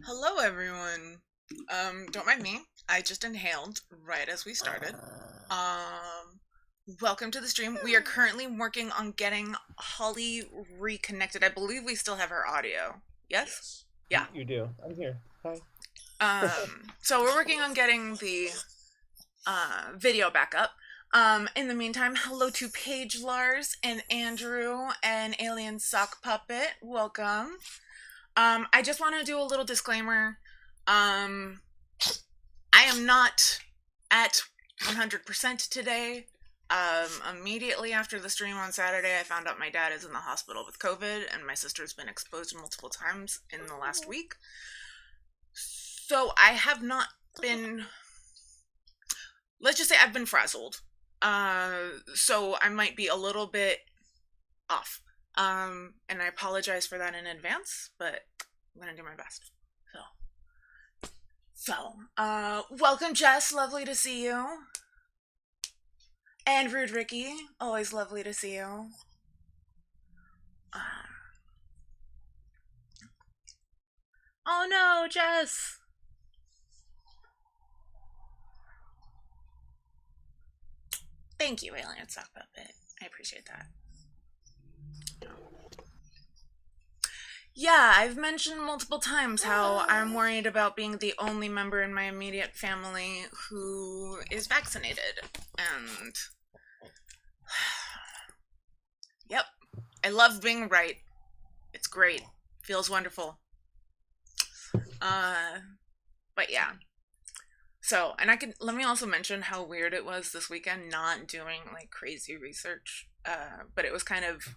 Hello, everyone. Don't mind me. I just inhaled right as we started. Welcome to the stream. We are currently working on getting Holly reconnected. I believe we still have her audio. Yes? Yeah. You do. I'm here. Hi. So we're working on getting the video back up. In the meantime, hello to Paige Lars and Andrew and Alien Sock Puppet. Welcome. I just want to do a little disclaimer. I am not at 100% today. Immediately after the stream on Saturday, I found out my dad is in the hospital with COVID, and my sister's been exposed multiple times in the last week. So I have not been... Let's just say I've been frazzled. So I might be a little bit off. And I apologize for that in advance, but I'm gonna do my best. Welcome, Jess. Lovely to see you. And Rude Ricky. Always lovely to see you. Oh no, Jess. Thank you, Alien Sock Puppet. I appreciate that. Yeah, I've mentioned multiple times how I'm worried about being the only member in my immediate family who is vaccinated. And... Yep. I love being right. It's great. Feels wonderful. But yeah. So, and let me also mention how weird it was this weekend not doing, like, crazy research. But it was kind of,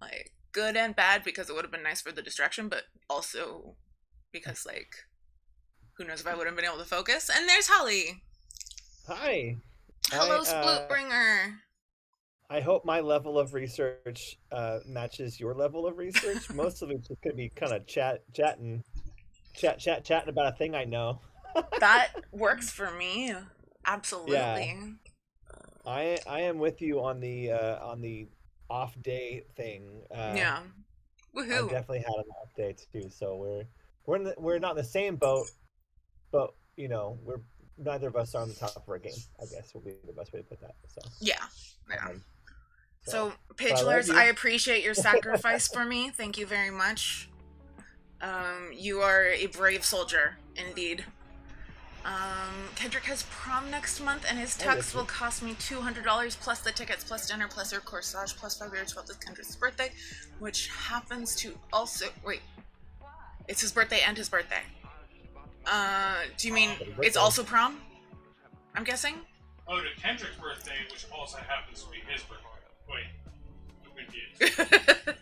like, good and bad because it would have been nice for the distraction, but also because, like, who knows if I would have been able to focus. And there's Holly. Hi. Hello, Splootbringer. I hope my level of research matches your level of research. Most of it's just gonna be kind of chatting about a thing I know. That works for me. Absolutely. Yeah. I am with you on the off day thing. Yeah. Woohoo. I definitely had an off day too, so we're not in the same boat, but you know, neither of us are on the top of our game, I guess would be the best way to put that. So yeah. So but Pidgelers, I appreciate your sacrifice for me. Thank you very much. You are a brave soldier, indeed. Kendrick has prom next month, and his tux will cost me $200 plus the tickets, plus dinner, plus your corsage, plus 5 years, 12th is Kendrick's birthday, which happens to also... Wait. It's his birthday and his birthday. Do you mean it's also prom? I'm guessing? Oh, to Kendrick's birthday, which also happens to be his birthday. Wait, I'm confused.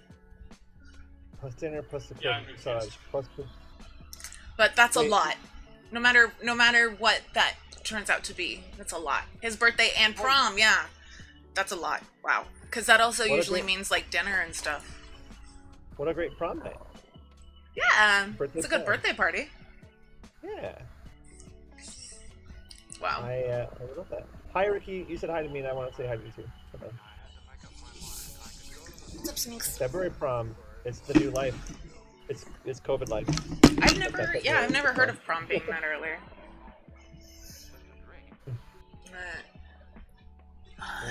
Plus dinner, plus the corsage, plus... But that's a lot. No matter what that turns out to be, that's a lot. His birthday and prom, yeah. That's a lot. Wow. Because that also usually means, like, dinner and stuff. What a great prom night. Yeah. It's a good birthday party. Yeah. Wow. I love that. Hi, Ricky. You said hi to me, and I want to say hi to you, too. Okay. What's up, Sneaks? February prom. It's the new life. It's COVID life. I've never heard of prom being that early.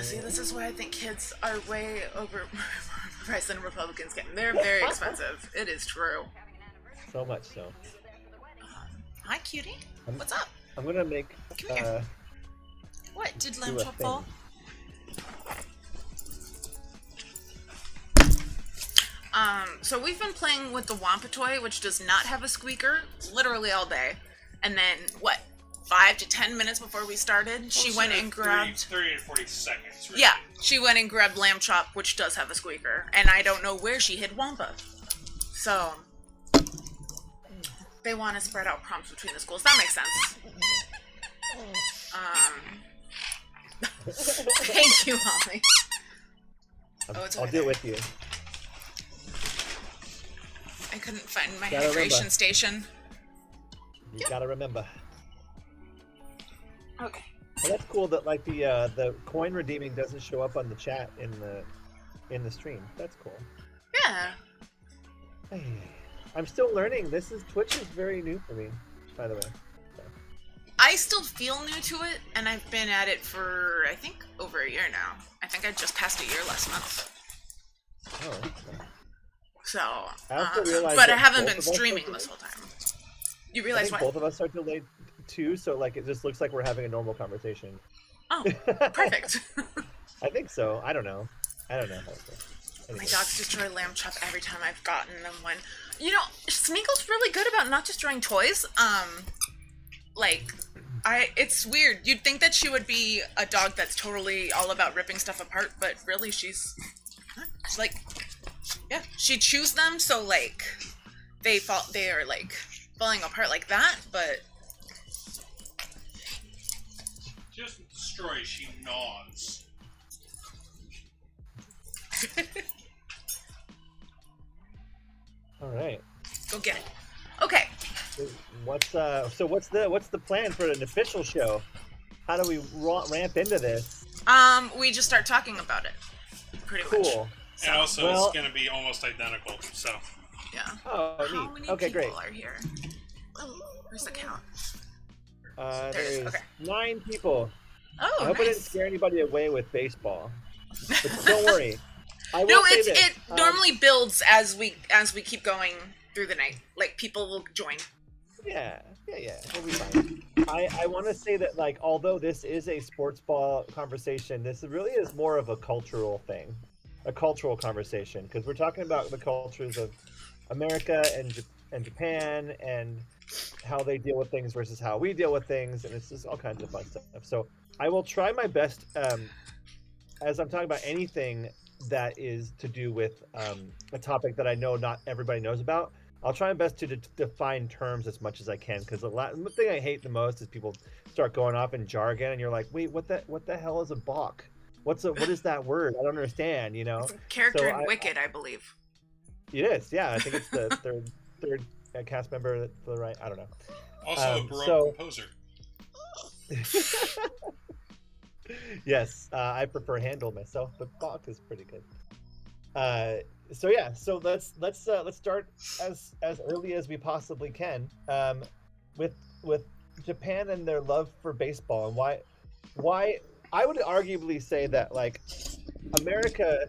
See, this is why I think kids are way overpriced than Republicans get. They're very expensive. It is true. So much so. Hi, cutie. What's up? I'm gonna make. Come here. What did Lamb Chop fall? So we've been playing with the Wampa toy, which does not have a squeaker, literally all day. And then, 5 to 10 minutes before we started, she went and grabbed... 30 to 40 seconds. Really. Yeah, she went and grabbed Lamb Chop, which does have a squeaker. And I don't know where she hid Wampa. So, they want to spread out prompts between the schools. That makes sense. Thank you, Holly. I'll do it with you. I couldn't find my hydration station. You gotta remember. Okay. Well, that's cool that like the coin redeeming doesn't show up on the chat in the stream. That's cool. Yeah. Hey. I'm still learning. Twitch is very new for me, by the way. So. I still feel new to it, and I've been at it for, I think, over a year now. I think I just passed a year last month. Oh. Okay. So, I also realized but I that haven't both been of us are streaming delayed. this whole time. You I realize think what? both of us are delayed too, so like it just looks like we're having a normal conversation. Oh, perfect. I think so. I don't know. Anyway. My dogs destroy lamb chop every time I've gotten them one. You know, Smeagol's really good about not destroying toys. It's weird. You'd think that she would be a dog that's totally all about ripping stuff apart, but really she's like, yeah, she chews them, so like, they are like falling apart like that, but. She doesn't destroy, she gnaws. All right. Go get it. Okay. What's the plan for an official show? How do we ramp into this? We just start talking about it. Pretty much. Cool. And also, it's going to be almost identical, so. Yeah. Oh, How neat. many Okay, people great. are here? Where's the count? There's Okay. 9 people. Oh, I hope I didn't nice. scare anybody away with baseball. But don't worry. I will No, say it this. normally builds as we keep going through the night. Like people will join. Yeah. We'll be fine. I want to say that, like, although this is a sports ball conversation, this really is more of a cultural thing, a cultural conversation, because we're talking about the cultures of America and Japan and how they deal with things versus how we deal with things, and it's just all kinds of fun stuff. So I will try my best, as I'm talking about anything that is to do with a topic that I know not everybody knows about. I'll try my best to define terms as much as I can, because the thing I hate the most is people start going off in jargon, and you're like, wait, what the hell is a balk? What is that word? I don't understand. You know, It's a character So in Wicked, I believe. it is. Yeah, I think it's the third cast member to the right. I don't know. Also a Baroque composer. Yes, I prefer Handel myself, but Bach is pretty good. So let's start as early as we possibly can, with Japan and their love for baseball, and why I would arguably say that, like, America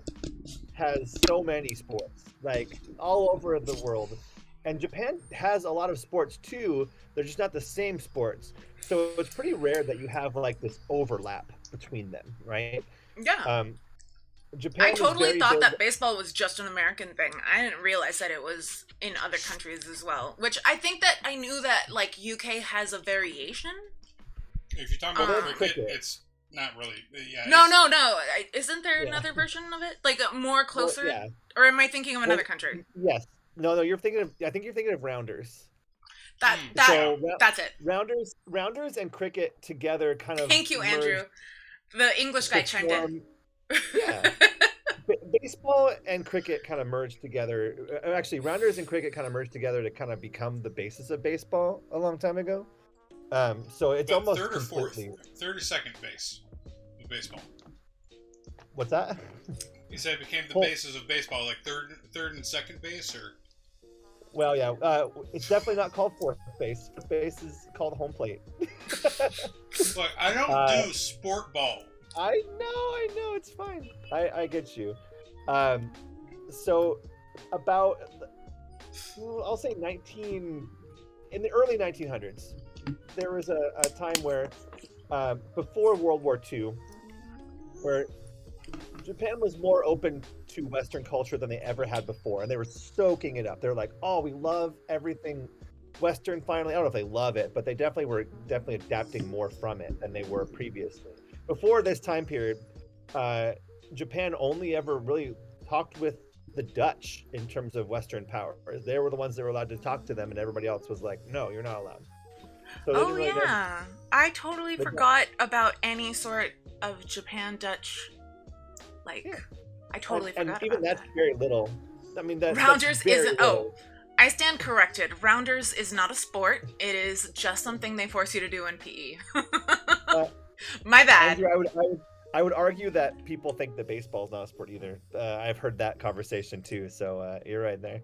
has so many sports, like, all over the world, and Japan has a lot of sports too. They're just not the same sports, so it's pretty rare that you have like this overlap between them, right? Yeah. Japan I is totally very thought big. that baseball was just an American thing. I didn't realize that it was in other countries as well. Which I think that I knew that like UK has a variation. If you're talking about cricket, cricket. it's not really. Yeah. No. Isn't there Yeah. another version of it? Like a more closer? Well, yeah. Or am I thinking of another country? Yes. No. I think you're thinking of rounders. That's it. Rounders and cricket together kind of. Thank you, Andrew. The English guy chimed in. Yeah. Baseball and cricket kind of merged together. Actually, rounders and cricket kind of merged together to kind of become the basis of baseball a long time ago. So it's But almost third or fourth, completely. third or second base of baseball. What's that? You said it became the Well- basis of baseball, like third and second base, or Well, yeah. It's definitely not called fourth base. Fourth base is called home plate. look, I don't do sport ball. I know, it's fine. I get you. So about, I'll say in the early 1900s, there was a time where, before World War II, where Japan was more open to Western culture than they ever had before, and they were soaking it up. They're like, oh, we love everything Western finally. I don't know if they love it, but they were adapting more from it than they were previously. Before this time period, Japan only ever really talked with the Dutch in terms of Western powers. They were the ones that were allowed to talk to them, and everybody else was like, no, you're not allowed. So they Oh didn't really know- yeah. I totally But- forgot about any sort of Japan-Dutch, like, Yeah. I totally and forgot even about that's that. very little. I mean, Rounders that's very isn't. little. Oh, I stand corrected. Rounders is not a sport. It is just something they force you to do in PE. My bad. Andrew, I would argue that people think that baseball is not a sport either. I've heard that conversation too, so you're right there.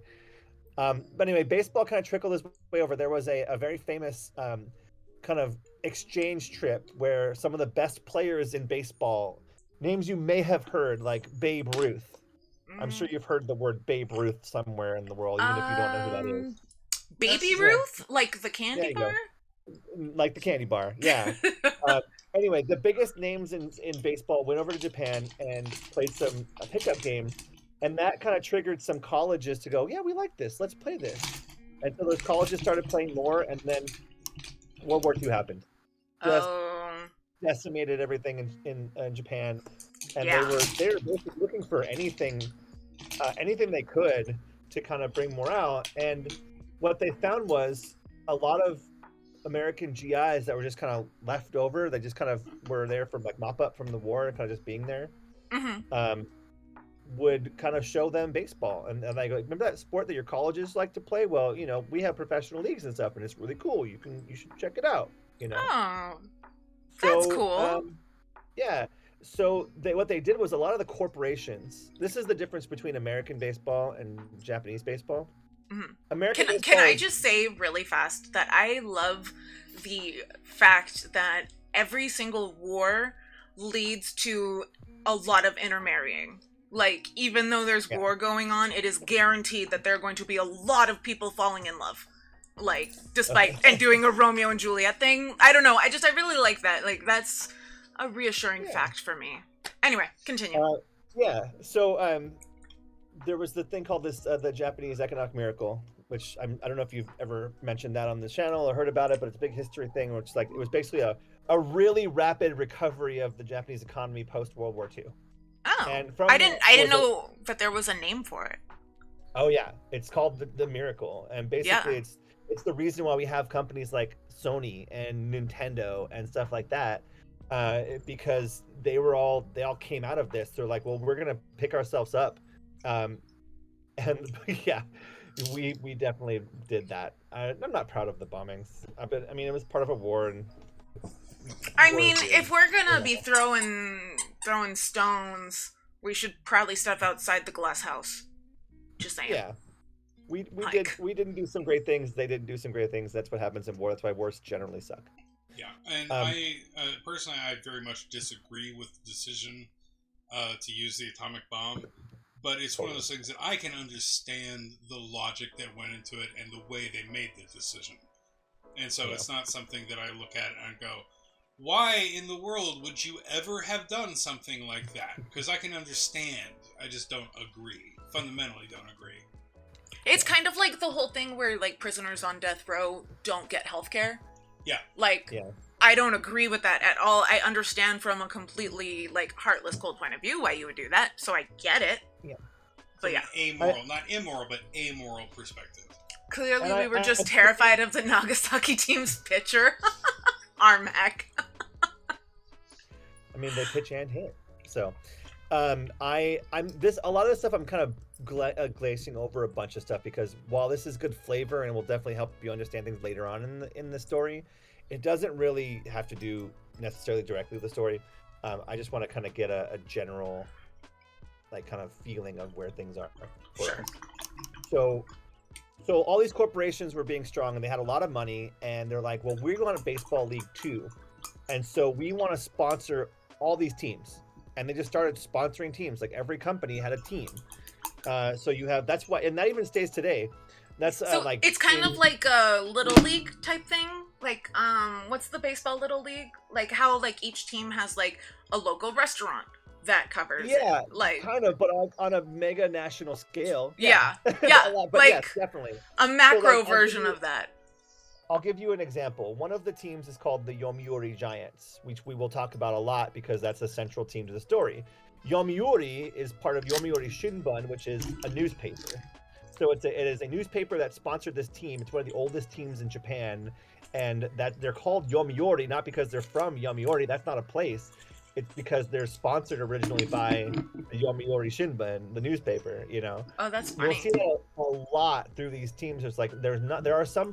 But anyway, baseball kind of trickled its way over. There was a very famous kind of exchange trip where some of the best players in baseball, names you may have heard, like Babe Ruth. I'm sure Mm. you've heard the word Babe Ruth somewhere in the world, even if you don't know who that is. Baby Yeah, Ruth, like the there candy you bar. go. Like the candy bar, yeah. Uh, anyway, the biggest names in baseball went over to Japan and played some pickup games, and that kind of triggered some colleges to go, yeah, we like this, let's play this. And so those colleges started playing more, and then World War II happened. Just Oh, decimated everything in Japan, and they yeah. were basically looking for anything they could to kind of bring more out. And what they found was a lot of American GIs that were just kind of left over. They just kind of were there for like mop up from the war and kind of just being there. Hmm. Um, would kind of show them baseball, and I go, remember that sport that your colleges like to play? Well, we have professional leagues and stuff, and it's really cool. You should check it out. Oh, that's So cool. yeah. So what they did was a lot of the corporations. This is the difference between American baseball and Japanese baseball. Mhm. American Can baseball. I just say really fast that I love the fact that every single war leads to a lot of intermarrying. Like, even though there's Yeah. war going on, it is guaranteed that there are going to be a lot of people falling in love. Like, despite and doing a Romeo and Juliet thing. I don't know. I really like that. Like, that's a reassuring Yeah. fact for me. Anyway, continue. Yeah. So there was the thing called the Japanese economic miracle, which I don't know if you've ever mentioned that on the channel or heard about it, but it's a big history thing, which it was basically a really rapid recovery of the Japanese economy post World War II. Oh, And from I that didn't was know that there was a name for it. oh yeah, it's called the miracle, and basically Yeah. it's the reason why we have companies like Sony and Nintendo and stuff like that, because they all came out of this. They're like, well, we're gonna pick ourselves up, and yeah, we definitely did that. I'm not proud of the bombings, but I mean it was part of a war, and I war mean, is if we're gonna Yeah. be throwing stones, we should probably step outside the glass house. Just saying. yeah. We Like, didn't do some great things. They didn't do some great things. That's what happens in war. That's why wars generally suck. Yeah, and Um, personally, I very much disagree with the decision to use the atomic bomb. But it's one of those things that I can understand the logic that went into it and the way they made the decision. And so Yeah. it's not something that I look at and go, why in the world would you ever have done something like that? Because I can understand. I just don't agree. Fundamentally don't agree. it's kind of like the whole thing where, like, prisoners on death row don't get healthcare. Yeah. Like, Yeah. I don't agree with that at all. I understand from a completely, like, heartless, cold point of view why you would do that, so I get it. Yeah. But yeah, Amoral, not immoral, but amoral perspective. clearly And we were just I- terrified of the Nagasaki team's pitcher. Armac. I mean, they pitch and hit. So, I'm this a lot of this stuff. I'm kind of glazing over a bunch of stuff because while this is good flavor and will definitely help you understand things later on in the story, it doesn't really have to do necessarily directly with the story. I just want to kind of get a general, like, kind of feeling of where things are. Sure. So all these corporations were being strong and they had a lot of money, and they're like, well, we want a baseball league too, and so we want to sponsor all these teams. And they just started sponsoring teams. Like, every company had a team. So you have, that's why, and that even stays today. That's So like, it's kind of like a little league type thing. Like, what's the baseball little league? Like how, like, each team has, like, a local restaurant that covers yeah, it. Like, kind of, but on a mega national scale. yeah. Yeah, A lot, but like, yes, definitely. a macro like, version of that. I'll give you an example. One of the teams is called the Yomiuri Giants, which we will talk about a lot because that's a central team to the story. Yomiuri is part of Yomiuri Shinbun, which is a newspaper. So it is a newspaper that sponsored this team. It's one of the oldest teams in Japan, and that they're called Yomiuri not because they're from Yomiuri. That's not a place. It's because they're sponsored originally by the Yomiuri Shinbun, the newspaper. Oh, that's You'll funny. see that a lot through these teams. It's like there are some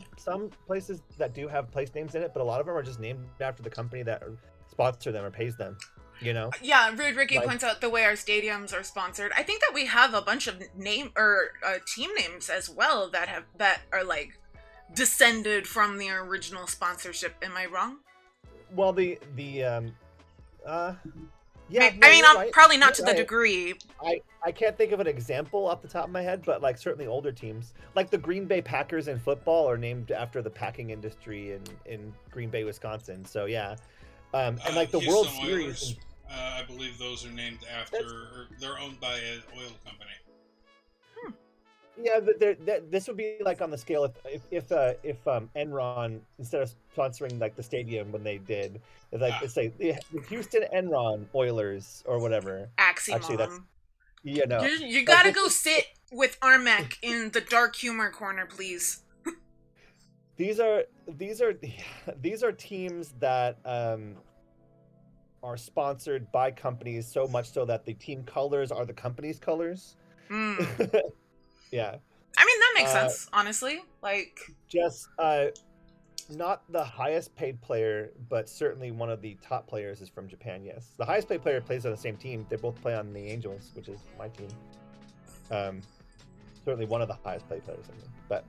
places that do have place names in it, but a lot of them are just named after the company that sponsor them or pays them. You know, Yeah, Rude Ricky like points out the way our stadiums are sponsored. I think that we have a bunch of team names as well that are like descended from the original sponsorship. Am I wrong? well uh yeah, Maybe, no, I mean, you're I'm right. probably not to You're the right. degree. I can't think of an example off the top of my head, but like certainly older teams, like the Green Bay Packers in football, are named after the packing industry in Green Bay, Wisconsin. So yeah, and like the World Houston Series, Oilers, I believe those are named after, that's or they're owned by an oil company. yeah, but this would be like on the scale if Enron, instead of sponsoring like the stadium when they did, it's like Ah, let's say the Houston Enron Oilers or whatever. Actually, that's Aximum. no, You like gotta go sit with Armek in the dark humor corner, please. these are these are these are teams that are sponsored by companies so much so that the team colors are the company's colors. Hmm. Yeah. I mean, that makes Uh, sense, honestly. Like, just not the highest paid player, but certainly one of the top players is from Japan. Yes, the highest paid player plays on the same team. They both play on the Angels, which is my team. Um, certainly one of the highest paid players in them. But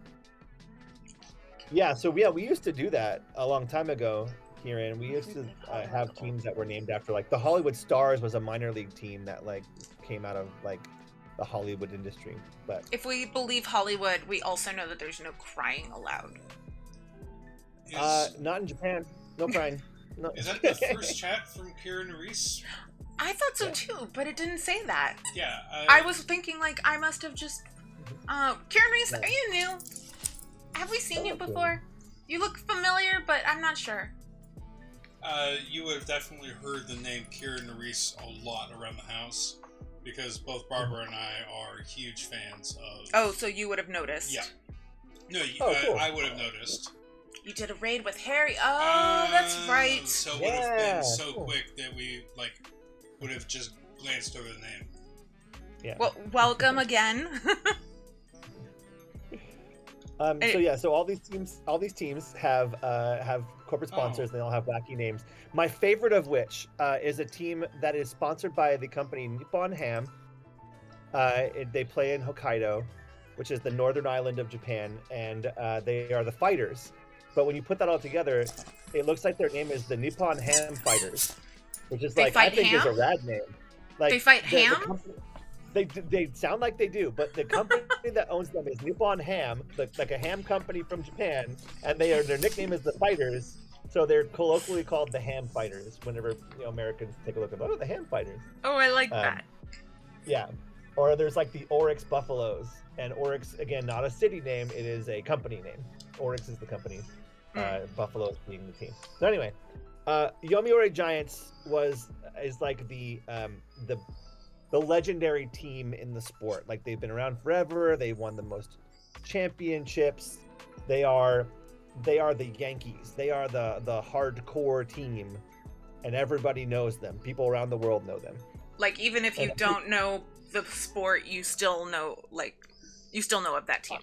yeah, so yeah, we used to do that a long time ago here, and we used to have teams that were named after like the Hollywood Stars was a minor league team that like came out of like the Hollywood industry. But if we believe Hollywood, we also know that there's no crying allowed. not in Japan. No crying. No. Is that the first chat from Kieran Reese? I thought so Yeah. too, but it didn't say that. Yeah. I was thinking, like, I must have just. Karen Reese, No. are you new? Have we seen you Okay. before? You look familiar, but I'm not sure. You would have definitely heard the name Kieran Reese a lot around the house because both Barbara and I are huge fans of. Oh, so you would have noticed. Yeah. No, Oh, cool. I would have noticed. You did a raid with Harry. Oh, that's right. So it would have Yeah, been so cool. quick that we like would have just glanced over the name. Yeah. Well, welcome again. So yeah, so all these teams have corporate Oh. sponsors. And they all have wacky names. My favorite of which is a team that is sponsored by the company Nippon Ham. They play in Hokkaido, which is the northern island of Japan, and they are the Fighters. But when you put that all together, it looks like their name is the Nippon Ham Fighters, which is They like I fight think is a ham? rad name. Like They fight the ham? company- they sound like they do, but the company that owns them is Nippon Ham, like a ham company from Japan, and their nickname is the Fighters. So they're colloquially called the Ham Fighters. Whenever Americans take a look at the Ham Fighters. Oh, I like Um, that. Yeah. Or there's like the Oryx Buffaloes, and Oryx again not a city name, it is a company name. Oryx is the company, Buffaloes being the team. So anyway, Yomiuri Giants is like the legendary team in the sport. Like they've been around forever. They won the most championships. They are the Yankees. They are the hardcore team, and everybody knows them. People around the world know them. Like, even if you and- don't know the sport, you still know of that team.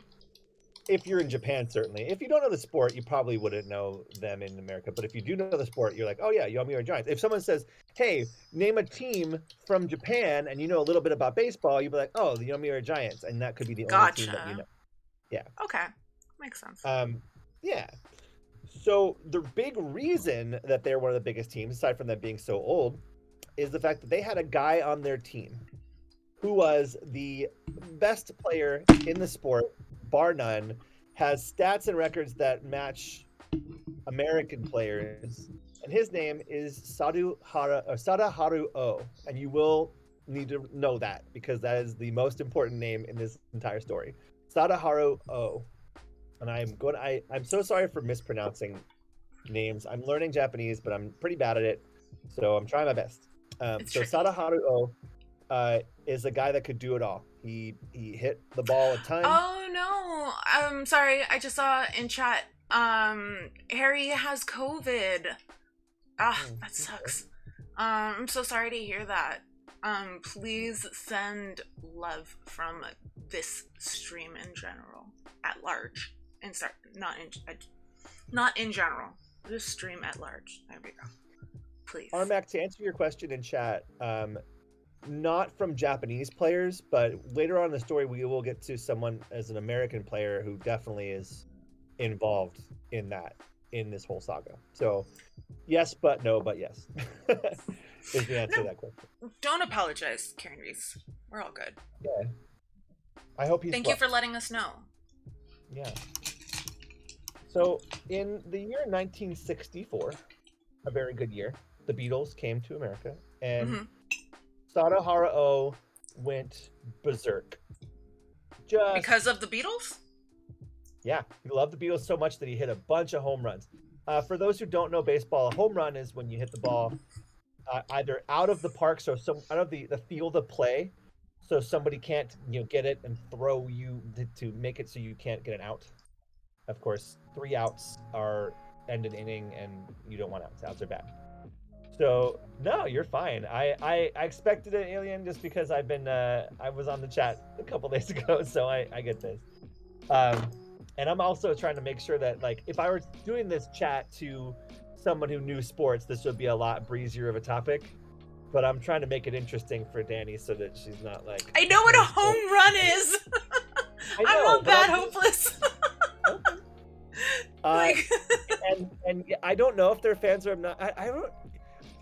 If you're in Japan, certainly. If you don't know the sport, you probably wouldn't know them in America. But if you do know the sport, you're like, oh yeah, Yomiuri Giants. If someone says, hey, name a team from Japan, and you know a little bit about baseball, you'd be like, oh, the Yomiuri Giants, and that could be the only team that you know. Okay. Makes sense. Yeah. So the big reason that they're one of the biggest teams, aside from them being so old, is the fact that they had a guy on their team who was the best player in the sport, bar none, has stats and records that match American players, and his name is Sadaharu O, and you will need to know that because that is the most important name in this entire story. Sadaharu O. And I'm so sorry for mispronouncing names. I'm learning Japanese, but I'm pretty bad at it, so I'm trying my best. It's So tricky. Sadaharu O is a guy that could do it all. He hit the ball a ton. Oh no. I'm sorry. I just saw in chat. Harry has COVID. That sucks. I'm so sorry to hear that. Please send love from this stream in general, at large, and not in general. This stream at large. There we go. Please. Armac, to answer your question in chat, not from Japanese players, but later on in the story we will get to someone as an American player who definitely is involved in this whole saga. So yes, but no, but yes is the answer to that question. Don't apologize, Karen Reese. We're all good. Yeah. I hope he's Thank you for letting us know. Yeah. So in the year 1964, a very good year, the Beatles came to America, and Sadahara O went berserk. Because of the Beatles? Yeah, he loved the Beatles so much that he hit a bunch of home runs. For those who don't know baseball, a home run is when you hit the ball either out of the park, so out of the field of play, so somebody can't get it and throw you to make it so you can't get an out. Of course, 3 outs end an inning, and you don't want outs. Outs are bad. So no, you're fine. I expected an alien just because I was on the chat a couple days ago, so I get this. And I'm also trying to make sure that, like, if I were doing this chat to someone who knew sports, this would be a lot breezier of a topic. But I'm trying to make it interesting for Danny so that she's not like, I know what a home run is. I'm not that hopeless. And I don't know if they're fans or not. I don't.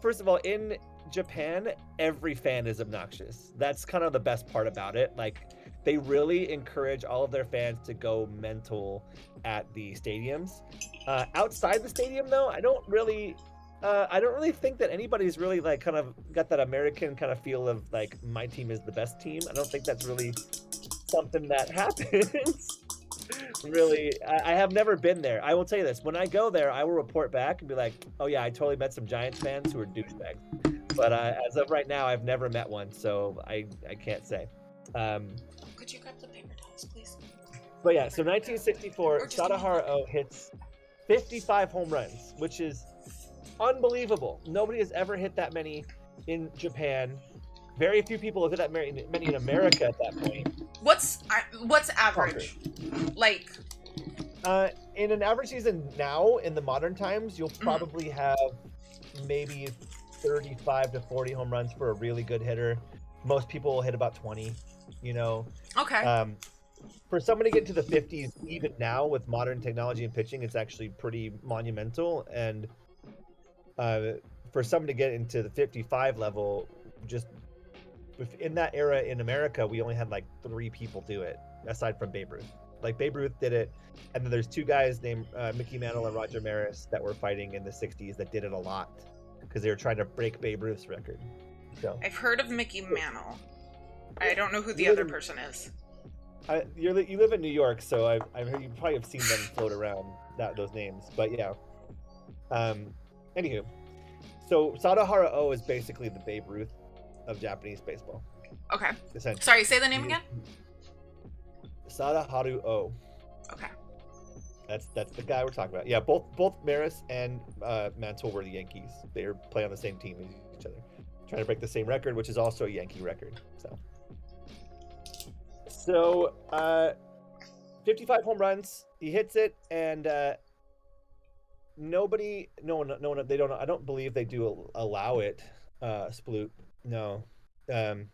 First of all, in Japan, every fan is obnoxious. That's kind of the best part about it. Like, they really encourage all of their fans to go mental at the stadiums. Outside the stadium, though, I don't really think that anybody's really like kind of got that American kind of feel of like, my team is the best team. I don't think that's really something that happens. Really, I have never been there. I will tell you this: when I go there, I will report back and be like, "Oh yeah, I totally met some Giants fans who are douchebags." But as of right now, I've never met one, so I can't say. Could you grab the paper towels, please? But yeah, so 1964, Sadahara O hits 55 home runs, which is unbelievable. Nobody has ever hit that many in Japan. Very few people have hit that many in America at that point. What's average? Like, in an average season now, in the modern times, you'll probably have maybe 35 to 40 home runs for a really good hitter. Most people will hit about 20. Okay. For somebody to get into the 50s, even now with modern technology and pitching, it's actually pretty monumental. And for someone to get into the 55 level, just in that era in America, we only had like 3 people do it, aside from Babe Ruth. Like, Babe Ruth did it, and then there's 2 guys named Mickey Mantle and Roger Maris that were fighting in the 60s that did it a lot because they were trying to break Babe Ruth's record. So I've heard of Mickey Mantle. I don't know who the other person is. You live in New York, so I've heard you probably have seen them float around those names. But yeah. Anywho, so Sadahara O is basically the Babe Ruth of Japanese baseball. Okay. Sorry, say the name again. Sadaharu O. Okay. That's the guy we're talking about. Yeah, both Maris and Mantle were the Yankees. They were playing on the same team as each other, trying to break the same record, which is also a Yankee record. So 55 home runs. He hits it, and no one. They don't. I don't believe they do allow it. Sploot. No. And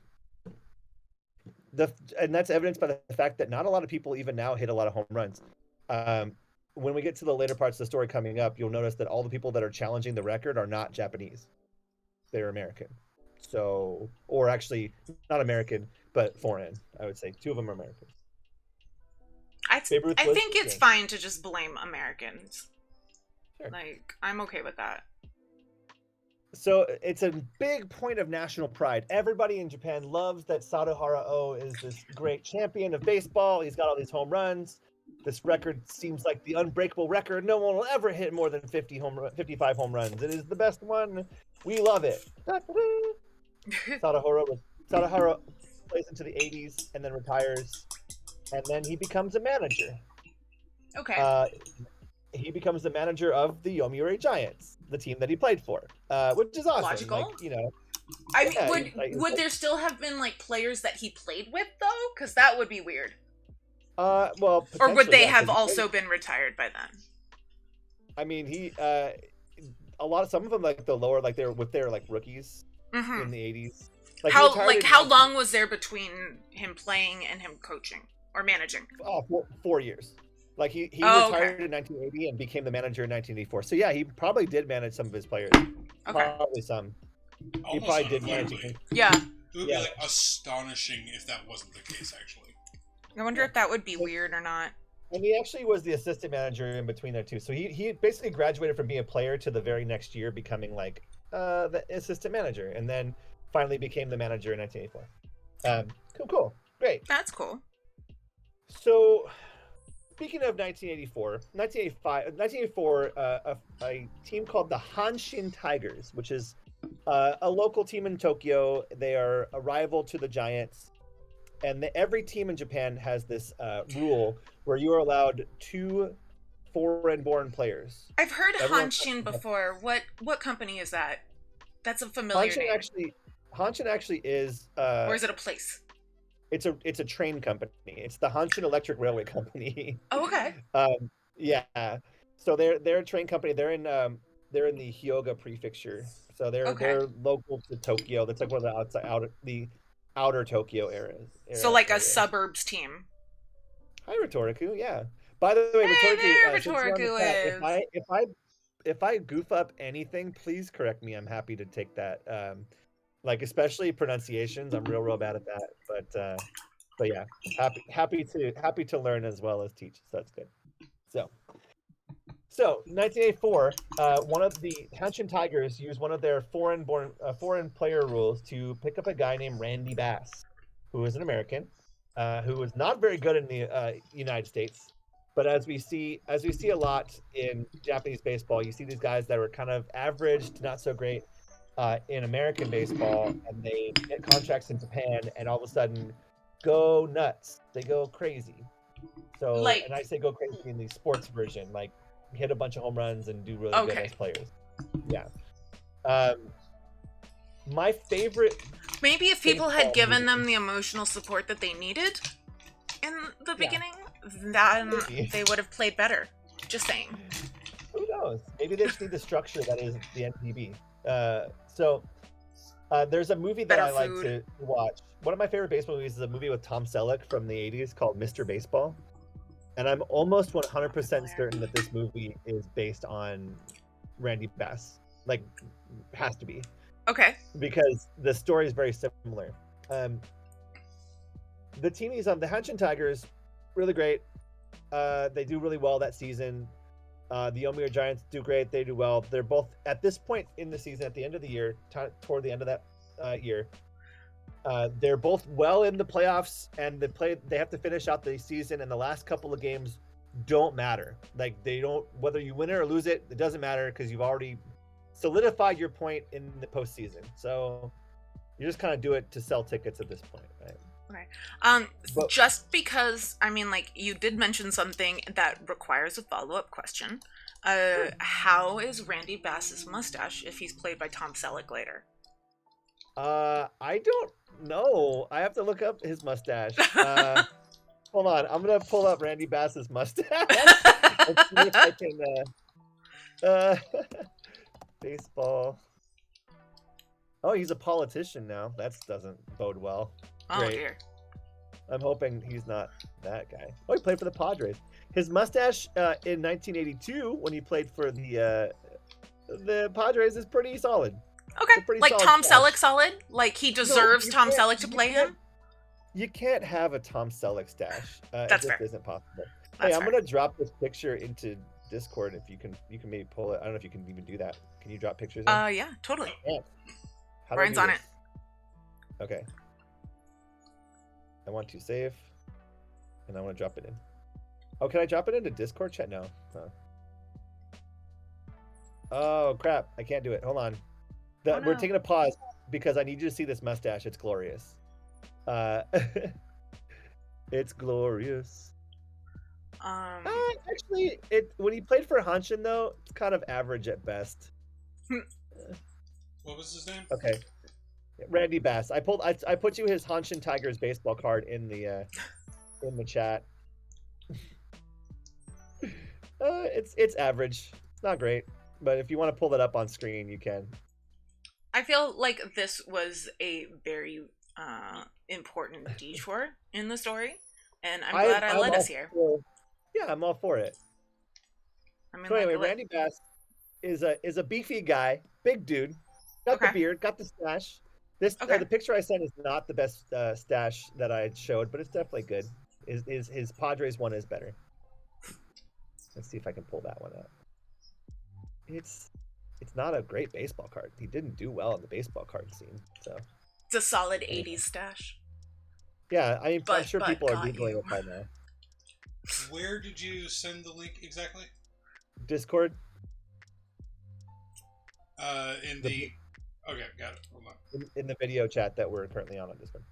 that's evidenced by the fact that not a lot of people even now hit a lot of home runs. When we get to the later parts of the story coming up, you'll notice that all the people that are challenging the record are not Japanese. They're American. So, or actually not American, but foreign. I would say 2 of them are American. I think it's fine to just blame Americans. Sure. Like, I'm okay with that. So it's a big point of national pride. Everybody in Japan loves that Sadahara O is this great champion of baseball. He's got all these home runs. This record seems like the unbreakable record. No one will ever hit more than 55 home runs. It is the best one. We love it. Sadahara plays into the 80s and then retires. And then he becomes a manager. Okay. He becomes the manager of the Yomiuri Giants, the team that he played for, which is awesome. Logical. Like, I mean, would there still have been like players that he played with though? Because that would be weird. Well, or would they have also been retired by then? I mean, some of them like the lower, like they're like rookies Mm-hmm. in the 80s. Like he retired in how long was there between him playing and him coaching or managing? 4 years. Like he Oh, retired okay. in 1980 and became the manager in 1984. So yeah, he probably did manage some of his players. Okay. Probably some. He Almost probably did manage. unavoidably. Yeah. It would Yeah. be like astonishing if that wasn't the case, actually. I wonder if that would be weird or not. And he actually was the assistant manager in between there too. So he basically graduated from being a player to the very next year becoming like the assistant manager, and then finally became the manager in 1984. Cool. Great. That's cool. So speaking of 1984, a team called the Hanshin Tigers, which is a local team in Tokyo. They are a rival to the Giants. And every team in Japan has this rule where you are allowed 2 foreign-born players. I've heard Everyone- Hanshin before. What company is that? That's a familiar name. Hanshin actually is. Or is it a place? It's a train company. It's the Hanshin Electric Railway Company. Oh, okay. Yeah. So they're a train company. They're in the Hyoga prefecture. So they're local to Tokyo. That's like one of the outer Tokyo areas. So like a suburbs team. Hi, Rhetoriku. Yeah. By the way, Hey there, since you're on the chat, Rhetoriku if I goof up anything, please correct me. I'm happy to take that. Like especially pronunciations, I'm real bad at that. But yeah, happy to learn as well as teach. So that's good. So 1984, one of the Hanshin Tigers used one of their foreign player rules to pick up a guy named Randy Bass, who is an American, who was not very good in the United States. But as we see a lot in Japanese baseball, you see these guys that are kind of average to not so great in American baseball, and they get contracts in Japan, and all of a sudden go nuts. They go crazy. So, and I say go crazy in the sports version, like hit a bunch of home runs and do really good as players. Yeah. My favorite. Maybe if people had given them the emotional support that they needed in the beginning, then they would have played better. Just saying. Who knows? Maybe they just need the structure that is the NPB. There's a movie that I like to watch. One of my favorite baseball movies is a movie with Tom Selleck from the 80s called Mr. Baseball. And I'm almost 100% certain that this movie is based on Randy Bass. Like, has to be. Okay. Because the story is very similar. The team he's on, the Hanshin Tigers, really great. They do really well that season. The Yomiuri Giants do great. They do well. They're both at this point in the season, at the end of the year, toward the end of that year. They're both well in the playoffs, and they have to finish out the season, and the last couple of games don't matter. Like they don't, whether you win it or lose it, it doesn't matter because you've already solidified your point in the postseason. So you just kind of do it to sell tickets at this point, right? Okay. Just because, I mean, like, you did mention something that requires a follow-up question. How is Randy Bass's mustache if he's played by Tom Selleck later? I don't know. I have to look up his mustache. Hold on. I'm going to pull up Randy Bass's mustache and see if I can, baseball. Oh, he's a politician now. That doesn't bode well. Oh, Great. dear. I'm hoping he's not that guy. Oh, he played for the Padres. His mustache in 1982, when he played for the Padres, is pretty solid. Okay, like solid Tom stash. Selleck solid? Like he deserves Tom Selleck to play him? You can't have a Tom Selleck stash. That's it fair. just isn't possible. That's I'm fair. gonna drop this picture into Discord. If you can maybe pull it. I don't know if you can even do that. Can you drop pictures? Yeah, totally. Yeah. How do I Ryan's do on this? it. Okay. I want to save, and I want to drop it in. Oh, can I drop it into Discord chat? No. Huh. Oh crap! I can't do it. Hold on. We're taking a pause because I need you to see this mustache. It's glorious. It's glorious. Actually, when he played for Hanshin though, it's kind of average at best. What was his name? Okay, Randy Bass. I put you his Hanshin Tigers baseball card in the chat. It's average. It's not great. but if you want to pull that up on screen, you can. I feel like this was a very important detour in the story, and I'm glad I led us here. Yeah, I'm all for it. I mean, So anyway, like, Randy Bass is a beefy guy, big dude, got the Okay. beard, got the stash. This Okay. the picture I sent is not the best stash that I showed, but it's definitely good. His Padres one is better. Let's see if I can pull that one up. It's not a great baseball card. He didn't do well in the baseball card scene, so it's a solid 80s stash. yeah. I'm But sure people are got googling you. it by now. Where did you send the link exactly? Discord. In the. Okay, got it. Hold on. In the video chat that we're currently on Discord.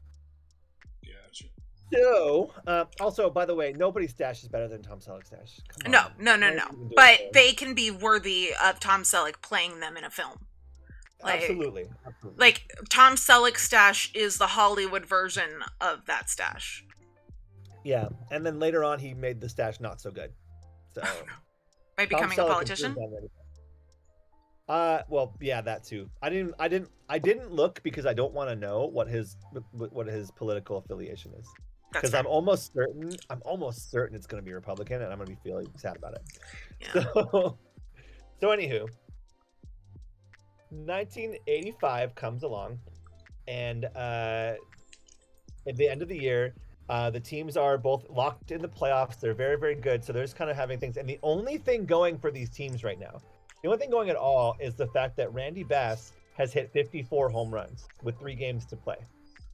Gotcha. So, also, by the way, nobody's stash is better than Tom Selleck's stash. Come No. on. Why are you even doing But this? they can be worthy of Tom Selleck playing them in a film. Like, Absolutely. Like, Tom Selleck's stash is the Hollywood version of that stash. Yeah, and then later on, he made the stash not so good. So, By becoming a politician? Well, yeah, that too. I didn't look because I don't want to know what his political affiliation is. That's Because fair. I'm almost certain it's going to be Republican, and I'm going to be feeling sad about it. Yeah. So anywho, 1985 comes along, and at the end of the year, the teams are both locked in the playoffs. They're very, very good. So they're just kind of having things. And the only thing going for these teams right now, the only thing going at all, is the fact that Randy Bass has hit 54 home runs with 3 games to play.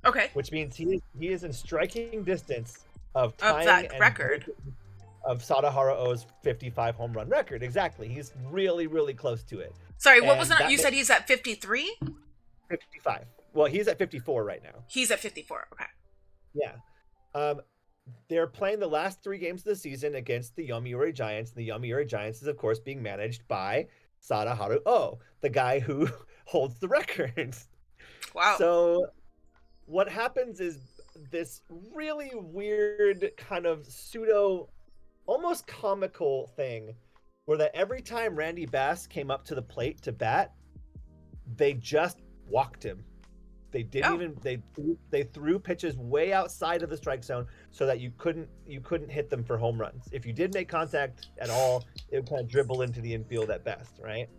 Okay. Which means he is in striking distance of tying that record. Of Sadaharu-Oh's 55 home run record. Exactly. He's really, really close to it. Sorry, what was that? You said he's at 53? 55. Well, he's at 54 right now. He's at 54. Okay. Yeah. They're playing the last 3 games of the season against the Yomiuri Giants. And the Yomiuri Giants is, of course, being managed by Sadaharu-Oh, the guy who holds the records. Wow. So what happens is this really weird kind of pseudo, almost comical thing where that every time Randy Bass came up to the plate to bat, they just walked him. They didn't even they threw pitches way outside of the strike zone so that you couldn't hit them for home runs. If you did make contact at all, it would kind of dribble into the infield at best, right?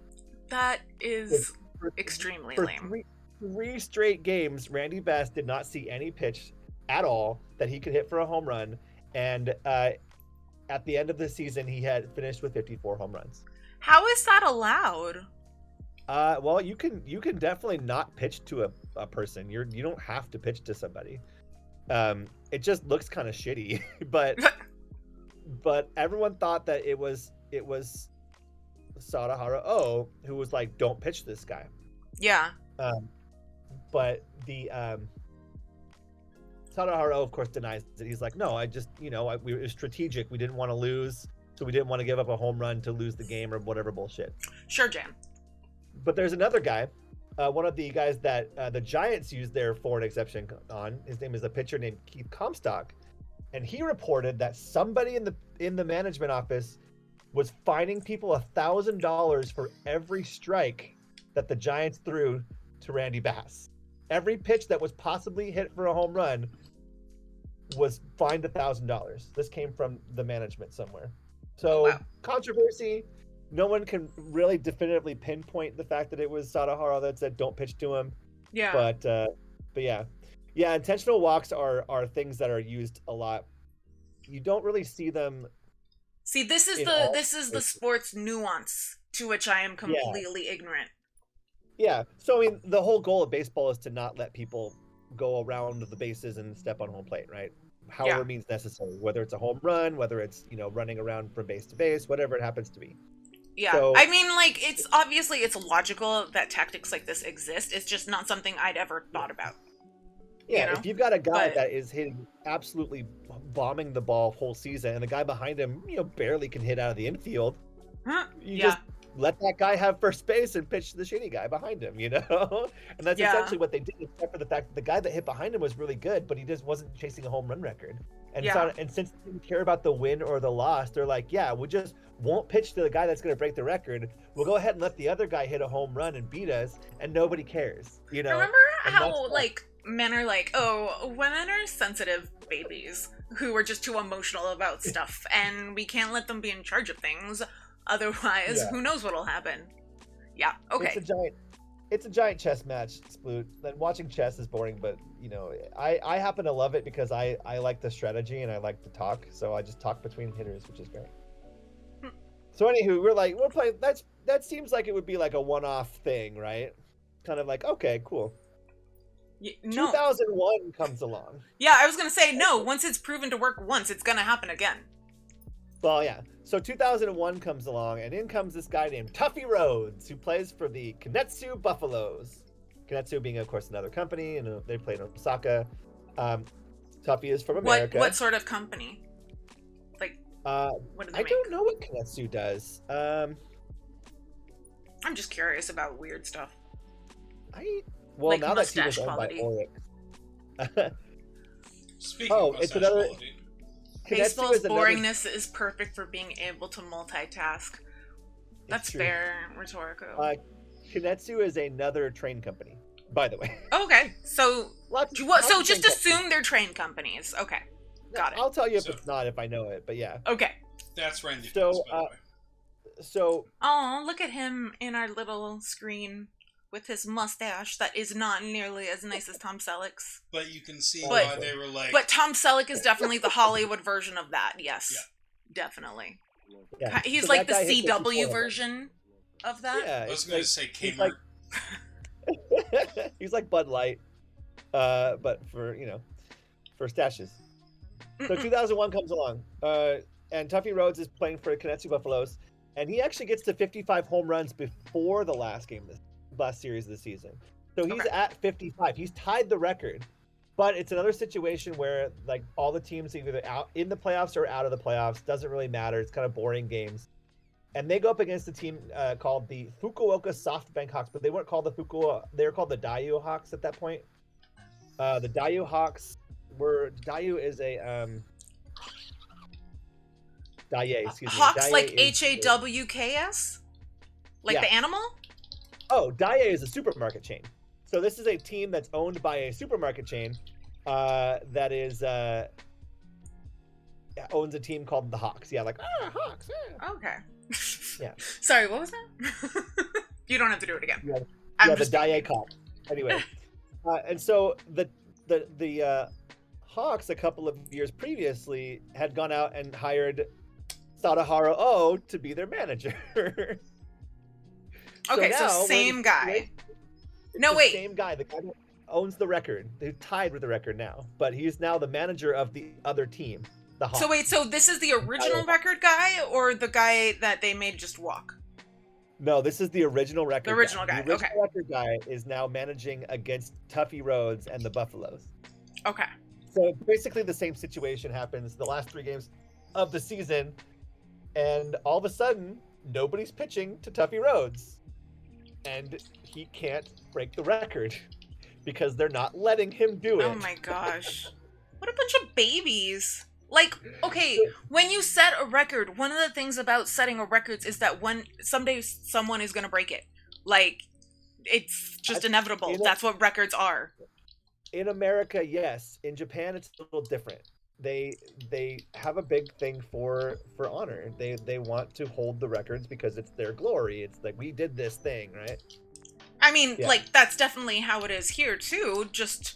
That is extremely lame. Three straight games, Randy Bass did not see any pitch at all that he could hit for a home run, and at the end of the season, he had finished with 54 home runs. How is that allowed? Well, you can definitely not pitch to a person. You don't have to pitch to somebody. It just looks kind of shitty, but everyone thought that it was Sadaharu-Oh who was like, don't pitch this guy. Yeah. But the Sadaharu-Oh, of course, denies it. He's like, no, I just, it was strategic. We didn't want to lose, so we didn't want to give up a home run to lose the game or whatever bullshit. Sure, Jan. But there's another guy, one of the guys that the Giants used their foreign exception on. His name is a pitcher named Keith Comstock, and he reported that somebody in the management office was fining people $1,000 for every strike that the Giants threw to Randy Bass. Every pitch that was possibly hit for a home run was fined $1,000. This came from the management somewhere. So Controversy. No one can really definitively pinpoint the fact that it was Sadaharu that said don't pitch to him. Yeah. But yeah. Intentional walks are things that are used a lot. You don't really see them. See, this is the sports nuance to which I am completely ignorant. Yeah. So I mean, the whole goal of baseball is to not let people go around the bases and step on home plate, right? However means necessary. Whether it's a home run, whether it's running around from base to base, whatever it happens to be. Yeah, so, I mean, like, it's logical that tactics like this exist. It's just not something I'd ever thought about. Yeah, if you've got a guy that is hitting, absolutely bombing the ball whole season, and the guy behind him, barely can hit out of the infield, You Yeah. just let that guy have first base and pitch to the shitty guy behind him, you know? And that's Yeah. essentially what they did, except for the fact that the guy that hit behind him was really good, but he just wasn't chasing a home run record. And Yeah. and since they didn't care about the win or the loss, they're like, yeah, we just won't pitch to the guy that's going to break the record. We'll go ahead and let the other guy hit a home run and beat us, and nobody cares, you know? Remember And that's how, why- like, men are like, oh, women are sensitive babies who are just too emotional about stuff, and we can't let them be in charge of things. Otherwise, Yeah. who knows what'll happen? Yeah, okay. It's a giant chess match, Sploot. Then watching chess is boring, but you know, I happen to love it because I like the strategy and I like to talk, so I just talk between hitters, which is great. So anywho, we're playing. That seems like it would be like a one-off thing, right? Kind of like, okay, cool. No. 2001 comes along. Yeah, I was gonna say, no, once it's proven to work once, it's gonna happen again. Well, yeah. So 2001 comes along, and in comes this guy named Tuffy Rhodes, who plays for the Kinetsu Buffaloes. Kinetsu being, of course, another company, and they play in Osaka. Tuffy is from America. What sort of company? Like, what do they I make? don't know what Kinetsu does. I'm just curious about weird stuff. Well, Like now that team is mustache owned by quality. Oryx. Speaking Oh, of it's mustache another- quality, Kinetsu Baseball's is another- boringness is perfect for being able to multitask. That's true. fair, Rhetorico. Kinetsu is another train company, by the way. Okay, so Lots so of just train companies. assume they're train companies. Okay, got it. I'll tell you if So- it's not if I know it, but yeah. Okay. that's Randy So, Jones, by the way. So Oh, look at him in our little screen with his mustache that is not nearly as nice as Tom Selleck's. But you can see But- why they were like, But Tom Selleck is definitely the Hollywood version of that. Yes, Yeah. definitely. yeah, He's so like that the guy hit CW 54. version of that. Yeah, I was it's going like- to say he's Kmart. like- he's like Bud Light, but for stashes. So 2001 comes along, and Tuffy Rhodes is playing for Kinetsu Buffaloes, and he actually gets to 55 home runs before the last series of the season. So he's Okay. at 55. He's tied the record, but it's another situation where like all the teams are either out in the playoffs or out of the playoffs. Doesn't really matter. It's kind of boring games. And they go up against a team called the Fukuoka SoftBank Hawks, but they weren't called the Fukuoka. They were called the Dayu Hawks at that point. The Dayu Hawks Dayu is a Daye, excuse me. Hawks Daye like is- HAWKS? Like Yeah. the animal? Oh, Daye is a supermarket chain. So this is a team that's owned by a supermarket chain that is owns a team called the Hawks. Yeah, like Hawks. Yeah. Okay. Yeah. Sorry, what was that? You don't have to do it again. Yeah, I'm yeah, the just Daye Cop. Anyway, and so the Hawks a couple of years previously had gone out and hired Sadaharu O to be their manager. Okay, now so we're in same a guy. situation- No, the wait. Same guy, the guy that owns the record. They're tied with the record now, but he's now the manager of the other team, the Hawks. So wait, so this is the original record guy or the guy that they made just walk? No, this is the original record. The original guy, The original okay. record guy is now managing against Tuffy Rhodes and the Buffaloes. Okay. So basically, the same situation happens the last 3 games of the season, and all of a sudden, nobody's pitching to Tuffy Rhodes, and he can't break the record because they're not letting him do it. Oh my gosh. What a bunch of babies. Like, okay, when you set a record, one of the things about setting a record is that someday someone is gonna break it. Like, it's just inevitable. That's what records are. In America, yes. In Japan, it's a little different. They have a big thing for honor. They want to hold the records because it's their glory. It's like, we did this thing, right? I mean, Yeah. like, that's definitely how it is here, too. Just,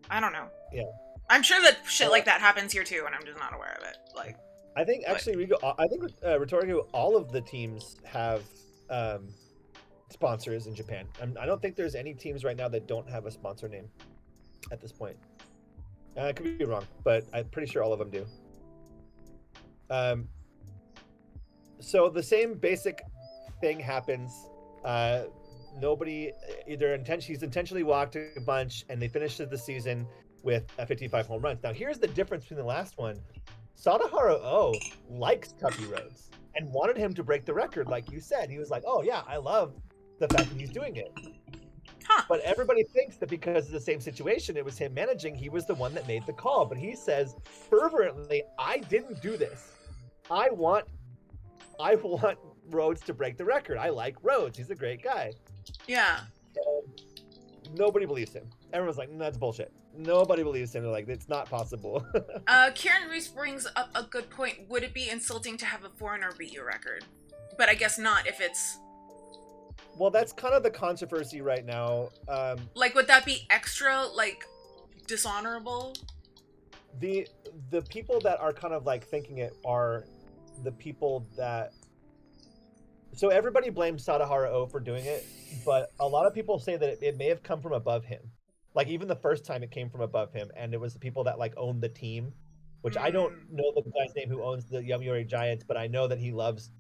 I don't know. Yeah. I'm sure that shit like that happens here, too, and I'm just not aware of it. Like, I think actually I think rhetorically all of the teams have sponsors in Japan. I don't think there's any teams right now that don't have a sponsor name at this point. I could be wrong, but I'm pretty sure all of them do. So the same basic thing happens. Nobody he's intentionally walked a bunch, and they finished the season with 55 home runs. Now here's the difference between the last one. Sadaharu O likes Tuffy Rhodes. and wanted him to break the record. Like you said, he was like, oh yeah, I love the fact that he's doing it. Huh. But everybody thinks that because of the same situation, it was him managing, he was the one that made the call. But he says fervently, I didn't do this. I want Rhodes to break the record. I like Rhodes. He's a great guy. Yeah. Nobody believes him. Everyone's like, that's bullshit. Nobody believes him. They're like, it's not possible. Kieran Reese brings up a good point. Would it be insulting to have a foreigner beat your record? But I guess not if it's... Well, that's kind of the controversy right now. Like, would that be extra, like, dishonorable? The people that are kind of like thinking it are the people that... So everybody blames Sadahara O for doing it, but a lot of people say that it may have come from above him. Like even the first time it came from above him, and it was the people that like owned the team, which I don't know the guy's name who owns the Yomiuri Giants, but I know that he loves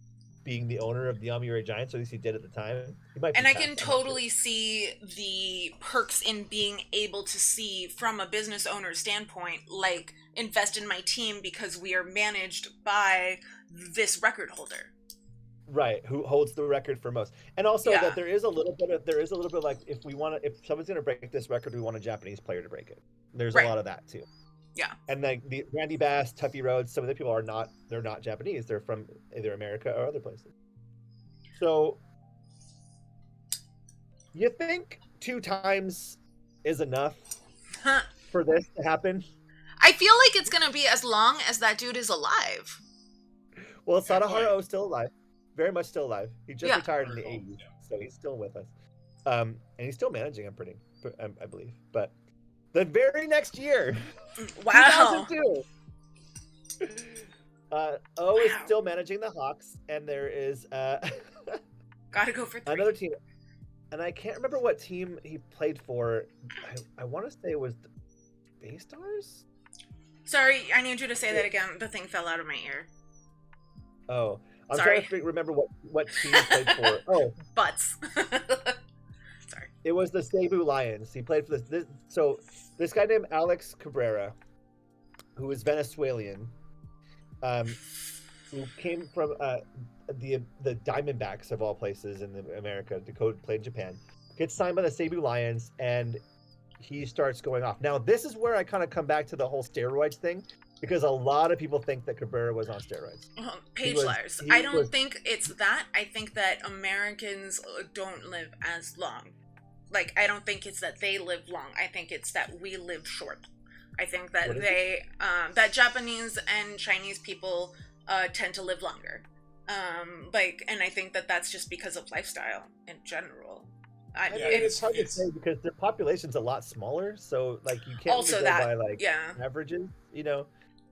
being the owner of the Yomiuri Giants, or at least he did at the time. And I can totally see the perks in being able to see from a business owner standpoint, like invest in my team because we are managed by this record holder. Right, who holds the record for most, and also that there is a little bit like if someone's gonna break this record, we want a Japanese player to break it. There's a lot of that too. Yeah, and like the Randy Bass, Tuffy Rhodes, some of the people are not Japanese. They're from either America or other places. So, you think 2 times is enough for this to happen? I feel like it's gonna be as long as that dude is alive. Well, Sadahara is still alive. Very much still alive. He just retired in the 80s, so he's still with us. And he's still managing, I believe. But the very next year, wow, 2002, O is still managing the Hawks, and there is gotta go for 3. Another team, and I can't remember what team he played for. I want to say it was the Baystars. Sorry, I need you to say that again. The thing fell out of my ear. Oh. I'm trying to remember what team he played for. Oh, Butts. Sorry. It was the Cebu Lions. He played for this. So this guy named Alex Cabrera, who is Venezuelan, who came from the Diamondbacks of all places in America to play in Japan, gets signed by the Cebu Lions, and he starts going off. Now this is where I kind of come back to the whole steroids thing. Because a lot of people think that Cabrera was on steroids. Page liars. I don't think it's that. I think that Americans don't live as long. Like, I don't think it's that they live long. I think it's that we live short. I think that that Japanese and Chinese people tend to live longer. And I think that that's just because of lifestyle in general. It's hard to say because their population's a lot smaller, so like you can't also go by like averages, you know.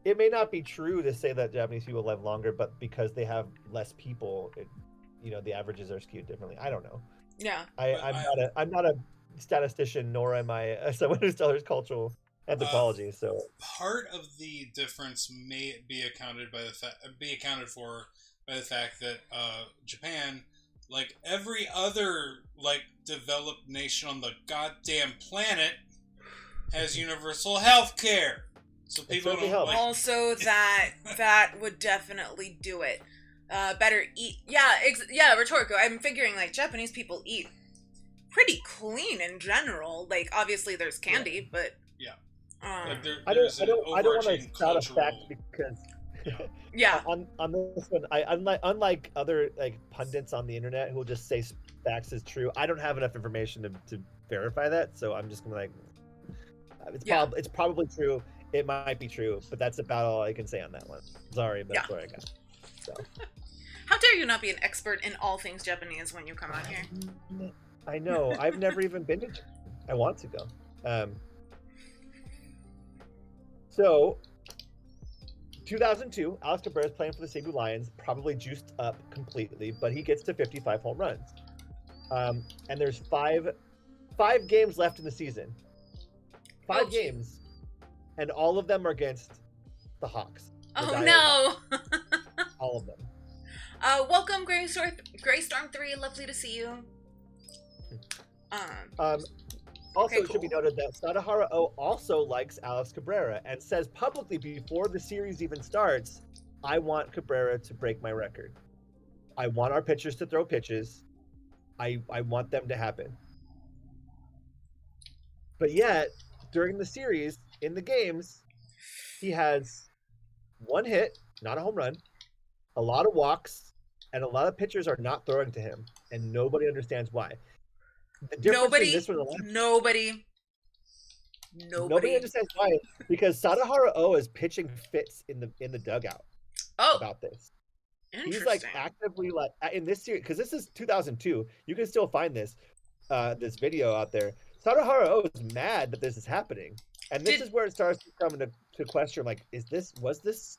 It may not be true to say that Japanese people live longer, but because they have less people, the averages are skewed differently. I don't know. Yeah. I'm not a statistician, nor am I someone who studies cultural anthropology. So part of the difference may be accounted for by the fact that Japan, like every other like developed nation on the goddamn planet, has universal health care. So people don't help. Also, that would definitely do it. Better eat. Yeah, rhetorical. I'm figuring like Japanese people eat pretty clean in general. Like obviously there's candy, but like I don't want to shout a fact because on this one, unlike other like pundits on the internet who will just say facts is true. I don't have enough information to verify that, so I'm just gonna it's probably true. It might be true, but that's about all I can say on that one. Sorry, but that's what I got. So. How dare you not be an expert in all things Japanese when you come on here? I know. I've never even been to Japan. I want to go. So, 2002, Alex Cabrera is playing for the Cebu Lions, probably juiced up completely, but he gets to 55 home runs. And there's five games left in the season. 5 games. And all of them are against the Hawks. Oh no! All of them. Welcome, Greystorm 3. Lovely to see you. Also, it should be noted that Sadahara O also likes Alex Cabrera and says publicly before the series even starts, I want Cabrera to break my record. I want our pitchers to throw pitches. I want them to happen. But yet, during the series, in the games, he has one hit, not a home run, a lot of walks, and a lot of pitchers are not throwing to him, and nobody understands why. The difference in this one, Nobody understands why, because Sadahara O is pitching fits in the dugout about this. He's like actively like in this series, because this is 2002. You can still find this video out there. Sadahara O is mad that this is happening, and this is where it starts to come to question, like, was this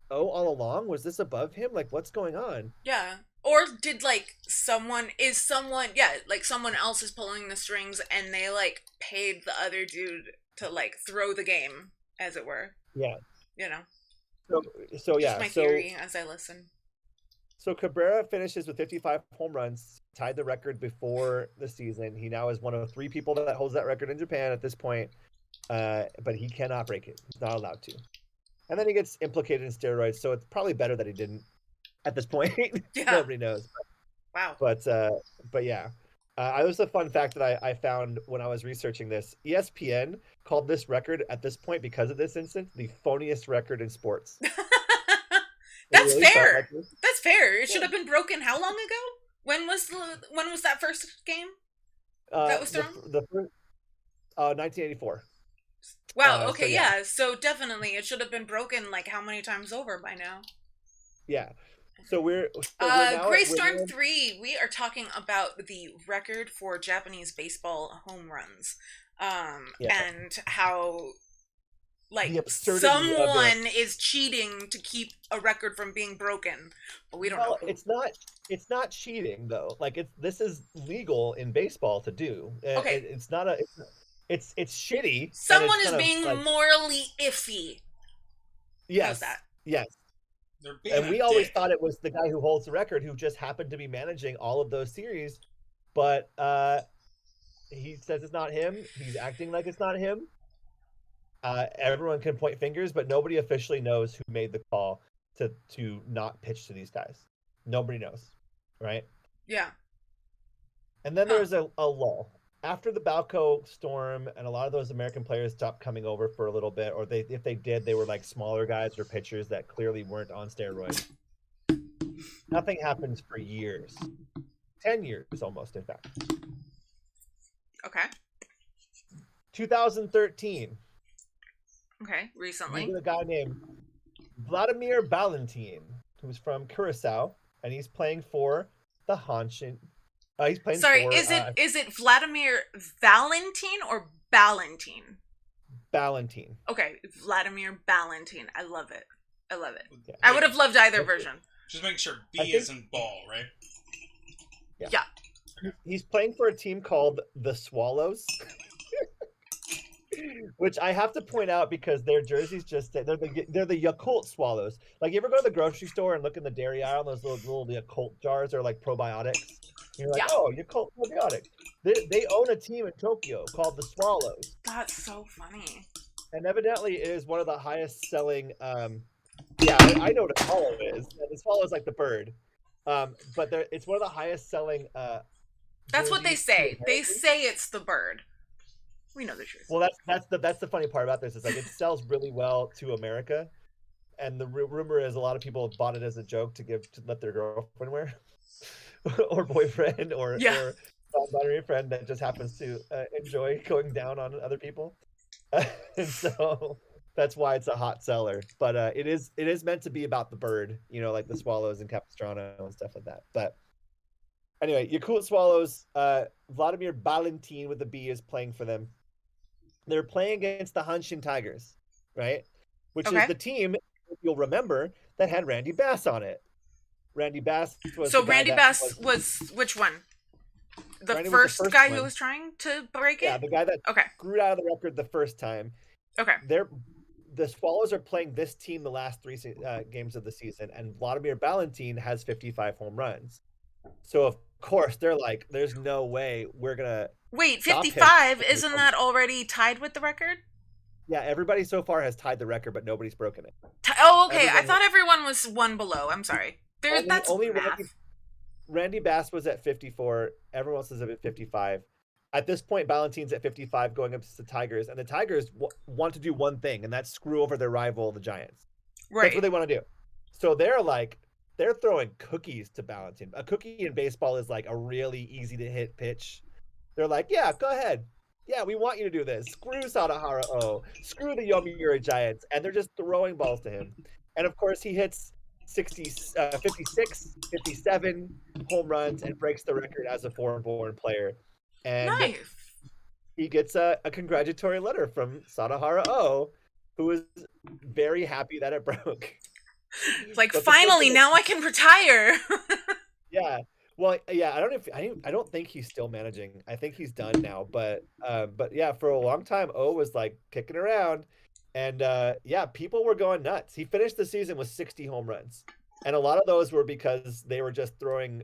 O all along? Was this above him? Like, what's going on? Yeah. Or did someone else is pulling the strings and they paid the other dude to throw the game, as it were. Yeah. You know. So yeah. Just my theory as I listen. So Cabrera finishes with 55 home runs, tied the record before the season. He now is one of 3 people that holds that record in Japan at this point, but he cannot break it. He's not allowed to. And then he gets implicated in steroids, so it's probably better that he didn't at this point. Yeah. Nobody knows. Wow. But yeah. It was a fun fact that I found when I was researching this. ESPN called this record at this point, because of this instance, the phoniest record in sports. That's really fair. That's fair. It should have been broken how long ago? When was that first game that was thrown? The first, 1984. Wow. Okay. So yeah. So definitely, it should have been broken how many times over by now? Yeah. So we're Gray Storm 3. We are talking about the record for Japanese baseball home runs, and how someone is cheating to keep a record from being broken, but we don't know who. It's not cheating though. This is legal in baseball to do. Okay. It's not a. It's shitty. Someone is being morally iffy. Yes. How's that? Yes. And we always thought it was the guy who holds the record who just happened to be managing all of those series, but he says it's not him. He's acting like it's not him. Everyone can point fingers, but nobody officially knows who made the call to not pitch to these guys. Nobody knows, right? Yeah. And then there's a lull. After the Balco storm, and a lot of those American players stopped coming over for a little bit, or if they did, they were smaller guys or pitchers that clearly weren't on steroids. Nothing happens for years. 10 years almost, in fact. Okay. 2013. Okay, recently. There's a guy named Vladimir Valentin, who's from Curacao, and he's playing for the Hanshin. He's playing. Sorry, is it Vladimir Valentin or Ballantyne? Ballantyne. Okay, Vladimir Ballantyne. I love it. Yeah. I would have loved either version. Just making sure B is in ball, right? Yeah. He's playing for a team called the Swallows, which I have to point out because their jerseys they're the Yakult Swallows. You ever go to the grocery store and look in the dairy aisle, and those little Yakult jars are probiotics. You're like, oh, Yakult probiotics. They own a team in Tokyo called the Swallows. That's so funny. And evidently, it is one of the highest selling. I know what a swallow is. The swallow is like the bird, but it's one of the highest selling. That's what they say. They say it's the bird. We know the truth. Well, that's the funny part about this is it sells really well to America, and the rumor is a lot of people have bought it as a joke to let their girlfriend wear, or boyfriend, or non-binary friend that just happens to enjoy going down on other people, and so that's why it's a hot seller. But it is meant to be about the bird, like the swallows and Capistrano and stuff like that. But anyway, Yakult Swallows, Vladimir Ballantyne with the B is playing for them. They're playing against the Hanshin Tigers, right? Which is the team, if you'll remember, that had Randy Bass on it. Randy Bass was was which one? Randy first was the guy one who was trying to break it? Yeah, the guy that screwed out of the record the first time. Okay. The Swallows are playing this team the last 3 games of the season, and Vladimir Ballantyne has 55 home runs. So, of course, they're like, there's no way we're going to... Wait, 55? Isn't that already tied with the record? Yeah, everybody so far has tied the record, but nobody's broken it. Okay. I thought everyone was one below. I'm sorry. That's math. Randy Bass was at 54. Everyone else is at 55. At this point, Valentine's at 55 going up to the Tigers, and the Tigers want to do one thing, and that's screw over their rival, the Giants. That's what Right. they want to do. So they're throwing cookies to Valentine. A cookie in baseball is like a really easy to hit pitch. They're like, yeah, go ahead. Yeah, we want you to do this. Screw Sadahara O. Screw the Yomiuri Giants. And they're just throwing balls to him. And of course, he hits 56, 57 home runs and breaks the record as a foreign-born player. And Nice. he gets a congratulatory letter from Sadahara O, who is very happy that it broke. It's like, But the finally, person- now I can retire. Yeah. Well, yeah, I don't think he's still managing. I think he's done now. But yeah, for a long time, O was like kicking around, and yeah, people were going nuts. He finished the season with 60 home runs, and a lot of those were because they were just throwing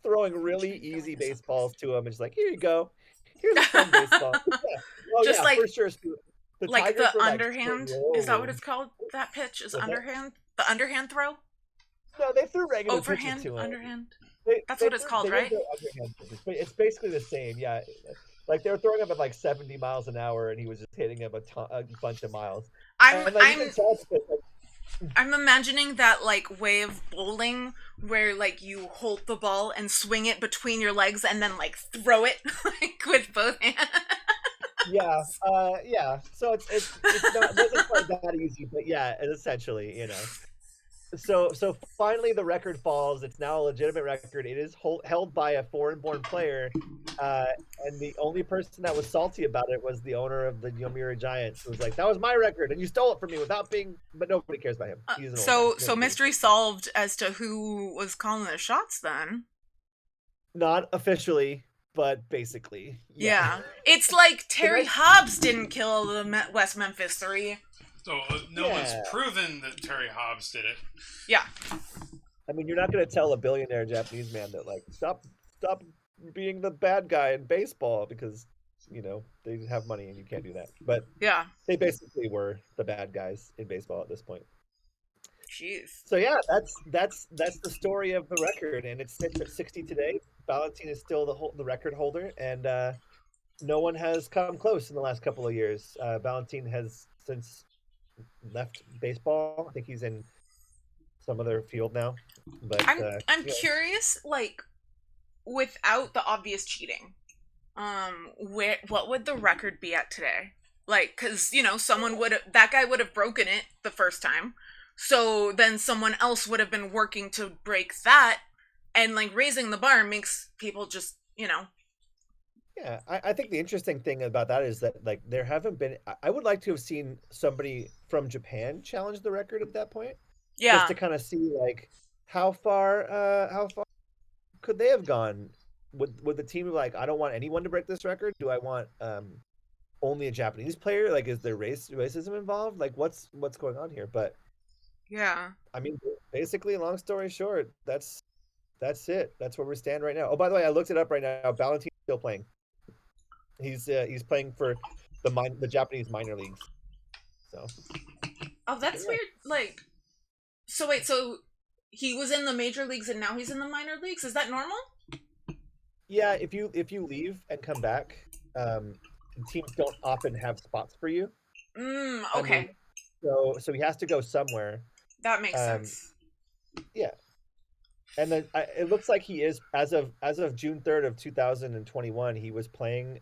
really easy baseballs to him, and just like, here you go, here's a fun baseball. Yeah. Well, Just yeah, like- for sure. The Like Tigers the were, underhand. Is that what "Whoa." it's called? That pitch is What's that? underhand? The underhand throw? No, they threw regular Overhand? pitches to him. Underhand? They- That's they what it's threw- called, they right? didn't throw underhand pitches, but it's basically the same. Yeah, like they were throwing him at like 70 miles an hour, and he was just hitting him a bunch of miles. And, like, you can tell it's just, like, I'm imagining that like way of bowling where like you hold the ball and swing it between your legs and then like throw it like with both hands. yeah, yeah. So it's not it doesn't quite that easy, but yeah, essentially, you know. So finally the record falls. It's now a legitimate record. It is held by a foreign-born player, and the only person that was salty about it was the owner of the Yomiuri Giants, who was like, "That was my record, and you stole it from me without being." But nobody cares about him. He's an old So guy. Nobody cares. mystery solved as to who was calling the shots then. Not officially, but basically. Yeah. It's like Terry Hobbs didn't kill the West Memphis Three. So no one's Yeah. proven that Terry Hobbs did it. Yeah. I mean, you're not going to tell a billionaire Japanese man that like stop being the bad guy in baseball because they have money and you can't do that. But Yeah. they basically were the bad guys in baseball at this point. Jeez. So yeah, that's the story of the record, and it's sits at 60 today. Valentine is still the record holder, and no one has come close in the last couple of years. Valentine has since left baseball. I think he's in some other field now. But I'm yeah. curious, like, without the obvious cheating, what would the record be at today? Like, because that guy would have broken it the first time, so then someone else would have been working to break that, and like raising the bar makes people just Yeah, I think the interesting thing about that is that like there haven't been. I would like to have seen somebody from Japan challenge the record at that point, yeah. just to kind of see like how far could they have gone? Would the team be like, I don't want anyone to break this record? Do I want only a Japanese player? Like, is there racism involved? Like, what's going on here? But Yeah. I mean, basically, long story short, that's it. That's where we stand right now. Oh, by the way, I looked it up right now. Valentine's still playing. He's playing for the Japanese minor leagues. So. Oh, that's Yeah. weird. Like, so wait, so he was in the major leagues and now he's in the minor leagues? Is that normal? Yeah, if you leave and come back, teams don't often have spots for you. Okay. I mean, so he has to go somewhere. That makes sense. Yeah. And then it looks like he is as of June 3rd of 2021, he was playing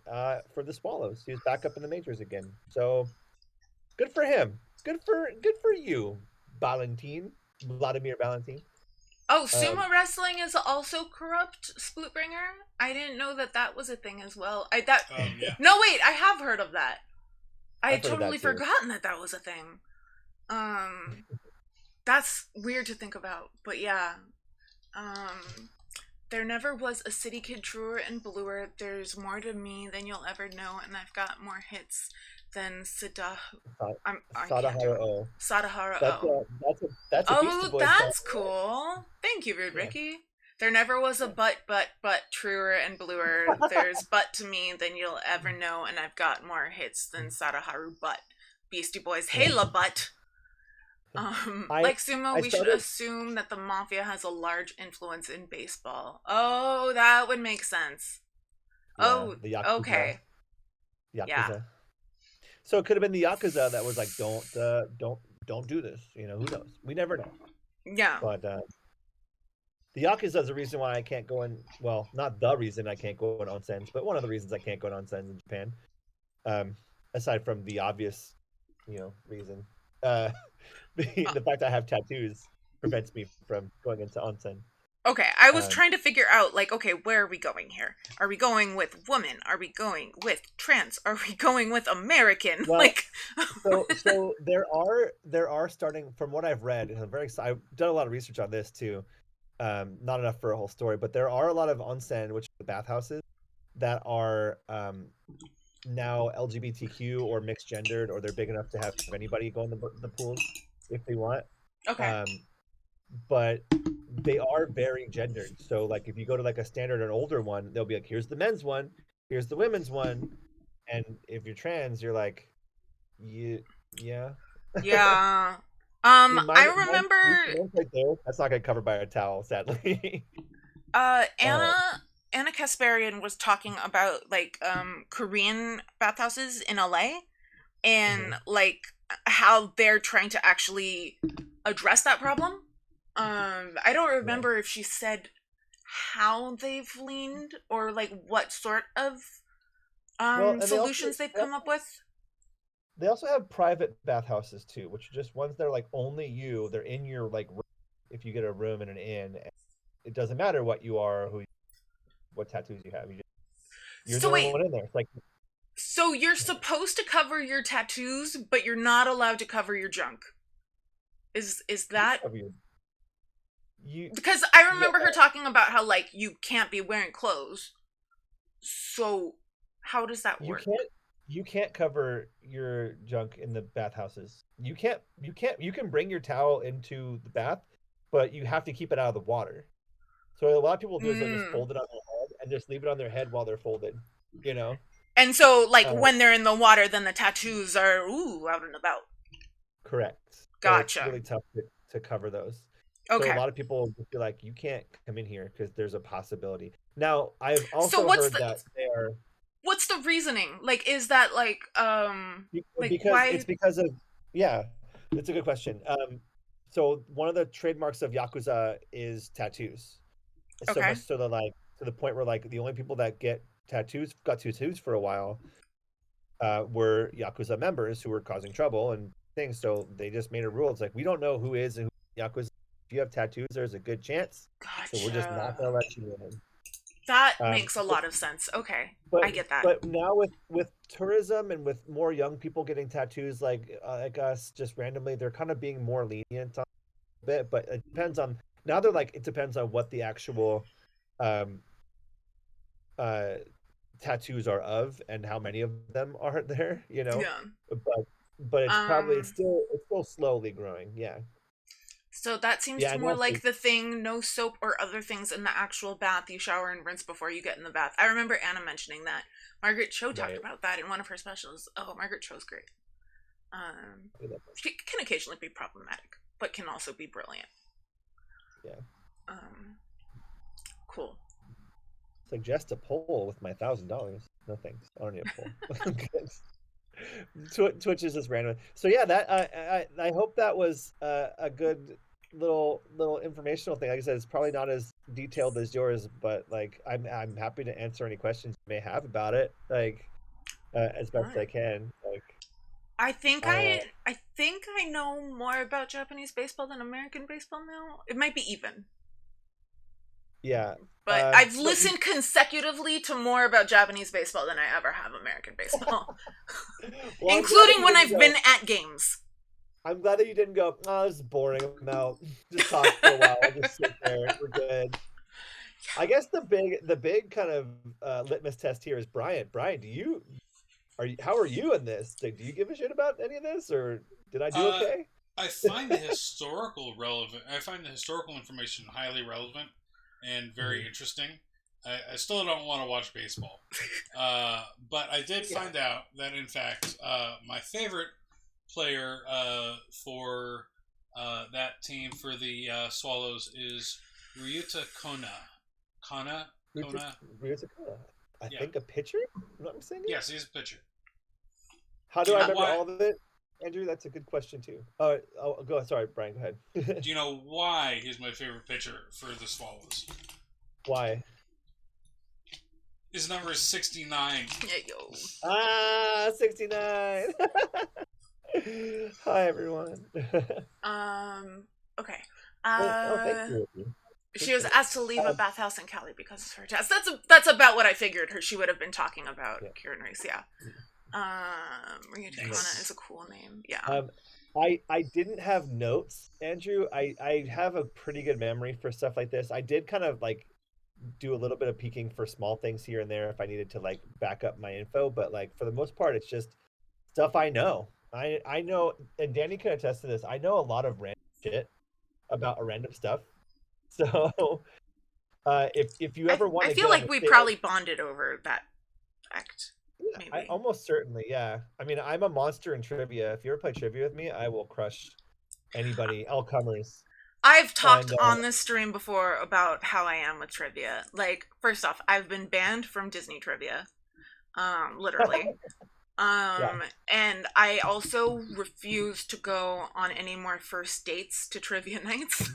for the Swallows. He was back up in the majors again. So good for him. Good for you, Vladimir Valentine. Oh, sumo wrestling is also corrupt, Splitbringer? I didn't know that was a thing as well. Yeah. No, wait, I have heard of that. I had I've heard of totally that too. forgotten that was a thing. That's weird to think about, but yeah. There never was a city kid truer and bluer. There's more to me than you'll ever know, and I've got more hits than Sadahara O. Sadahara That's O. that's a Beastie Oh, Boys that's song. cool. Thank you, Rude Ricky. There never was a but truer and bluer. There's but to me than you'll ever know, and I've got more hits than Sadaharu Butt. Beastie Boys, hey la butt. I Like sumo, I we should started. assume that the mafia has a large influence in baseball. Oh, that would make sense. Yeah, Oh, the Yakuza. okay. Yeah. Yakuza. So it could have been the Yakuza that was like, don't do this. You know, who knows? We never know. Yeah. But the Yakuza is the reason why I can't go in. Well, not the reason I can't go in onsens, but one of the reasons I can't go in onsens in Japan. Um, aside from the obvious, reason, uh, Uh, the fact I have tattoos prevents me from going into onsen. Okay, I was Um, trying to figure out, like, okay, where are we going here? Are we going with woman? Are we going with trans? Are we going with American? well, Like, so there are starting from what I've read, and I'm very excited. I've done a lot of research on this too. Not enough for a whole story, but there are a lot of onsen, which are the bathhouses, that are now LGBTQ or mixed gendered, or they're big enough to have anybody go in the pools if they want. okay. Um, but they are very gendered. So like if you go to like a standard or an older one, they'll be like, here's the men's one, here's the women's one, and if you're trans, you're like, yeah, yeah. Yeah. See, I mine, remember mine's right there. That's not gonna cover by a towel, sadly. uh, Anna Kasparian was talking about like Korean bathhouses in LA and mhm. like how they're trying to actually address that problem. I don't Yeah. remember if she said how they've leaned or like what sort of Well, and solutions they've come up with. they also have private bathhouses too, which are just ones that are like only you. They're in your like room, if you get a room in an inn. It doesn't matter what you are, what tattoos you have. You're So the only wait, one in there. It's like so you're supposed to cover your tattoos, but you're not allowed to cover your junk. Is that of you. You because I yeah. remember her talking about how like you can't be wearing clothes. So how does that You work? can't cover your junk in the bathhouses. You can bring your towel into the bath, but you have to keep it out of the water. So a lot of people do is they'll just Mm. fold it on their head and just leave it on their head while they're folded. You know, And so like uh, when they're in the water, then the tattoos are out and about. correct. So it's Gotcha. really tough to cover those. So a Okay. lot of people just be like, you can't come in here because there's a possibility. Now, I've So also heard that they are what's the reasoning? Like is that like because why it's because of yeah, it's a good question. So one of the trademarks of Yakuza is tattoos. So okay. much so that like to the point where like the only people that got tattoos for a while were Yakuza members who were causing trouble and things. So they just made a rule. It's like we don't know who is and who Yakuza. If you have tattoos, there's a good chance. So we're just not Gotcha. gonna let you in. That Um, makes a lot of sense. Okay. but I get that. but now with tourism and with more young people getting tattoos like us just randomly, they're kind of being more lenient on a bit. But it depends on now. They're like it depends on what the actual um uh tattoos are of and how many of them are there. Yeah. But Um it's still slowly growing. Yeah. so that seems Yeah, and more also like the thing no soap or other things in the actual bath. You shower and rinse before you get in the bath. I remember Anna mentioning that. Margaret Cho talked right. about that in one of her specials. Oh, Margaret Cho's great. She can occasionally be problematic, but can also be brilliant. Yeah. Um cool. Suggest a poll with my $1,000. No thanks. I don't need a poll. Twitch is just random. So yeah, that I hope that was a good little informational thing. Like I said, it's probably not as detailed as yours, but like I'm happy to answer any questions you may have about it, like as All best I right. can. Like I I think I know more about Japanese baseball than American baseball now. It might be even. yeah. But I've But listened consecutively to more about Japanese baseball than I ever have American baseball, well, I'm glad that including you when didn't I've go. been at games. I'm glad that you didn't go. Oh, this is boring. I'm out. Just talk for a while. I'll just sit there. We're good. I guess the big kind of litmus test here is Brian. Brian, how are you in this? Like, do you give a shit about any of this, or did I do Uh, okay? I find the historical relevant. I find the historical information highly relevant and very Mhm. interesting. I still don't want to watch baseball, but I did Yeah. find out that in fact my favorite player for That team for the Swallows is Ryuta Kona. Kona? Ryuta Kona. I Yeah. think a pitcher? I'm not mistaken? Yes, he's a pitcher. How do You I know remember why? all of it? Andrew, that's a good question too. Oh, go. Sorry, Brian. Go ahead. Do you know why he's my favorite pitcher for the Swallows? Why? His number is 69. Yakyuu. 69. Hi, everyone. Okay. Thank you. She was asked to leave a bathhouse in Cali because of her test. That's about what I figured she would have been talking about. Yeah. Kieran Reese, yeah. Ryuta Kona is a cool name. Yeah. I didn't have notes, Andrew. I have a pretty good memory for stuff like this. I did kind of like do a little bit of peeking for small things here and there if I needed to like back up my info, but like for the most part, it's just stuff I know. I know, and Danny can attest to this. I know a lot of random shit about random stuff. So if you ever want I to feel get on like the we stage, probably bonded over that fact. yeah, Maybe. almost certainly, yeah. I mean, I'm a monster in trivia. If you ever play trivia with me, I will crush anybody, all comers. I've talked And on this stream before about how I am with trivia. Like, first off, I've been banned from Disney trivia. Literally. Yeah. And I also refuse to go on any more first dates to trivia nights.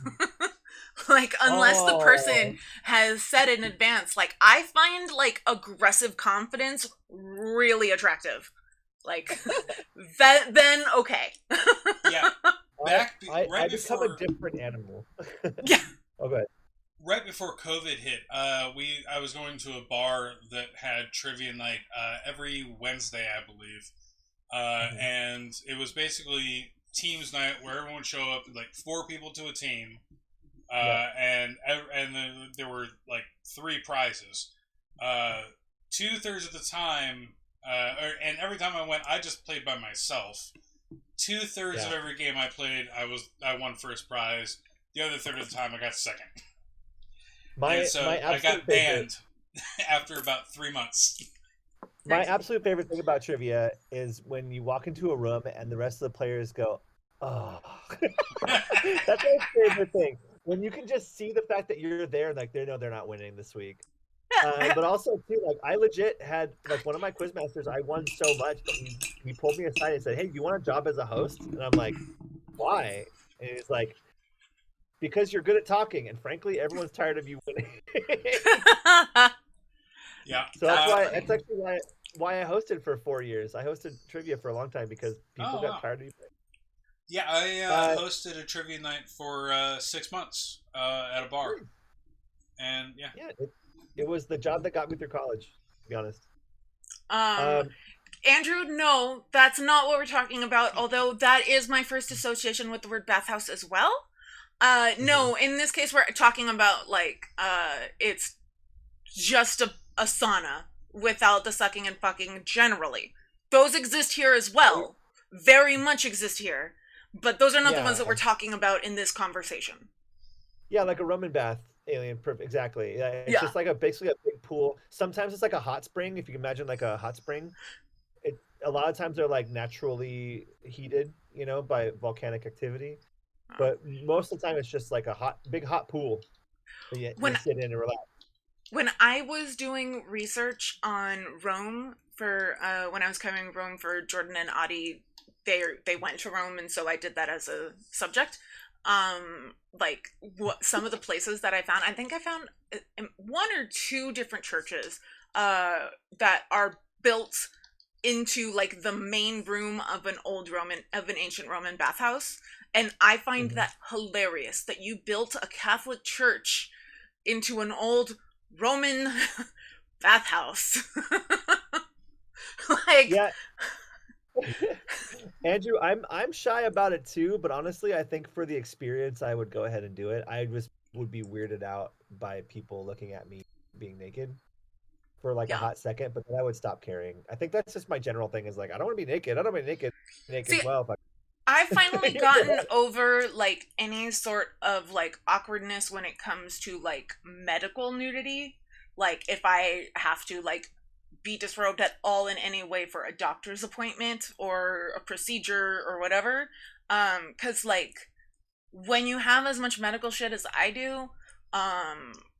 Like, unless the person has said in advance, like, I find like aggressive confidence really attractive. Like that, then okay. Yeah. I become a different animal. Yeah. Okay. Right before COVID hit, I was going to a bar that had trivia night every Wednesday, I believe, and it was basically teams night where everyone would show up, like 4 people to a team, and there were like 3 prizes. 2/3 of the time, and every time I went, I just played by myself. 2/3 of every game I played, I won first prize. The other third of the time, I got second. My I got banned after about 3 months. My absolute favorite thing about trivia is when you walk into a room and the rest of the players go, "Oh." That's my favorite thing. When you can just see the fact that you're there, like they know they're not winning this week. But also too, like I legit had like one of my quizmasters. I won so much, but he pulled me aside and said, "Hey, you want a job as a host?" And I'm like, "Why?" And he's like, "Because you're good at talking, and frankly, everyone's tired of you winning." Yeah. So that's actually why I hosted for 4 years. I hosted trivia for a long time because people got tired of you. Yeah, I hosted a trivia night for 6 months at a bar, and yeah, it was the job that got me through college. To be honest. Andrew, no, that's not what we're talking about. Although that is my first association with the word bathhouse as well. No, in this case, we're talking about like it's just a sauna without the sucking and fucking. Generally, those exist here as well. Very much exist here. But those are not the ones that we're talking about in this conversation. Yeah, like a Roman bath, alien. Exactly. Yeah, it's just like basically a big pool. Sometimes it's like a hot spring. If you can imagine like a hot spring, a lot of times they're like naturally heated, by volcanic activity. But most of the time it's just like a big hot pool that you sit in and relax. When I was doing research on Rome for when I was covering Rome for Jordan and Adi, they went to Rome, and so I did that as a subject. Like some of the places that I found, I think I found 1 or 2 different churches that are built into like the main room of an ancient Roman bathhouse, and I find that hilarious that you built a Catholic church into an old Roman bathhouse. Like, yeah. Andrew, I'm shy about it too, but honestly, I think for the experience, I would go ahead and do it. I just would be weirded out by people looking at me being naked for like a hot second, but then I would stop caring. I think that's just my general thing is like, I don't want to be naked. I don't want to be naked See, well. I've finally gotten over like any sort of like awkwardness when it comes to like medical nudity. Like if I have to like be disrobed at all in any way for a doctor's appointment or a procedure or whatever. 'Cause like when you have as much medical shit as I do,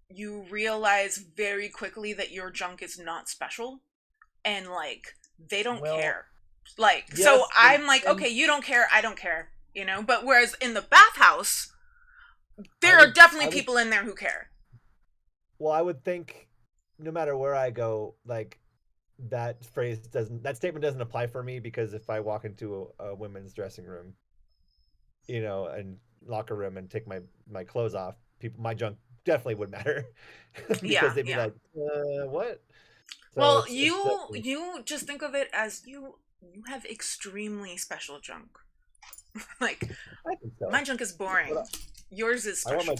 you realize very quickly that your junk is not special, and like they don't care. Like, yes, so I'm like, and okay, you don't care, I don't care, you know. But whereas in the bathhouse, there are definitely people in there who care. Well, I would think, no matter where I go, like that statement doesn't apply for me, because if I walk into a women's dressing room, and locker room, and take my clothes off, my junk definitely would matter, because they'd be like, what? So well, it's you just think of it as you have extremely special junk. Like, I think so. my junk is boring. Yours is special.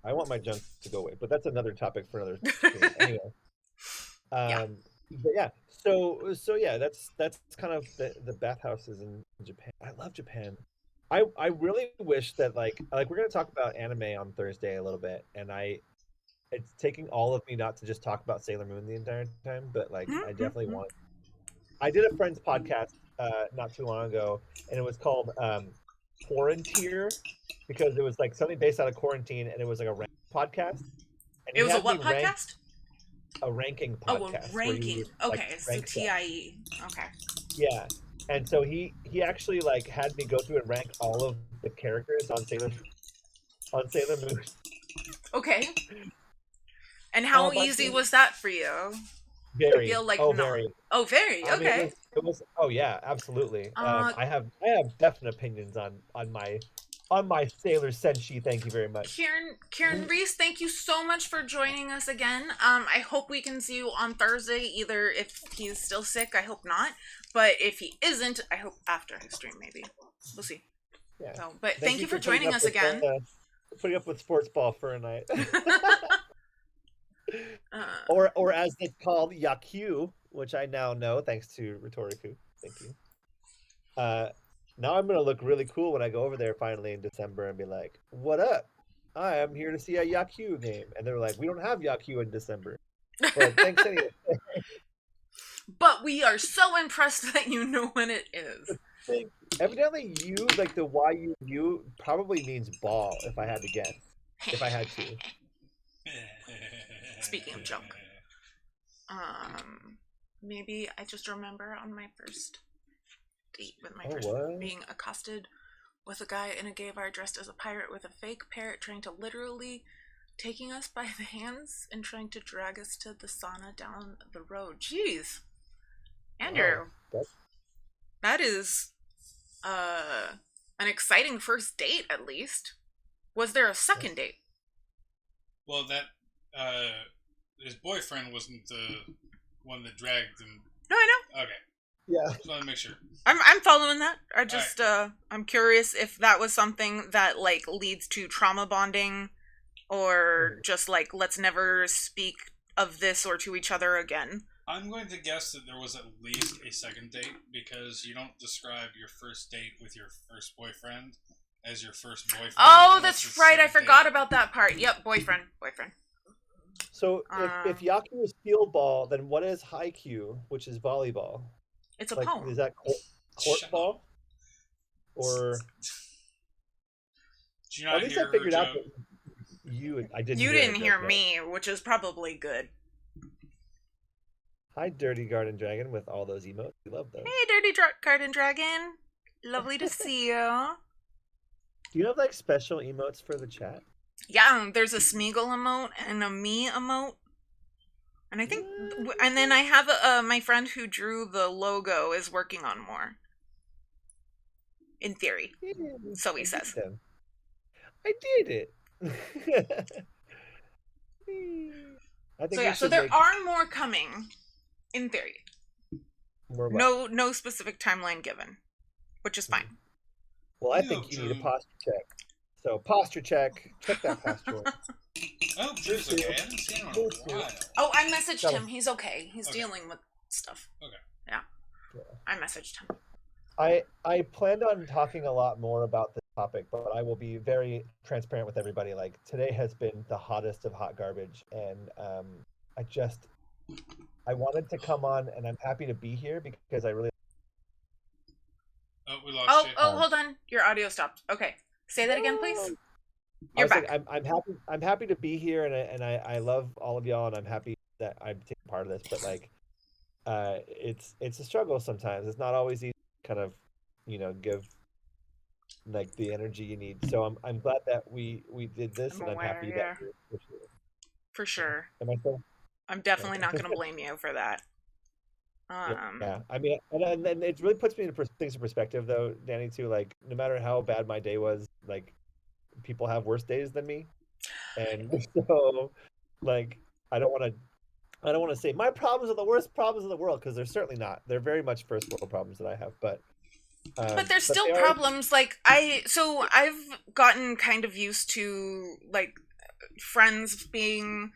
I want my junk to go away, but that's another topic for another stream. Anyway. Yeah. But yeah, so yeah, that's kind of the bathhouses in Japan. I love Japan. I really wish that like we're gonna talk about anime on Thursday a little bit, and it's taking all of me not to just talk about Sailor Moon the entire time, but like I definitely want. I did a friend's podcast not too long ago, and it was called Quarantier, because it was like something based out of quarantine, and it was like a podcast. And it was a what podcast? A ranking podcast. Oh, a ranking. Okay, it's the TIE. Okay. Yeah, and so he actually like had me go through and rank all of the characters on Sailor Moon. Okay. And how easy was that for you? Very. I feel like very. Oh, very. Okay. I mean, it was. Oh yeah, absolutely. I have definite opinions on my Sailor Senshi. Thank you very much. Kieran Reese, thank you so much for joining us again. I hope we can see you on Thursday, either if he's still sick, I hope not. But if he isn't, I hope after his stream, maybe. We'll see. Yeah. So, but thank you for joining us again. Putting up with sports ball for a night. Or as it's called, Yakyuu, which I now know thanks to Rhetoriku. Thank you. Now I'm gonna look really cool when I go over there finally in December and be like, "What up? I am here to see a Yakyuu game," and they're like, "We don't have Yakyuu in December." But thanks anyway. But we are so impressed that you know when it is. Evidently, you like the YUU probably means ball. If I had to guess, if I had to. Speaking of junk, maybe I just remember on my first date with my person being accosted with a guy in a gay bar dressed as a pirate with a fake parrot, trying to literally taking us by the hands and trying to drag us to the sauna down the road. Jeez, Andrew, that is an exciting first date. At least, was there a second date? Well, that his boyfriend wasn't the one that dragged him. No, I know. Okay. Yeah. Just want to make sure. I'm following that. I just I'm curious if that was something that like leads to trauma bonding, or just like let's never speak of this or to each other again. I'm going to guess that there was at least a second date, because you don't describe your first date with your first boyfriend as your first boyfriend. Oh, that's right. I forgot about that part. Yep, boyfriend. So if Yakyuu is field ball, then what is Haikyuu, which is volleyball? It's a poem. Is that court ball? Or did you not at least hear I figured out joke? that you didn't hear me, which is probably good. Hi, Dirty Garden Dragon, with all those emotes. We love those. Hey, Dirty Garden Dragon. Lovely to see you. Do you have like special emotes for the chat? Yeah, there's a Smeagol emote and a me emote. And I think, and then I have my friend who drew the logo is working on more. In theory. So he says. I did it. I think so there are more coming, in theory. No specific timeline given, which is fine. Well, I think you need a posture check. So posture check. Check that posture. Oh, Drew's okay. I haven't seen him in a while. Oh, I messaged him. He's okay. He's dealing with stuff. Okay. Yeah. I messaged him. I planned on talking a lot more about this topic, but I will be very transparent with everybody. Like, today has been the hottest of hot garbage, and I wanted to come on, and I'm happy to be here because I really. Oh, we lost you. Oh, hold on. Your audio stopped. Okay. Say that again, please. I You're was saying back. I'm happy to be here, and I love all of y'all, and I'm happy that I'm taking part of this. But like, it's a struggle sometimes. It's not always easy to kind of, give like the energy you need. So I'm glad that we did this, I'm and I'm aware, happy that yeah. we're here. For Yeah. sure. Am I still? I'm definitely Okay. not gonna blame you for that. Yeah, Um, yeah. I mean, and it really puts me in things in perspective, though, Danny. Too. Like, no matter how bad my day was, like people have worse days than me, and so like I don't want to. I don't want to say my problems are the worst problems in the world because they're certainly not. They're very much first world problems that I have, but there's but still they are. problems. Like so I've gotten kind of used to like friends being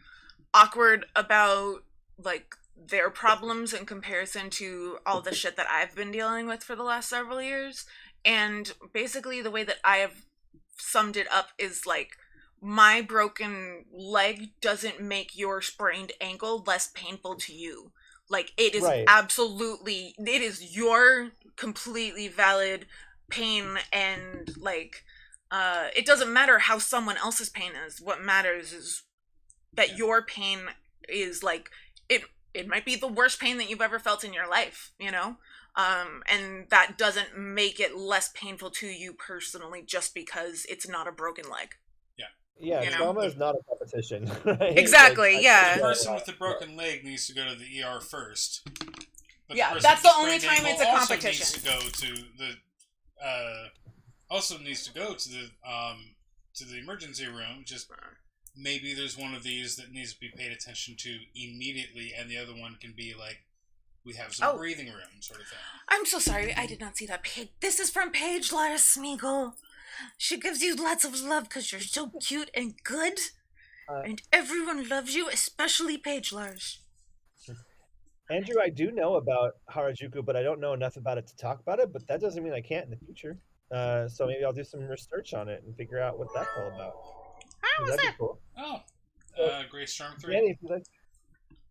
awkward about like their problems in comparison to all the shit that I've been dealing with for the last several years. And basically the way that I have summed it up is like my broken leg doesn't make your sprained ankle less painful to you. Like it is Right. absolutely, it is your completely valid pain, and like it doesn't matter how someone else's pain is. What matters is that your pain is like it might be the worst pain that you've ever felt in your life, and that doesn't make it less painful to you personally just because it's not a broken leg. Yeah, You know? trauma is not a competition, right? Exactly, I yeah. The that a person lot. with the broken leg needs to go to the ER first. But Yeah, person that's with the only sprained time ankle it's a also competition. needs to go to the also needs to go to the emergency room. Just maybe there's one of these that needs to be paid attention to immediately, and the other one can be like, we have some breathing room sort of thing. I'm so sorry, I did not see that page. This is from Paige Lara Smeagol. She gives you lots of love because you're so cute and good, Uh, and everyone loves you, especially Paige Lars. Andrew, I do know about Harajuku, but I don't know enough about it to talk about it. But that doesn't mean I can't in the future. So maybe I'll do some research on it and figure out what that's all about. How was That'd be that? cool. Oh, So, Grey Storm 3. Danny, if you like,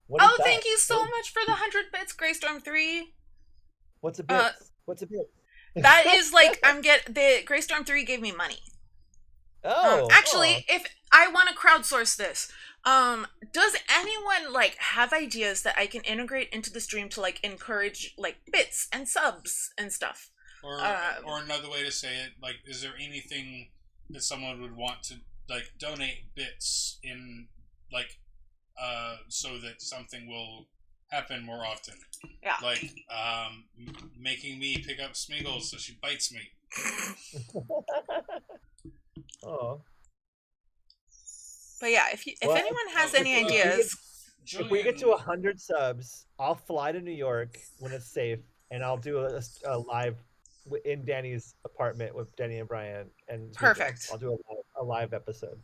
what is Oh, that? thank you so much for the 100 bits, Greystorm 3. What's a bit? What's a bit? That is like, the Greystorm 3 gave me money. Actually, if I want to crowdsource this, does anyone like have ideas that I can integrate into the stream to like encourage like bits and subs and stuff? Or another way to say it, like, is there anything that someone would want to like donate bits in, like, so that something will happen more often? Yeah. Like, making me pick up Smeagol so she bites me. Oh. But yeah, if anyone has any ideas, if we get to 100 subs, I'll fly to New York when it's safe, and I'll do a live in Danny's apartment with Danny and Brian. And perfect. I'll do a live episode.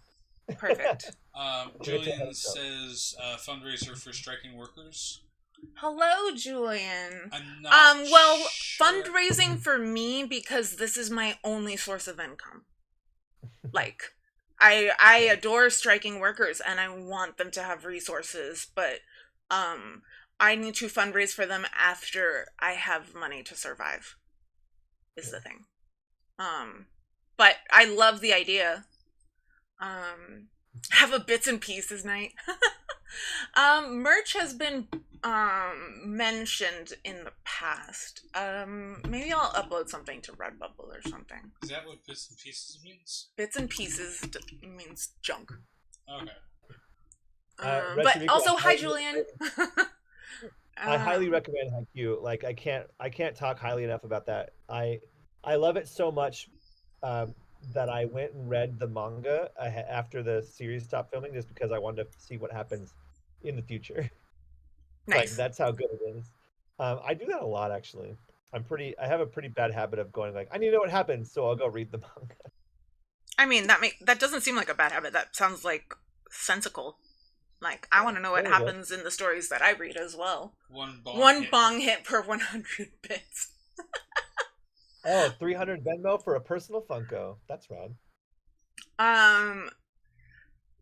Perfect. Julian says fundraiser for striking workers. Hello, Julian. I'm not well, sure. fundraising for me because this is my only source of income. Like, I adore striking workers and I want them to have resources, but I need to fundraise for them after I have money to survive. Is the thing. But I love the idea. Have a bits and pieces night. Merch has been mentioned in the past. Maybe I'll upload something to Redbubble or something. Is that what bits and pieces means? Bits and pieces means junk. Okay. But also, hi Julian. I highly recommend Yakyuu. Like I can't talk highly enough about that. I love it so much that I went and read the manga after the series stopped filming, just because I wanted to see what happens in the future. Nice. Like that's how good it is. I do that a lot actually. I have a pretty bad habit of going like, I need to know what happens, so I'll go read the manga. I mean, that doesn't seem like a bad habit. That sounds like sensical. Like, I want to know what happens in the stories that I read as well. One bong hit per 100 bits. Oh, 300 Venmo for a personal Funko. That's rad.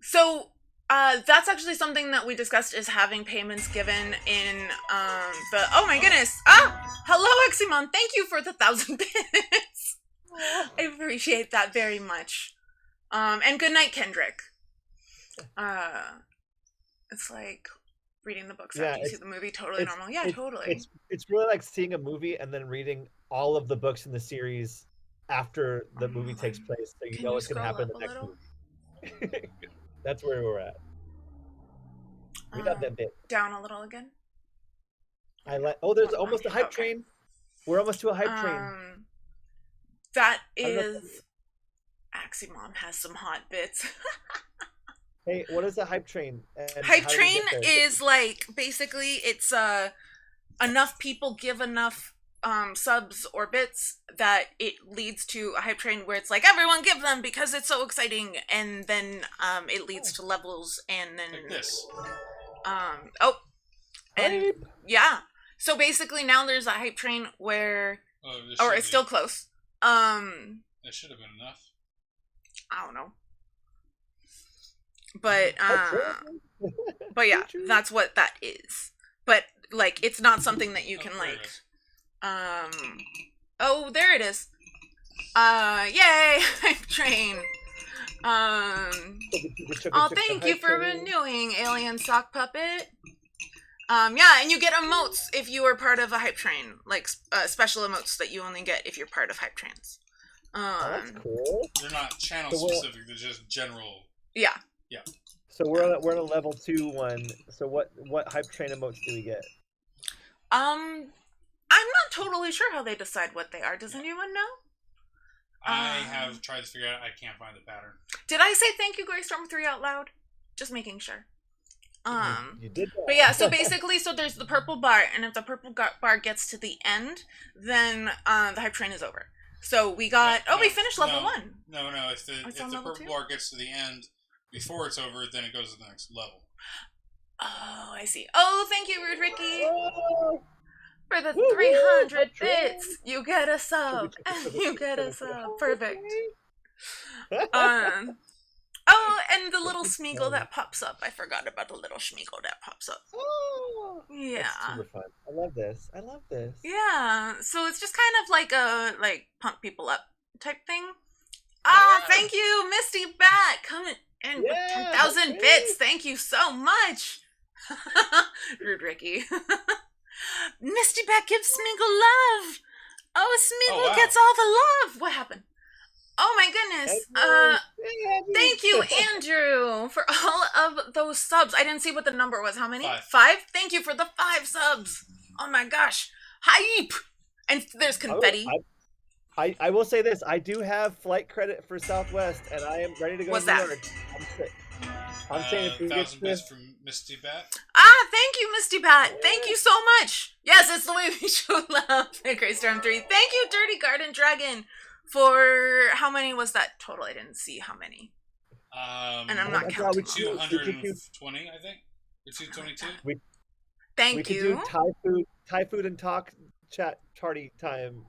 So, that's actually something that we discussed, is having payments given in, oh my goodness. Hello, Eximon. Thank you for the 1,000 bits. I appreciate that very much. And good night, Kendrick. It's like reading the books after you see the movie. Totally normal. Yeah, totally. It's really like seeing a movie and then reading all of the books in the series after the movie takes place, so you know what's going to happen in the next movie. That's where we're at. We got that bit. Down a little again. There's almost a hype train. We're almost to a hype train. That is... Aximom has some hot bits. Hey, what is a hype train? Hype train is like, basically, it's enough people give enough subs or bits that it leads to a hype train where it's like, everyone give them because it's so exciting, and then it leads to levels, and then... Like this. And yeah. So basically now there's a hype train where... or it's still close. That should have been enough. I don't know. But but yeah, that's what that is. But like, it's not something that you can like oh, there it is. Yay, hype train. Oh, thank you for renewing, Alien Sock Puppet. Yeah, and you get emotes if you are part of a hype train, like special emotes that you only get if you're part of hype trains. That's cool. They're not channel specific; they're just general. Yeah. Yeah. So we're on a level 2 one. So what hype train emotes do we get? I'm not totally sure how they decide what they are. Does anyone know? I have tried to figure out. I can't find the pattern. Did I say thank you, Greystorm 3 out loud? Just making sure. You did that. But yeah, so basically, so there's the purple bar, and if the purple bar gets to the end, then the hype train is over. So we got... we finished level 1. No. If the purple bar gets to the end before it's over, then it goes to the next level. Oh, I see. Oh, thank you, Rude Ricky. For the 300 bits, you get a sub. You get a sub. Perfect. Oh, and the little Smeagol that pops up. I forgot about the little Smeagol that pops up. Oh, yeah. That's super fun. I love this. Yeah. So it's just kind of like a pump people up type thing. Ah, thank you, Misty Bat, coming in with 10,000 bits. Thank you so much. Rude Ricky. Misty Bat gives Smeagol love. Oh, Smeagol gets all the love. What happened? Oh my goodness. Thank you, Andrew, for all of those subs. I didn't see what the number was. How many? 5. Thank you for the 5 subs. Oh my gosh. Hype. And there's confetti. I will say this. I do have flight credit for Southwest, and I am ready to go to New York. I'm saying if we get 1,000 bits from Misty Bat. Ah, thank you, Misty Bat. Thank you so much. Yes, it's the way we show love. Greystorm 3. Thank you, Dirty Garden Dragon. For how many was that total? I didn't see how many. And I'm not counting. 220, I think. Or 222. Thank you. We could do Thai food and talk chat party time.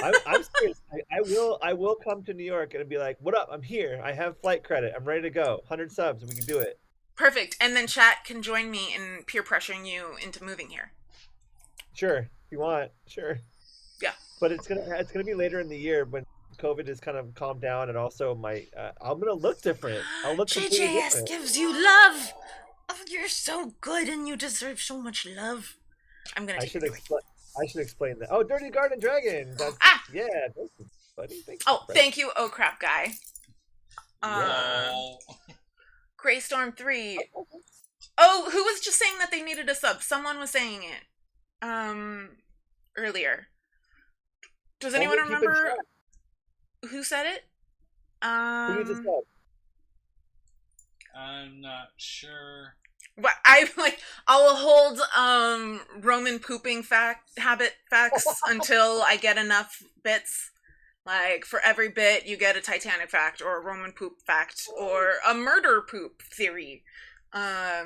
I'm serious. I will come to New York and be like, "What up? I'm here. I have flight credit. I'm ready to go. 100 subs. We can do it." Perfect. And then chat can join me in peer pressuring you into moving here. Sure, if you want. Sure. Yeah. But it's gonna be later in the year when COVID is kind of calmed down, and also I'm gonna look different. I'll look completely JJS different. gives you love. Oh, you're so good, and you deserve so much love. I'm gonna. I should explain that. Oh, Dirty Garden Dragon. That's, yeah, this is funny. Thank you, oh crap guy. Yeah. Greystorm 3. Oh, who was just saying that they needed a sub? Someone was saying it. Earlier. Does anyone remember who said it? Who needs a sub? I'm not sure. But I'll hold Roman pooping habit facts until I get enough bits. Like, for every bit, you get a Titanic fact, or a Roman poop fact, or a murder poop theory. Yeah.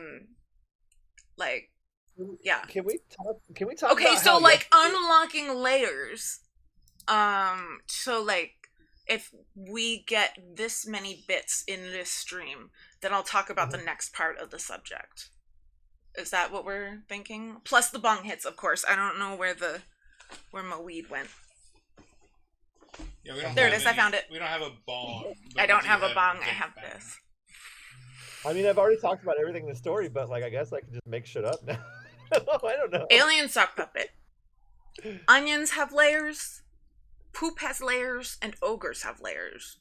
Can we talk? Okay, so unlocking layers. So if we get this many bits in this stream, then I'll talk about the next part of the subject. Is that what we're thinking? Plus the bong hits, of course. I don't know where my weed went. Yeah, we don't There it have is. I found it. We don't have a bong. I but don't we have do a bong. I vape have pen. this. I mean, I've already talked about everything in the story, but like, I guess I can just make shit up now. I don't know. Alien sock puppet. Onions have layers. Poop has layers, and ogres have layers.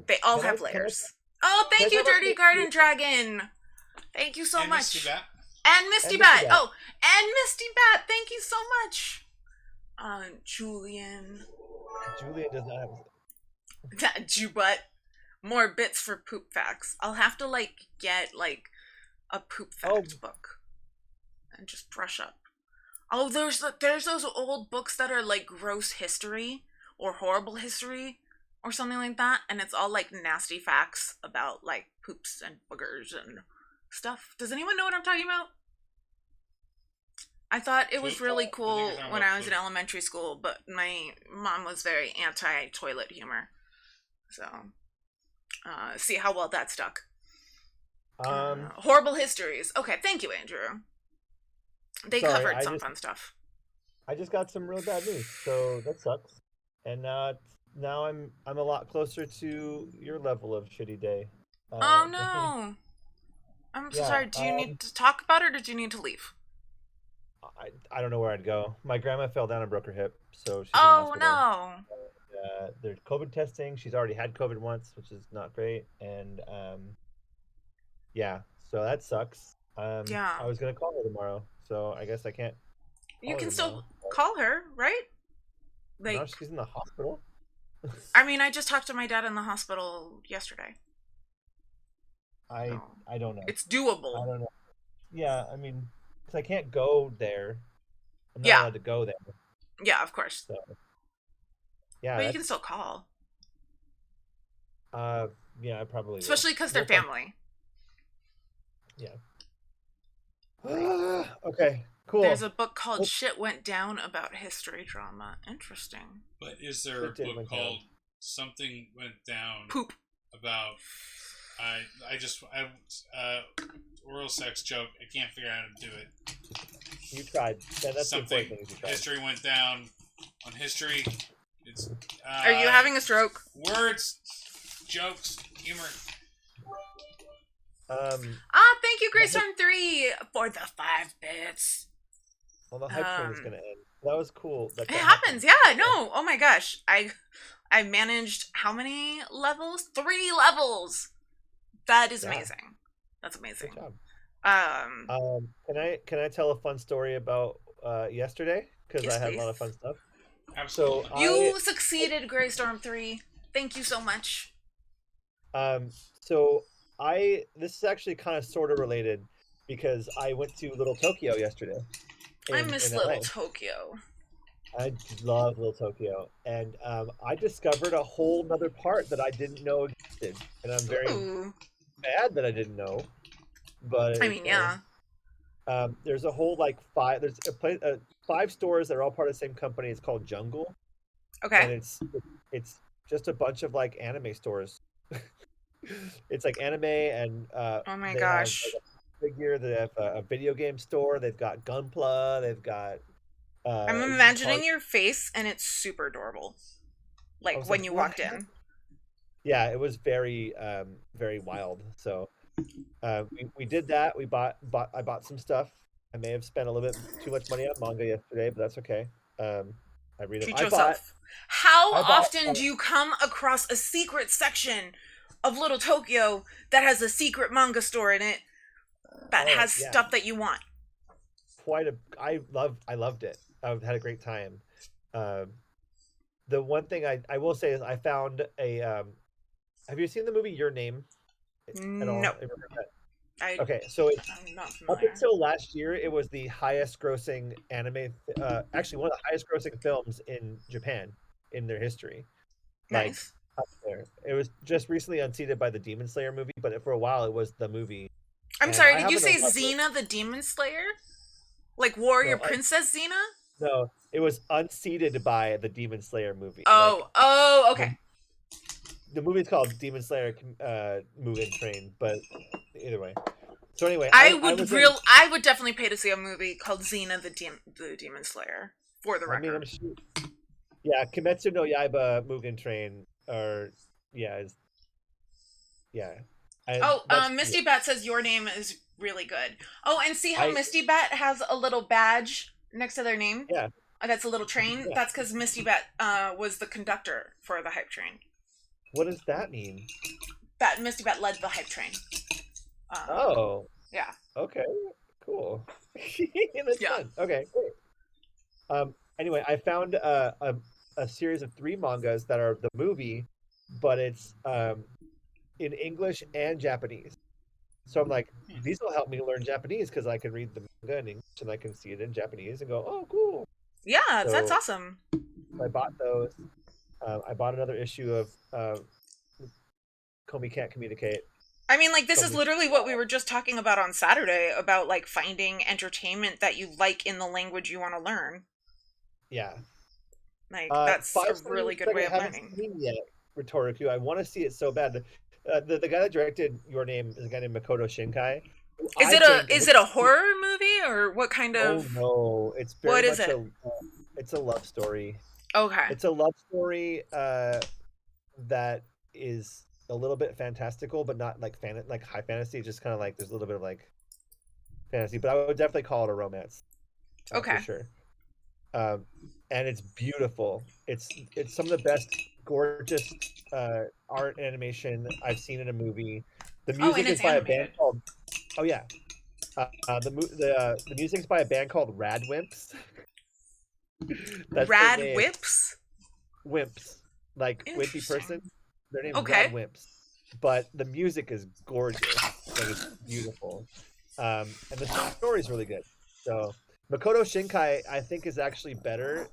They all have layers. Oh, thank you, Dirty Garden Dragon. Thank you so And much. Misty Bat. And Misty Bat. Oh, and Misty Bat. Thank you so much. Julian. Julian does not have. Jubut. More bits for poop facts. I'll have to get a poop fact book and just brush up. Oh, there's those old books that are like gross history or horrible history or something like that, and it's all like nasty facts about like poops and boogers and stuff. Does anyone know what I'm talking about? I thought it was really cool when I was in elementary school, but my mom was very anti-toilet humor. So, see how well that stuck. Horrible histories. Okay, thank you, Andrew. They covered some fun stuff. I just got some real bad news, so that sucks. And now I'm a lot closer to your level of shitty day. Oh no! I'm so sorry. Do you need to talk about it, or did you need to leave? I don't know where I'd go. My grandma fell down and broke her hip, so she's oh in the hospital. No! There's COVID testing. She's already had COVID once, which is not great. And yeah, so that sucks. Yeah. I was gonna call her tomorrow, so I guess I can't. You can still call her, right? Like, no, she's in the hospital. I mean, I just talked to my dad in the hospital yesterday. I don't know. It's doable. I don't know. Yeah, I mean, because I can't go there. I'm not allowed to go there. Yeah, of course. So, yeah, but you can still call. Yeah, I probably. Especially because they're family. Yeah. Okay. Cool. There's a book called Shit Went Down about history drama. Interesting. But is there a book called Something Went Down? Poop. About oral sex joke. I can't figure out how to do it. You tried. Yeah, that's something. The you tried. History went down. On history, it's. Are you having a stroke? Words, jokes, humor. Thank you, Greystorm 3 for the 5 bits. Well, the hype train is gonna end. That was cool. It happens, yeah. No, oh my gosh, I managed how many levels? 3 levels. That is amazing. That's amazing. Good job. Can I tell a fun story about yesterday? Because yes, I had please. a lot of fun stuff. Absolutely. So you succeeded, Greystorm 3. Thank you so much. So this is actually kind of sort of related because I went to Little Tokyo yesterday. I miss Little Tokyo. I love Little Tokyo, and I discovered a whole nother part that I didn't know existed, and I'm very bad that I didn't know. But I mean, yeah. There's a whole 5. There's 5 stores that are all part of the same company. It's called Jungle. Okay. And it's just a bunch of anime stores. It's like anime and oh my gosh. Have, figure. They have a video game store. They've got Gunpla. They've got. I'm imagining your face, and it's super adorable. When you walked in. Yeah, it was very, very wild. So, we did that. I bought some stuff. I may have spent a little bit too much money on manga yesterday, but that's okay. I read it. Treat yourself. How often do you come across a secret section of Little Tokyo that has a secret manga store in it that has stuff that you want? I loved it. I had a great time. The one thing I will say is I found a. Have you seen the movie Your Name? No. Okay, so I'm not familiar. Up until last year, it was the highest grossing anime. Actually, one of the highest grossing films in Japan in their history. Nice. Up there. It was just recently unseated by the Demon Slayer movie, but for a while it was the movie. I'm sorry, did you say Xena the Demon Slayer? Like Warrior Princess Xena? No, it was unseated by the Demon Slayer movie. Okay. The movie's called Demon Slayer Mugen Train, but either way. So anyway, I would definitely pay to see a movie called Xena the Demon Slayer. For the record. I mean, Yeah, Kimetsu no Yaiba Mugen Train, or yeah, yeah. Oh, That's yeah. Misty Bat says your name is really good. Oh, and see how I Misty Bat has a little badge next to their name? yeah That's a little train. yeah. That's because Misty Bat was the conductor for the hype train. What does that mean? That Misty Bat led the hype train. Um, Oh, yeah, okay, cool. That's yeah. fun. Okay, great. Anyway, I found a series of 3 mangas that are the movie, but it's in English and Japanese. So I'm like, these will help me learn Japanese because I can read the manga in English and I can see it in Japanese and go, oh, cool. Yeah, that's So awesome. I bought those. I bought another issue of Komi Can't Communicate. I mean, like, this is Komi, literally what we were just talking about on Saturday about, like, finding entertainment that you like in the language you want to learn. yeah. Like, that's a Five really Seconds good that way I of haven't learning. seen yet. Rhetoriku. I want to see it so bad. The guy that directed Your Name is a guy named Makoto Shinkai. Who Is I it a think is it a horror movie or what kind oh of no, it's very what is much it? it's a love story. Okay. It's a love story that is a little bit fantastical, but not like like high fantasy. Just kind of like there's a little bit of like fantasy, but I would definitely call it a romance for Okay. sure. Um, and it's beautiful. It's some of the best, gorgeous art and animation I've seen in a movie. The Oh, and music is it's by a band animated. called oh yeah, the music's by a band called Radwimps. That's their Rad name. Whips? Wimps, like wimpy person. Interesting. Their name's Okay. Radwimps, but the music is gorgeous. Like it's beautiful, and the story's really good. So Makoto Shinkai, I think, is actually better.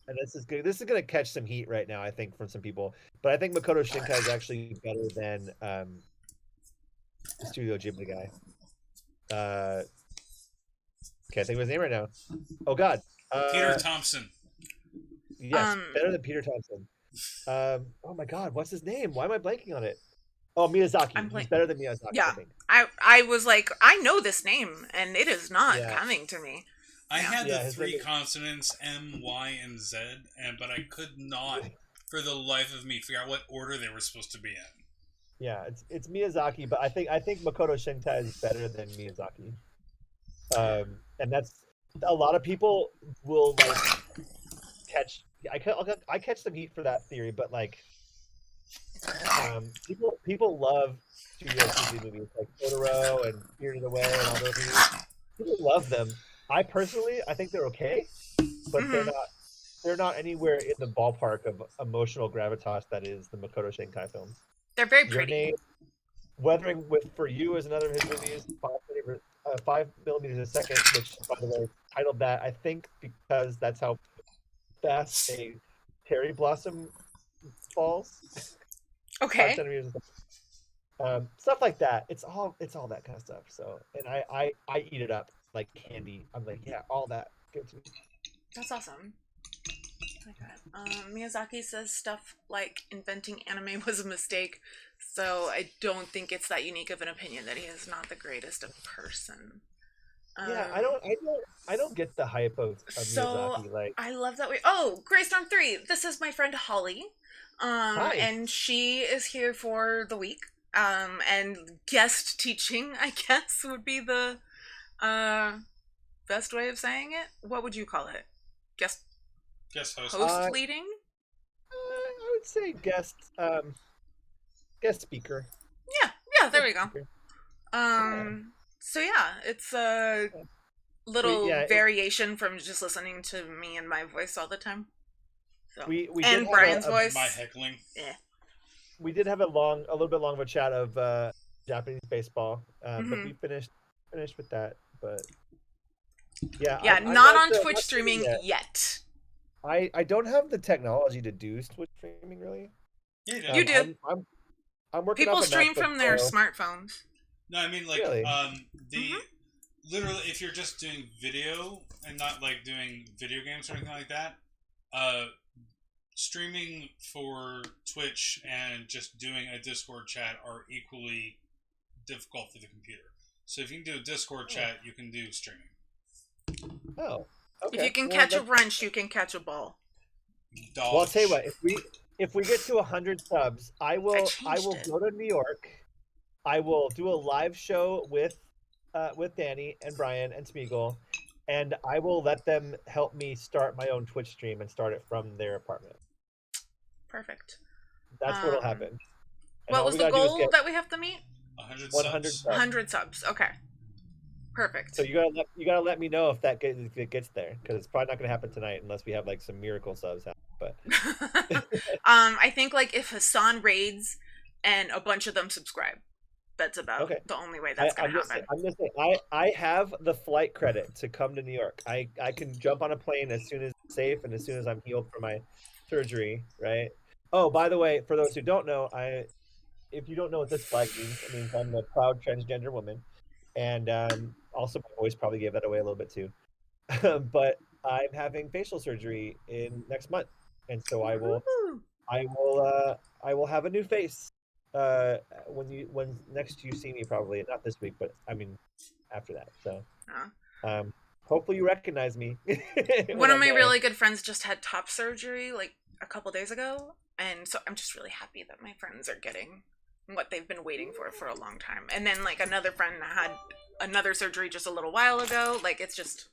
And this is good. This is going to catch some heat right now, I think, from some people. But I think Makoto Shinkai is actually better than the Studio Ghibli guy. Can't think of his name right now. Oh God. Peter Thompson. Yes, better than Peter Thompson. Oh my God, what's his name? Why am I blanking on it? Oh, Miyazaki. He's better than Miyazaki, I Yeah. think. I was like, I know this name and it is not Yeah. coming to me. I had the his 3 name is- consonants M, Y, and Z, but I could not, for the life of me, figure out what order they were supposed to be in. Yeah, it's Miyazaki, but I think Makoto Shinkai is better than Miyazaki. And that's a lot of people will like catch. I catch some heat for that theory, but like people love Studio Ghibli movies like Totoro and Spirited Away and all those movies. People love them. I personally, I think they're okay, but Mhm. they're not anywhere in the ballpark of emotional gravitas that is the Makoto Shinkai films. They're very Your pretty. Name, Weathering with For You is another of his movies. 5 millimeters a second, which by the way is titled that I think because that's how fast a cherry blossom falls. 5 Okay. centimeters a second. Stuff like that. It's all that kind of stuff. So, and I eat it up like candy. I'm like, yeah, all that. Give it to me. That's awesome. Okay. Miyazaki says stuff like inventing anime was a mistake, so I don't think it's that unique of an opinion that he is not the greatest of person. Yeah, I don't get the hype of So Miyazaki. Like, I love that we. Oh, Greystorm 3. This is my friend Holly. hi. And she is here for the week. And guest teaching, I guess, would be the best way of saying it. What would you call it? Guest Guest host. host leading? I would say guest speaker. Yeah, there we go. Speaker. So yeah, it's a little Yeah, variation from just listening to me and my voice all the time. So. we did And have Brian's a- voice. My heckling. Yeah. we did have a little bit long of a chat of Japanese baseball, but Mhm. we finished with that. But yeah, Yeah, I'm not on not Twitch not streaming yet. yet. I don't have the technology to do Twitch streaming really. Yeah, You do. I'm working. People off a stream MacBook from their Pro. smartphones. No, I mean like Really? literally if you're just doing video and not like doing video games or anything like that, streaming for Twitch and just doing a Discord chat are equally difficult for the computer. So if you can do a Discord chat, you can do streaming. Oh, okay. If you can Well, catch a that's- wrench, you can catch a ball. Dodge. Well, I'll tell you what. If we get to 100 subs, I will changed it. go to New York. I will do a live show with Danny and Brian and Smeagol, and I will let them help me start my own Twitch stream and start it from their apartment. Perfect. That's what'll happen. And What all was we the gotta do is goal get that we have to meet? 100 100 subs. subs. 100 subs. Okay. Perfect. So you gotta let me know if it gets there, because it's probably not gonna happen tonight unless we have like some miracle subs happen. But I think like if Hassan raids and a bunch of them subscribe, that's about Okay. the only way that's gonna happen. I'm just saying, I have the flight credit to come to New York. I can jump on a plane as soon as it's safe and as soon as I'm healed from my surgery, right? Oh, by the way, for those who don't know, if you don't know what this flag means, it means I'm a proud transgender woman, and also my voice probably gave that away a little bit too. But I'm having facial surgery in next month, and so I will have a new face when next you see me, probably not this week, but I mean after that. So hopefully you recognize me. One of my really good friends just had top surgery like a couple days ago, and so I'm just really happy that my friends are getting what they've been waiting for a long time. And then like another friend had another surgery just a little while ago. Like it's just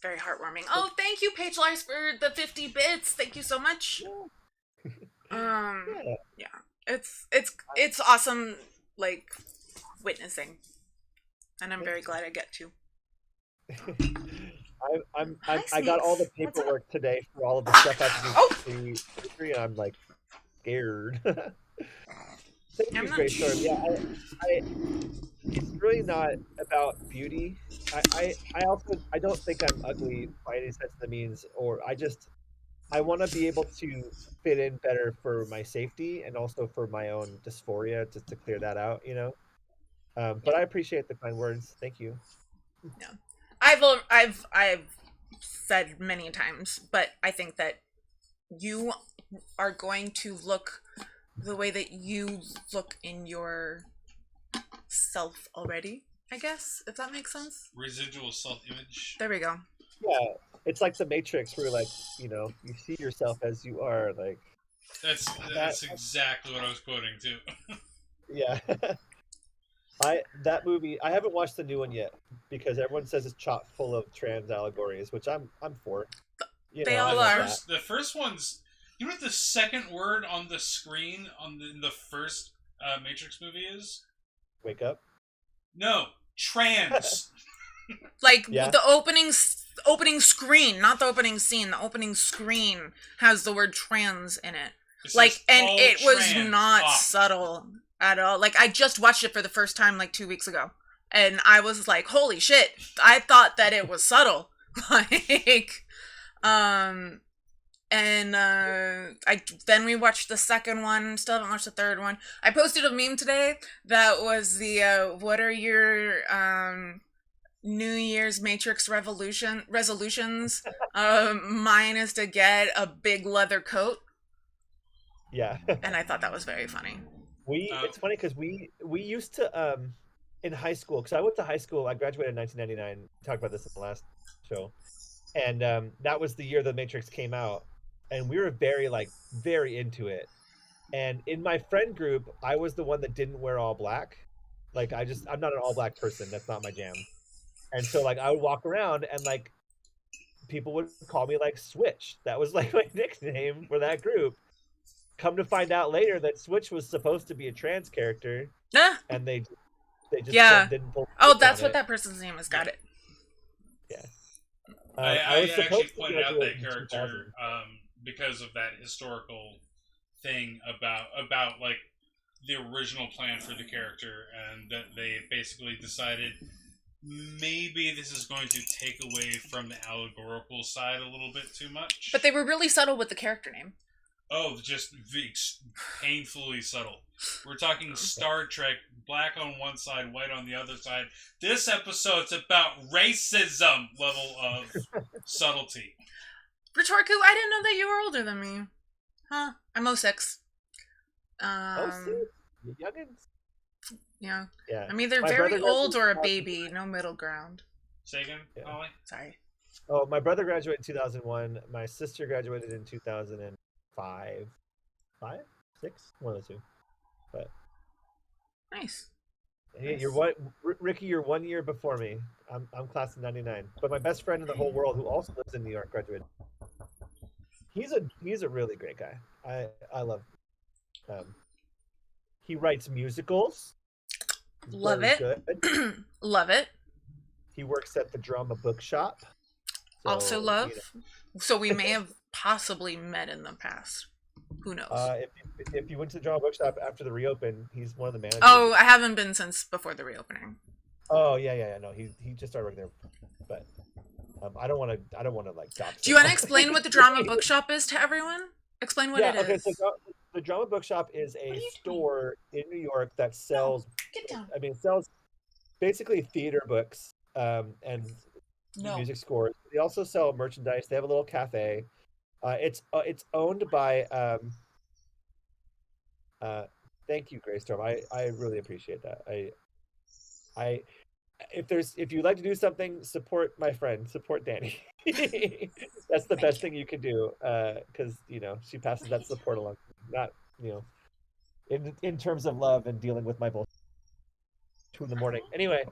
very heartwarming. Oh, thank you, Paige Lars, for the 50 bits. Thank you so much. Yeah. It's awesome, like witnessing, and I'm very glad I get to. I got all the paperwork today for all of the stuff I have to do for surgery, and I'm like scared. Thank you, Grace Storm. Yeah, it's really not about beauty. I don't think I'm ugly by any sense of the means, or I want to be able to fit in better for my safety and also for my own dysphoria, just to clear that out, you know. But I appreciate the kind words. Thank you. Yeah, I've said many times, but I think that you are going to look the way that you look in your self already, I guess, if that makes sense. Residual self-image. There we go. Yeah, it's like the Matrix, where like, you know, you see yourself as you are. Like that's exactly what I was quoting too. Yeah. That movie, I haven't watched the new one yet because everyone says it's chock full of trans allegories, which I'm for. They all are. The first one's, you know what the second word on the screen in the first Matrix movie is? Wake up. No, trans. Like the opening screen, not the opening scene. The opening screen has the word trans in it. Like, and it was not subtle at all. Like, I just watched it for the first time like 2 weeks ago, and I was like, "Holy shit!" I thought that it was subtle. Like, then we watched the second one. Still haven't watched the third one. I posted a meme today that was the what are your New Year's Matrix resolutions? Mine is to get a big leather coat. Yeah. And I thought that was very funny. It's funny because we used to in high school, because I went to high school. I graduated in 1999. Talked about this in the last show, and that was the year the Matrix came out, and we were very into it. And in my friend group, I was the one that didn't wear all black. Like I'm not an all black person. That's not my jam. And so like I would walk around and like people would call me like Switch. That was like my nickname for that group. Come to find out later that Switch was supposed to be a trans character, and they just didn't pull. Oh, that's what that person's name is. Got it. Yeah. I actually pointed out that character because of that historical thing about like the original plan for the character, and that they basically decided maybe this is going to take away from the allegorical side a little bit too much. But they were really subtle with the character name. Oh, just painfully subtle. We're talking Star Trek, black on one side, white on the other side. This episode's about racism level of subtlety. Retorku, I didn't know that you were older than me. Huh? I'm 06. 06? Youngins? Yeah. Yeah. I'm either very old or a baby. No middle ground. Say again, Holly? Sorry. Oh, my brother graduated in 2001. My sister graduated in 2005. Five? Six? One of the two. But Nice. hey, Nice. Ricky, you're 1 year before me. I'm class of '99. But my best friend in the whole world, who also lives in New York, graduated. He's a really great guy. I love. Um, he writes musicals. He's Love very it. good. Love it. He works at the drama bookshop. Also So love. So we may have possibly met in the past. Who knows? If you went to the drama bookshop after the reopen, he's one of the managers. Oh, I haven't been since before the reopening. Oh yeah. No, he just started working there, but I don't want to like dox. Do you want to explain what the drama bookshop is to everyone? Explain what it is. Okay. So the drama bookshop is a store in New York that sells. Get down. I mean, it sells basically theater books and music scores. They also sell merchandise. They have a little cafe. It's owned by. Thank you, Greystorm. I really appreciate that. If you'd like to do something, support my friend, support Danny. That's the best thing you can do, because she passes that support along. Not in terms of love and dealing with my bullshit 2 a.m. Anyway,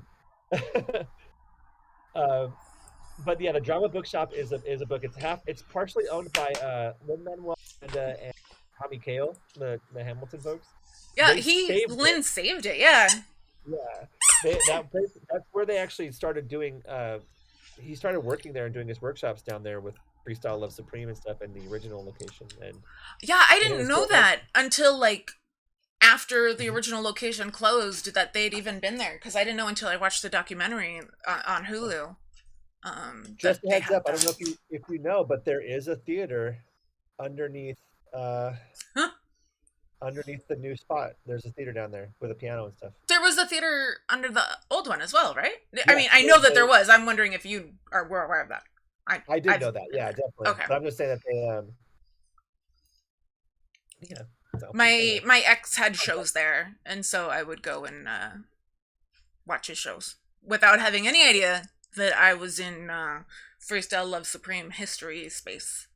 but yeah, the drama bookshop is a book. It's partially owned by Lin-Manuel Miranda and Tommy Kail, the Hamilton folks. Yeah, Lynn saved it. Yeah. Yeah, that's where they actually started doing. He started working there and doing his workshops down there with Freestyle Love Supreme and stuff in the original location. And yeah, I didn't know that until like after the original location closed that they'd even been there, because I didn't know until I watched the documentary on Hulu. Just a heads up, I don't know if you know, but there is a theater underneath. Underneath the new spot, there's a theater down there with a piano and stuff. There was a theater under the old one as well, right? Yeah, I mean, I know that there was. I'm wondering if you were aware of that. I did know that. Yeah, definitely. Okay. But I'm just saying that they, So, my ex had shows there, and so I would go and watch his shows without having any idea that I was in Freestyle Love Supreme history space.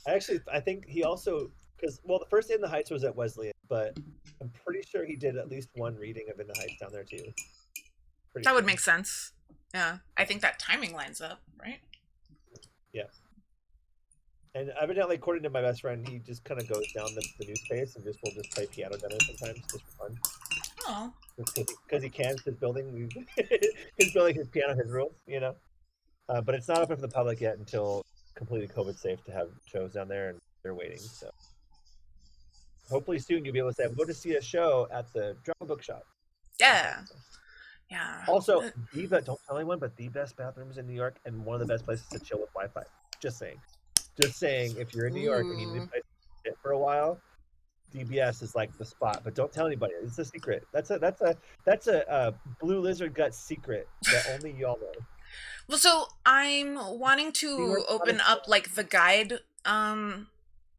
I think he also, because the first In the Heights was at Wesleyan, but I'm pretty sure he did at least one reading of In the Heights down there too. That would make sense. Yeah, I think that timing lines up, right? Yeah. And evidently, according to my best friend, he just kind of goes down the new space and will just play piano down there sometimes just for fun. Oh. Because he can. His building, his piano, his rules, But it's not open for the public yet until completely COVID safe to have shows down there, and they're waiting. So hopefully soon you'll be able to say, "I'm going to see a show at the drama bookshop." Yeah. Yeah. Also, don't tell anyone, but the best bathrooms in New York and one of the best places to chill with Wi-Fi. Just saying. If you're in New York and you need a place to sit for a while, DBS is like the spot. But don't tell anybody. It's a secret. That's a Blue Lizard Gut secret that only y'all know. Well, so I'm wanting to open up like the guide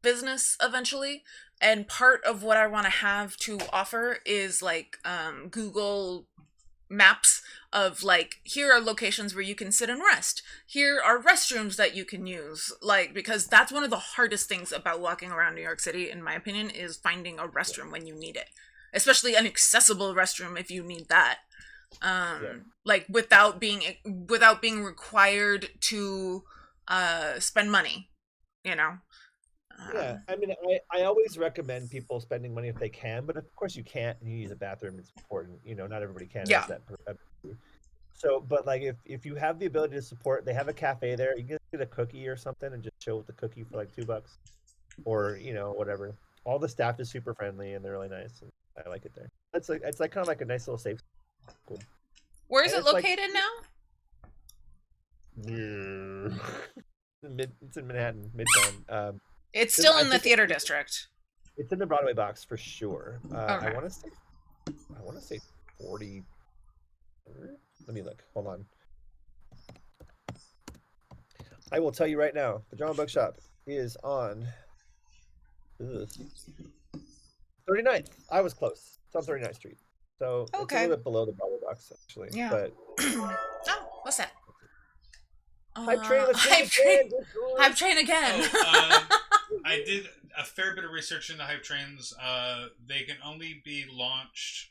business eventually, and part of what I want to have to offer is like Google Maps of like, here are locations where you can sit and rest. Here are restrooms that you can use, like, because that's one of the hardest things about walking around New York City, in my opinion, is finding a restroom when you need it, especially an accessible restroom if you need that. Like without being required to spend money, Yeah, I mean, I always recommend people spending money if they can, but of course you can't, and you use a bathroom. It's important, not everybody can. Yeah. So, but like if you have the ability to support, they have a cafe there. You can get a cookie or something and just chill with the cookie for like $2, or whatever. All the staff is super friendly and they're really nice, and I like it there. It's like kind of like a nice little safe. Cool. Where is it located now? It's in Manhattan, Midtown. It's still in the theater district. It's in the Broadway box for sure. Okay. I want to say 40. Let me look. Hold on. I will tell you right now. The Drama Bookshop is on 39th. I was close. It's on 39th Street. So It's a little bit below the Broadway box, actually. Yeah. But oh, what's that? Hype train, let's get Hype it train. again. Hype train again. I did a fair bit of research into hype trains. They can only be launched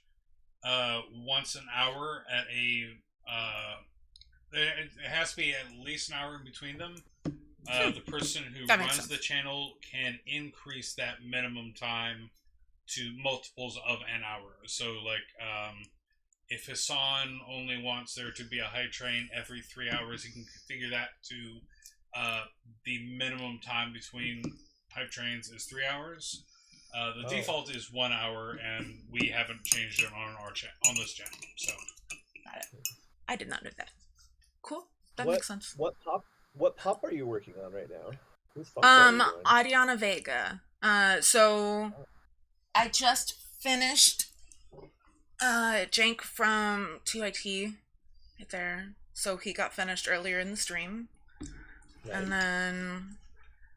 once an hour at a. It has to be at least an hour in between them. The person who That makes runs sense. the channel can increase that minimum time to multiples of an hour. So, like, if Hassan only wants there to be a hype train every 3 hours, he can configure that to the minimum time between hype trains is 3 hours. The default is 1 hour, and we haven't changed it on our on this channel. So, Got it. I did not know that. Cool. That makes sense. What pop are you working on right now? Whose Funko are you doing? Adiana Vega. So I just finished Jank from TYT right there. So he got finished earlier in the stream. Nice. And then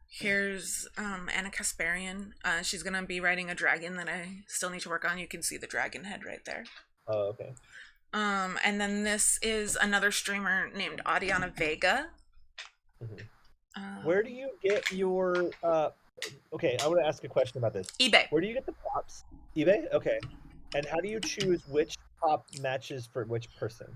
here's Anna Kasparian. She's gonna be writing a dragon that I still need to work on. You can see the dragon head right there. Oh, okay. And then this is another streamer named Adiana Vega. Mm-hmm. Where do you get your okay, I want to ask a question about this. eBay. Where do you get the props? eBay? Okay. And how do you choose which prop matches for which person?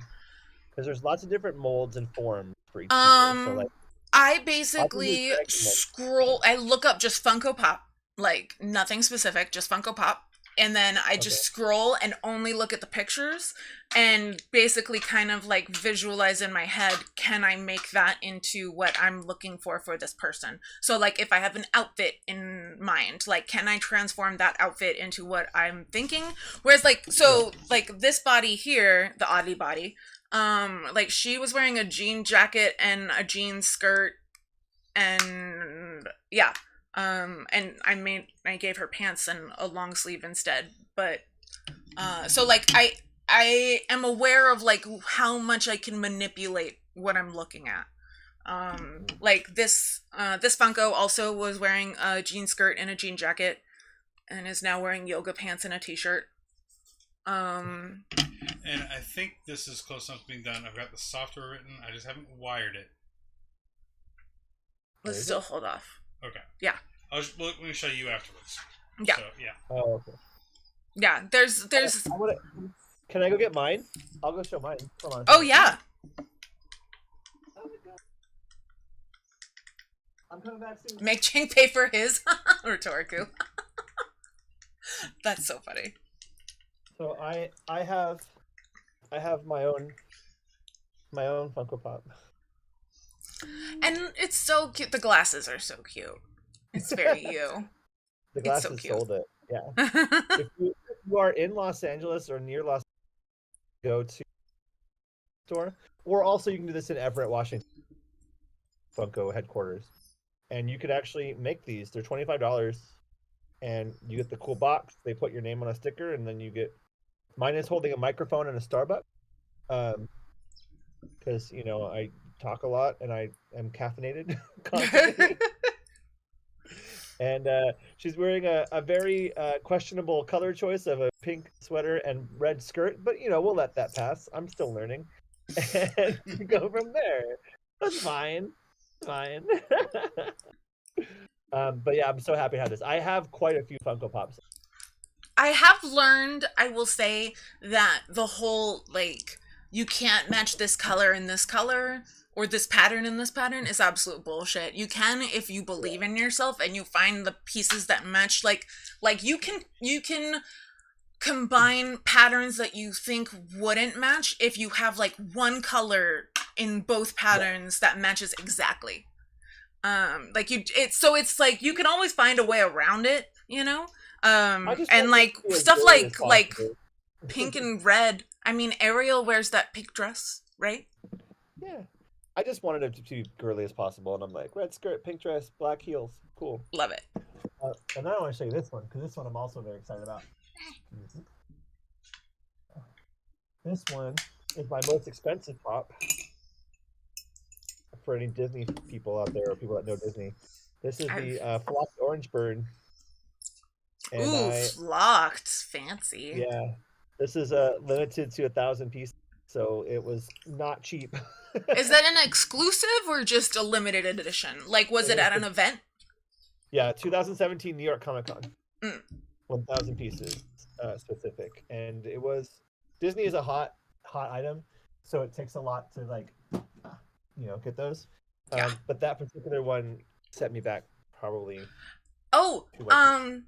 Because there's lots of different molds and forms for each people. So like I basically scroll, I look up just Funko Pop, like nothing specific, just Funko Pop. And then I just scroll and only look at the pictures and basically kind of like visualize in my head, can I make that into what I'm looking for this person? So like if I have an outfit in mind, like can I transform that outfit into what I'm thinking? Whereas like, so like this body here, the Audie body, like she was wearing a jean jacket and a jean skirt and yeah. And I gave her pants and a long sleeve instead, but so like I am aware of like how much I can manipulate what I'm looking at. Like this Funko also was wearing a jean skirt and a jean jacket and is now wearing yoga pants and a t-shirt. And I think this is close enough to being done. I've got the software written, I just haven't wired it. Let's still hold off. Okay. Yeah. Let me show you afterwards. Yeah. So, yeah. Oh, okay. Yeah, there's can I go get mine? I'll go show mine. Come on. Oh yeah. Oh my God. I'm coming back soon. Make Ching pay for his Rhetoriku. That's so funny. So I have my own Funko Pop. And it's so cute. The glasses are so cute. It's very you. The It's glasses so cute. sold it. Yeah. If you are in Los Angeles or near Los Angeles, go to the store. Or also you can do this in Everett, Washington, Funko headquarters. And you could actually make these. They're $25. And you get the cool box. They put your name on a sticker, and then you get... Mine is holding a microphone and a Starbucks. Because, you know, I talk a lot and I am caffeinated constantly. And she's wearing a very questionable color choice of a pink sweater and red skirt, but you know, we'll let that pass. I'm still learning. And go from there. That's fine. Fine. But yeah, I'm so happy to have this. I have quite a few Funko Pops. I have learned, I will say, that the whole, like, you can't match this color in this color, or this pattern in this pattern is absolute bullshit. You can if you believe in yourself and you find the pieces that match. Like you can combine patterns that you think wouldn't match if you have like one color in both patterns that matches exactly. It's like you can always find a way around it, you know? And like stuff like pink and red. I mean, Ariel wears that pink dress, right? Yeah. I just wanted it to be girly as possible, and I'm like, red skirt, pink dress, black heels. Cool. Love it. And now I want to show you this one, because this one I'm also very excited about. This one is my most expensive pop. For any Disney people out there, or people that know Disney. This is the flocked orange bird. And Ooh, flocked. Fancy. Yeah. This is limited to 1,000 pieces. so it was not cheap. Is that an exclusive or just a limited edition? Like, was it at an event? Yeah, 2017 New York Comic Con. Mm. 1,000 pieces specific, and it was Disney is a hot item, so it takes a lot to like get those. Yeah. But that particular one set me back probably. Oh, 2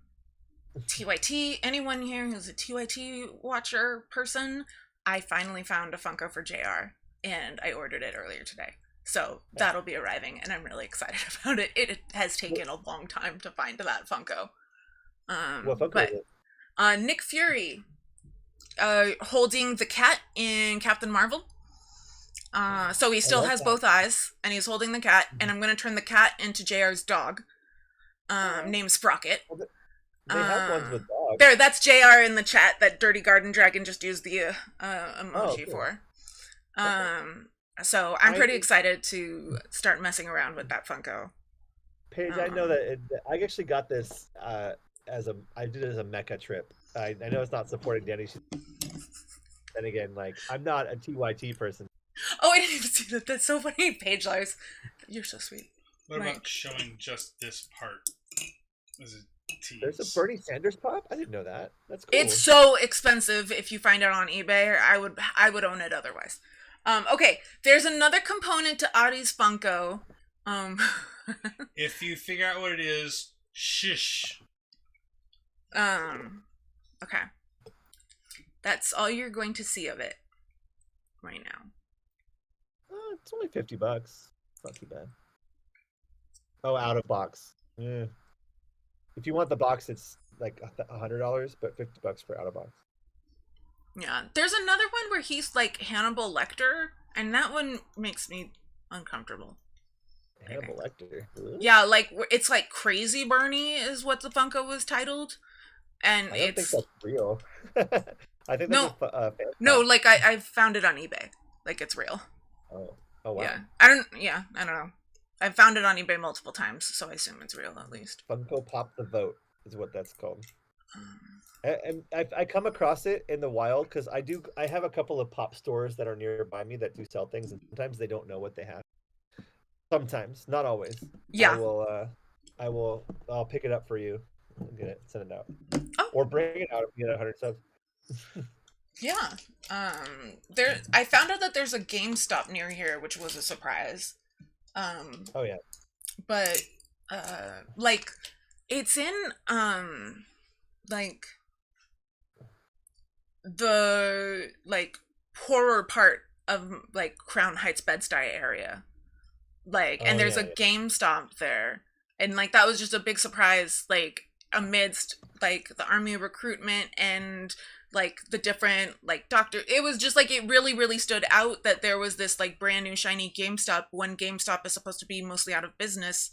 TYT. Anyone here who's a TYT watcher person? I finally found a Funko for JR, and I ordered it earlier today. So that'll be arriving, and I'm really excited about it. It has taken a long time to find that Funko. What Funko is it? Nick Fury, holding the cat in Captain Marvel. So he still has both eyes, and he's holding the cat. And I'm gonna turn the cat into JR's dog, named Sprocket. They have ones with dogs. There, that's JR in the chat. That Dirty Garden Dragon just used the emoji for. So I'm pretty excited to start messing around with that Funko. Paige, I know that I actually got this I did it as a mecha trip. I know it's not supporting Danny. Then again, like I'm not a TYT person. Oh, I didn't even see that. That's so funny, Paige Lars. You're so sweet. What about showing just this part as a tease? There's a Bernie Sanders pop? I didn't know that. That's cool. It's so expensive if you find it on eBay. I would own it otherwise. Okay, there's another component to Adi's Funko. If you figure out what it is, shish. Okay. That's all you're going to see of it right now. It's only $50. It's not too bad. Oh, out of box. Yeah. If you want the box, it's like $100, but $50 for out of box. Yeah, there's another one where he's like Hannibal Lecter, and that one makes me uncomfortable. Hannibal Lecter. Really? Yeah, like it's like Crazy Bernie is what the Funko was titled, and I don't think that's real. I think that's no, like I found it on eBay, like it's real. Oh wow. Yeah, I don't know. I've found it on eBay multiple times, so I assume it's real at least. Funko Pop the Vote is what that's called. And I come across it in the wild because I have a couple of pop stores that are nearby me that do sell things, and sometimes they don't know what they have. Sometimes, not always. Yeah. I'll pick it up for you and get it, send it out. Oh. Or bring it out if you get 100 subs. Yeah. I found out that there's a GameStop near here, which was a surprise. Oh yeah. But like it's in like the like poorer part of like Crown Heights Bed-Stuy area. Like and there's a GameStop there. And like that was just a big surprise, like amidst like the army recruitment and like the different like doctor, it was just like it really stood out that there was this like brand new shiny GameStop when GameStop is supposed to be mostly out of business,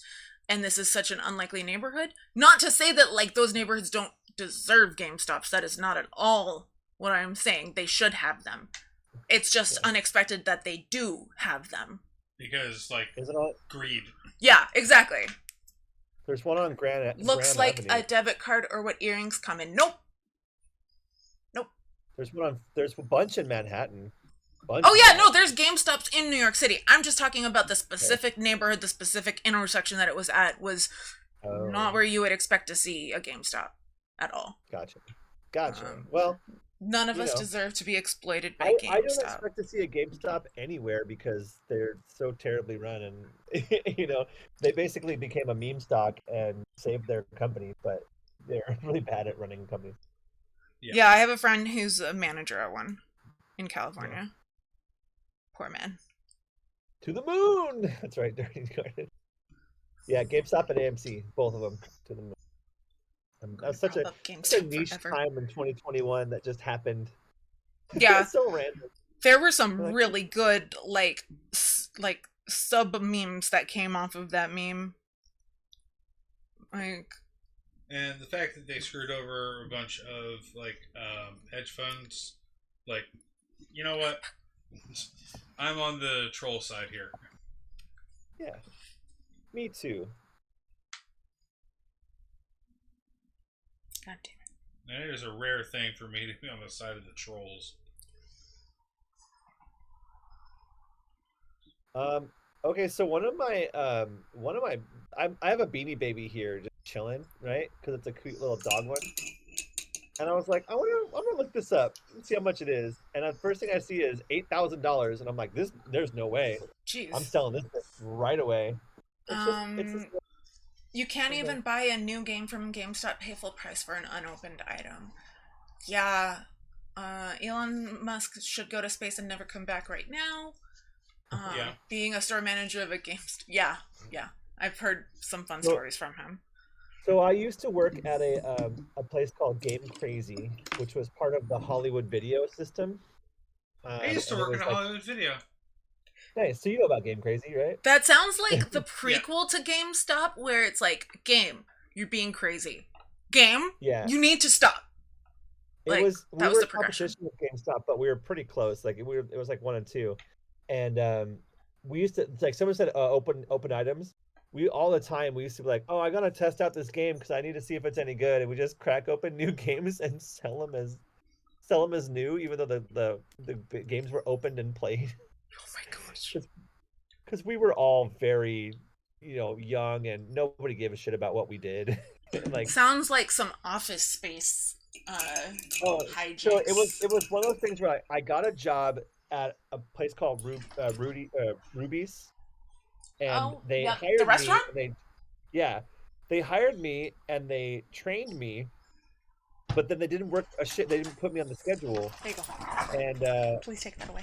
and this is such an unlikely neighborhood. Not to say that like those neighborhoods don't deserve GameStops, that is not at all what I'm saying. They should have them. It's just unexpected that they do have them because like greed. Yeah, exactly. There's one on Looks Grand like Avenue. a debit card or what earrings come in. Nope. There's a bunch in Manhattan. There's GameStops in New York City. I'm just talking about the specific neighborhood, the specific intersection that it was at was not where you would expect to see a GameStop at all. Gotcha. Well, none of us deserve to be exploited by GameStop. I don't expect to see a GameStop anywhere because they're so terribly run, and they basically became a meme stock and saved their company, but they're really bad at running companies. Yeah, I have a friend who's a manager at one in California. Poor man. To the moon! That's right, Dirty Garden. Yeah, GameStop and AMC, both of them to the moon. That's such a niche time in 2021 that just happened. Yeah. So random. There were some really good, like sub-memes that came off of that meme. Like... And the fact that they screwed over a bunch of hedge funds, like, you know what? I'm on the troll side here. Yeah, me too. God damn it! And it is a rare thing for me to be on the side of the trolls. Um, okay, so I have a Beanie Baby here just chilling, right? Because it's a cute little dog one. And I was like, I'm gonna look this up and see how much it is. And the first thing I see is $8,000, and I'm like, there's no way. I'm Jeez. selling this thing right away. It's just Um, you can't okay. even buy a new game from GameStop pay full price for an unopened item. Yeah. Elon Musk should go to space and never come back right now. Yeah. Being a store manager of a GameStop. Yeah, yeah. I've heard some fun So, stories from him. so I used to work at a place called Game Crazy, which was part of the Hollywood Video System. I used to And it work in was like, Hollywood Video. nice. So you know about Game Crazy, right? That sounds like the Yeah. prequel to GameStop, where it's like, game, you're being crazy. Game, Yeah. you need to stop. We That was were the in progression. competition with GameStop, but we were pretty close. Like it was like 1 and 2, and we used to like someone said open items. We all the time we used to be like, oh, I gotta test out this game because I need to see if it's any good, and we just crack open new games and sell them as new, even though the games were opened and played. Oh my gosh. Because we were all very, young and nobody gave a shit about what we did. And like, Sounds like some office space oh, so hijinks. it was one of those things where I got a job at a place called Ruby's, and Oh, they yeah. The hired me. restaurant? And they hired me and they trained me, but then they didn't work a shit. They didn't put me on the schedule, There you go. and Please take that away.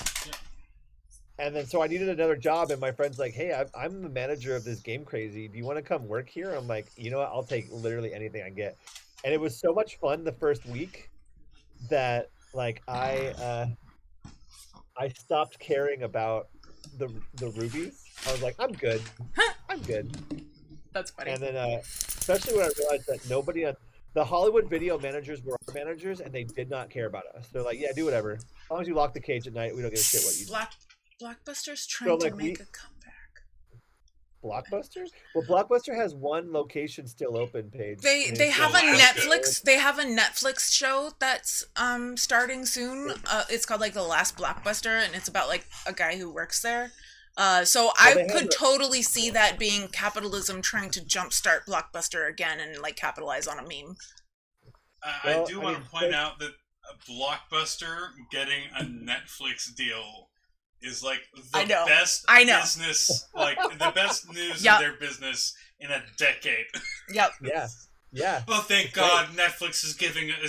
then so I needed another job, and my friend's like, "Hey, I'm the manager of this Game Crazy. Do you want to come work here?" I'm like, "You know what? I'll take literally anything I get." And it was so much fun the first week that like I stopped caring about the rubies. I was like, I'm good. That's funny. And then especially when I realized that nobody on the Hollywood Video managers were our managers, and they did not care about us. They're like, yeah, do whatever, as long as you lock the cage at night, we don't give a shit what you do. Blockbuster's So trying to like make a comeback. Blockbuster? Well, Blockbuster has one location still open, Paige. They And they it's have in a Alaska. Netflix. They have a Netflix show that's starting soon. It's called like The Last Blockbuster, and it's about like a guy who works there. So Well, I they have could totally see that being capitalism trying to jumpstart Blockbuster again and like capitalize on a meme. I well, do I want mean, to point out that Blockbuster getting a Netflix deal is like I the know. best I know. business, like the best news Yep. in their business in a decade. Yep. yeah. Oh, thank It's God, Netflix is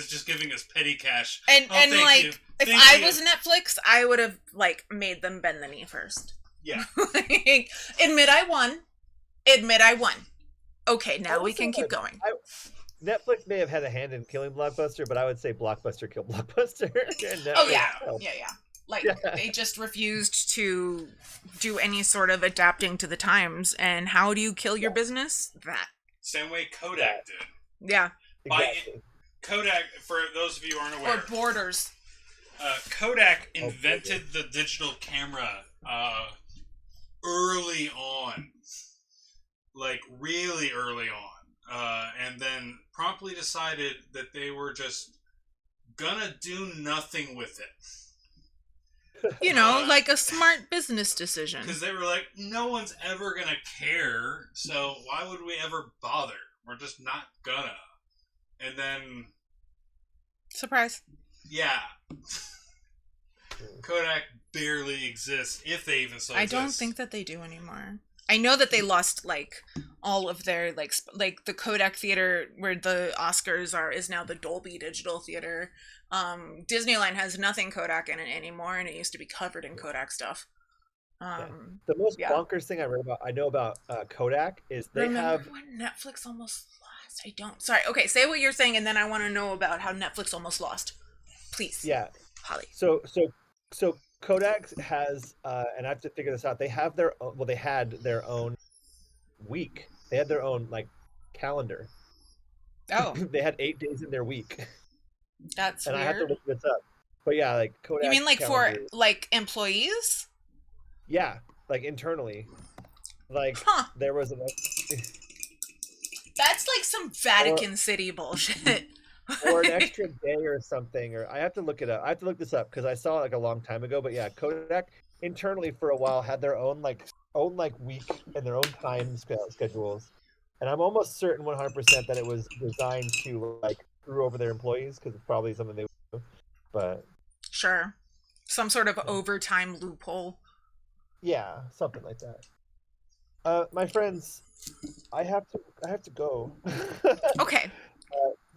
just giving us petty cash. And Oh, and thank like you. if Thank I you. was Netflix, I would have like made them bend the knee first. Yeah. Like, admit I won. Admit I won. Okay, I now would we say can keep that going. Netflix may have had a hand in killing Blockbuster, but I would say Blockbuster killed Blockbuster. And Oh Netflix yeah, helped. yeah. Like Yeah. they just refused to do any sort of adapting to the times. And how do you kill your business? That. Same way Kodak did. Yeah. Exactly. Kodak, for those of you who aren't aware, Or borders. Kodak Oh, invented the digital camera early on, like really early on, and then promptly decided that they were just gonna do nothing with it. You know, like a smart business decision. Because they were like, no one's ever gonna care, so why would we ever bother? We're just not gonna. And then, Surprise. yeah, Kodak barely exists, if they even still I exist. don't think that they do anymore. I know that they lost like all of their like the Kodak Theater where the Oscars are is now the Dolby Digital Theater. Disneyland has nothing Kodak in it anymore, and it used to be covered in Kodak stuff. The most Yeah. bonkers thing I know about Kodak is they Remember have when Netflix almost lost? I don't. Sorry. Okay, say what you're saying, and then I want to know about how Netflix almost lost. Please, yeah. Holly. So Kodak has and I have to figure this out. They have their own, well, they had their own week. They had their own like calendar. Oh, They had 8 days in their week, that's and I have to weird. look this up. But yeah, like Kodak. You mean like for calendar, like employees? yeah, like internally, like Huh. there was an That's like some Vatican City bullshit. or an extra day or something, or I have to look it up. I have to look this up because I saw it like a long time ago. But yeah, Kodak internally for a while had their own week and their own schedules, and I'm almost certain 100% that it was designed to like screw over their employees because it's probably something they would do. But Sure. Some sort of overtime loophole. yeah, something like that. My friends, I have to go. Okay.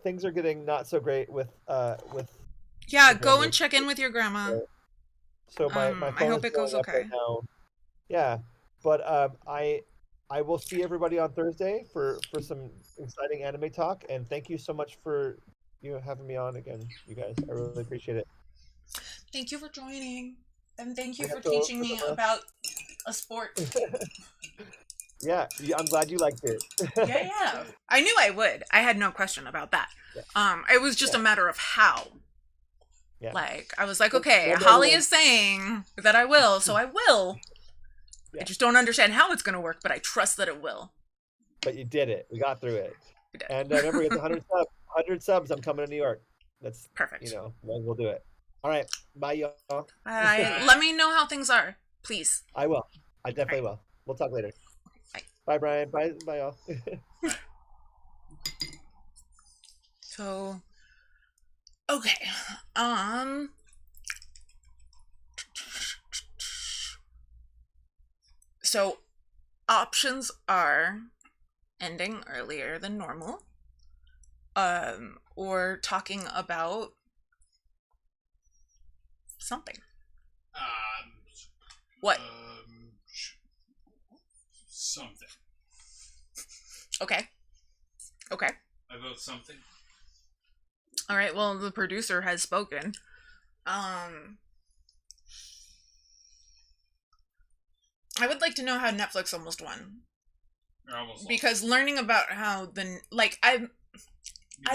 Things are getting not so great with Yeah, the go and grandma. check in with your grandma. So my I phone hope is it goes blowing up right okay. now. Yeah, but I will see everybody on Thursday for some exciting anime talk, and thank you so much for having me on again, you guys. I really appreciate it. Thank you for joining. And thank you for Arigato teaching me gozaimasu. about a sport. Yeah, I'm glad you liked it. Yeah, yeah. I knew I would. I had no question about that. Yeah, It was just yeah, a matter of how. yeah. Like, I was like, No, okay, no more Holly rules. is saying that I will, so I will. I Yeah, just don't understand how it's going to work, but I trust that it will. but you did it. We got through it. We did. And remember, it's 100 subs. I'm coming to New York. That's Perfect. we'll do it. All right, bye y'all. Let me know how things are, please. I will. I All definitely right. will. We'll talk later. Bye. Bye, Brian. Bye y'all. So, okay. Um, so options are ending earlier than normal, or talking about something. What? Something. Okay. Okay. I vote something. All right. Well, the producer has spoken. I would like to know how Netflix almost won. Almost Because learning about how I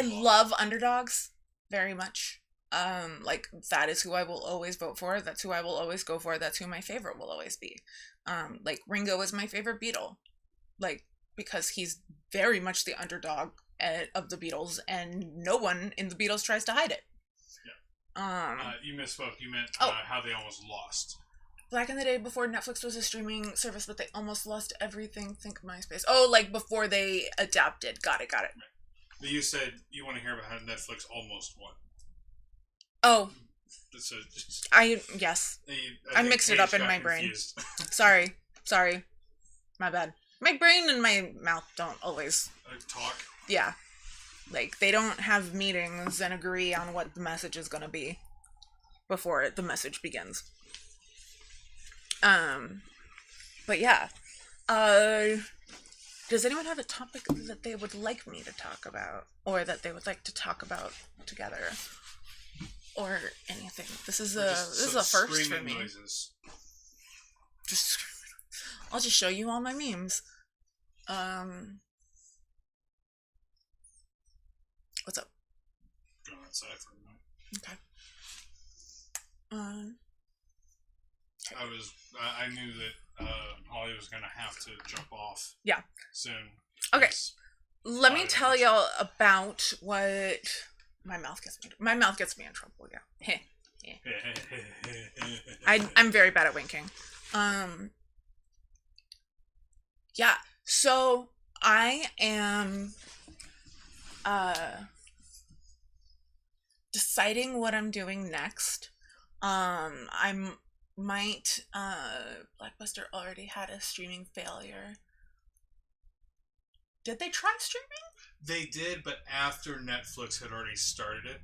love underdogs very much. Like that is who I will always vote for. That's who I will always go for. That's who my favorite will always be. Like Ringo is my favorite Beatle. Like because he's very much the underdog of the Beatles, and no one in the Beatles tries to hide it. Yeah. You misspoke. You meant how they almost lost. Back in the day, before Netflix was a streaming service, but they almost lost everything. Think MySpace. Oh, like before they adapted. Got it. Right. But you said you want to hear about how Netflix almost won. Oh. So Yes. I mixed it up in my brain. Sorry. My bad. My brain and my mouth don't always talk. Yeah. Like they don't have meetings and agree on what the message is gonna be before the message begins. But yeah. Does anyone have a topic that they would like me to talk about, or that they would like to talk about together, or anything? This is a first for me. Noises. I'll just show you all my memes. What's up? Go outside for a minute. Okay. I knew that Holly was gonna have to jump off. Yeah. Soon. Okay. Yes. Let me tell y'all about what my mouth gets me in trouble. Yeah. I'm very bad at winking. Yeah. So I am deciding what I'm doing next. I'm might Blockbuster already had a streaming failure. Did they try streaming? They did, but after Netflix had already started it.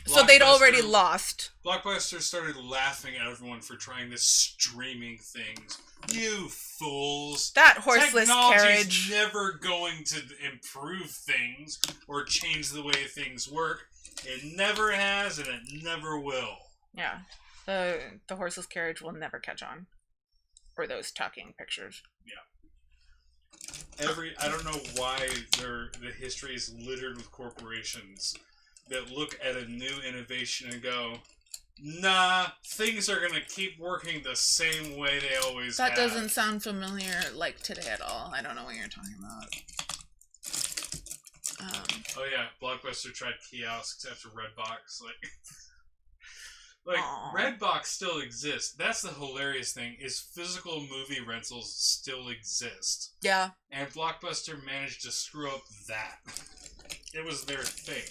So they'd already lost. Blockbuster started laughing at everyone for trying this streaming things. You fools. That horseless Technology's carriage. Never going to improve things or change the way things work. It never has and it never will. Yeah. The horseless carriage will never catch on. Or those talking pictures. Yeah. I don't know why the history is littered with corporations that look at a new innovation and go, nah, things are gonna keep working the same way they always have. That doesn't sound familiar like today at all. I don't know what you're talking about. Oh yeah, Blockbuster tried kiosks after Redbox. Like, Aw. Redbox still exists. That's the hilarious thing, is physical movie rentals still exist. Yeah. And Blockbuster managed to screw up that. It was their thing.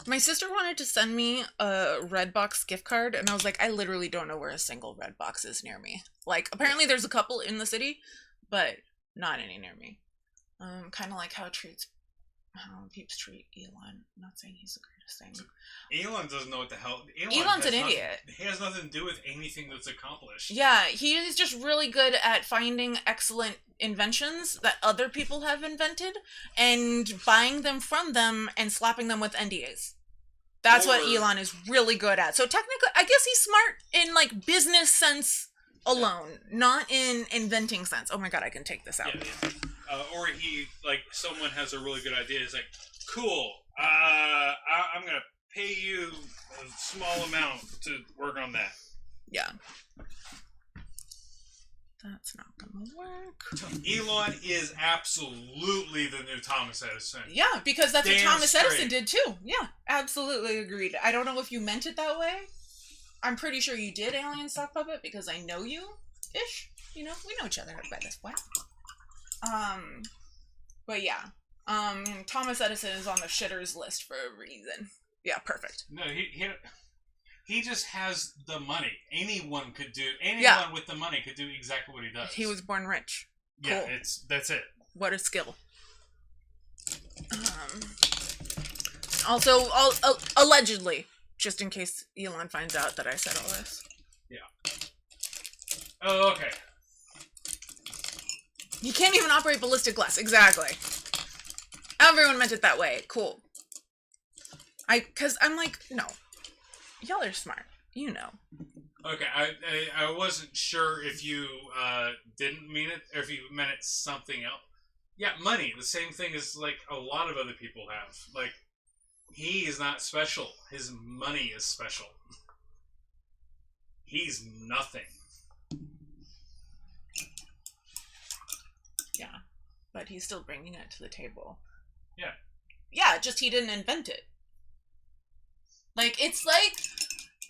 My sister wanted to send me a Redbox gift card, and I was like, I literally don't know where a single Redbox is near me. Like, apparently there's a couple in the city, but not any near me. Kind of like how Peeps treat Elon. I'm not saying he's the greatest thing. Elon doesn't know what the hell. Elon's an idiot. He has nothing to do with anything that's accomplished. Yeah, he is just really good at finding excellent inventions that other people have invented and buying them from them and slapping them with NDAs. That's what Elon is really good at. So technically, I guess he's smart in like business sense alone, not in inventing sense. Oh my god, I can take this out. Yeah. Or he, like, someone has a really good idea. He's like, cool, I'm going to pay you a small amount to work on that. Yeah. That's not gonna work. Elon is absolutely the new Thomas Edison. Yeah, because that's what Damn Thomas straight. Edison did too. Yeah, absolutely agreed. I don't know if you meant it that way. I'm pretty sure you did, Alien Sock Puppet, because I know you-ish. You know, we know each other by this point. But yeah. Thomas Edison is on the shitters list for a reason. Yeah, perfect. No, he just has the money. Anyone with the money could do exactly what he does. He was born rich. Yeah, Cool. that's it. What a skill. Also, allegedly, just in case Elon finds out that I said all this. Yeah. Oh, okay. You can't even operate ballistic glass. Exactly. Everyone meant it that way. Cool. Cause I'm like, no. Y'all are smart. You know. Okay, I wasn't sure if you didn't mean it, or if you meant it something else. Yeah, money. The same thing as, like, a lot of other people have. Like, he is not special. His money is special. He's nothing. Yeah. But he's still bringing it to the table. Yeah. Yeah, just he didn't invent it. Like, it's like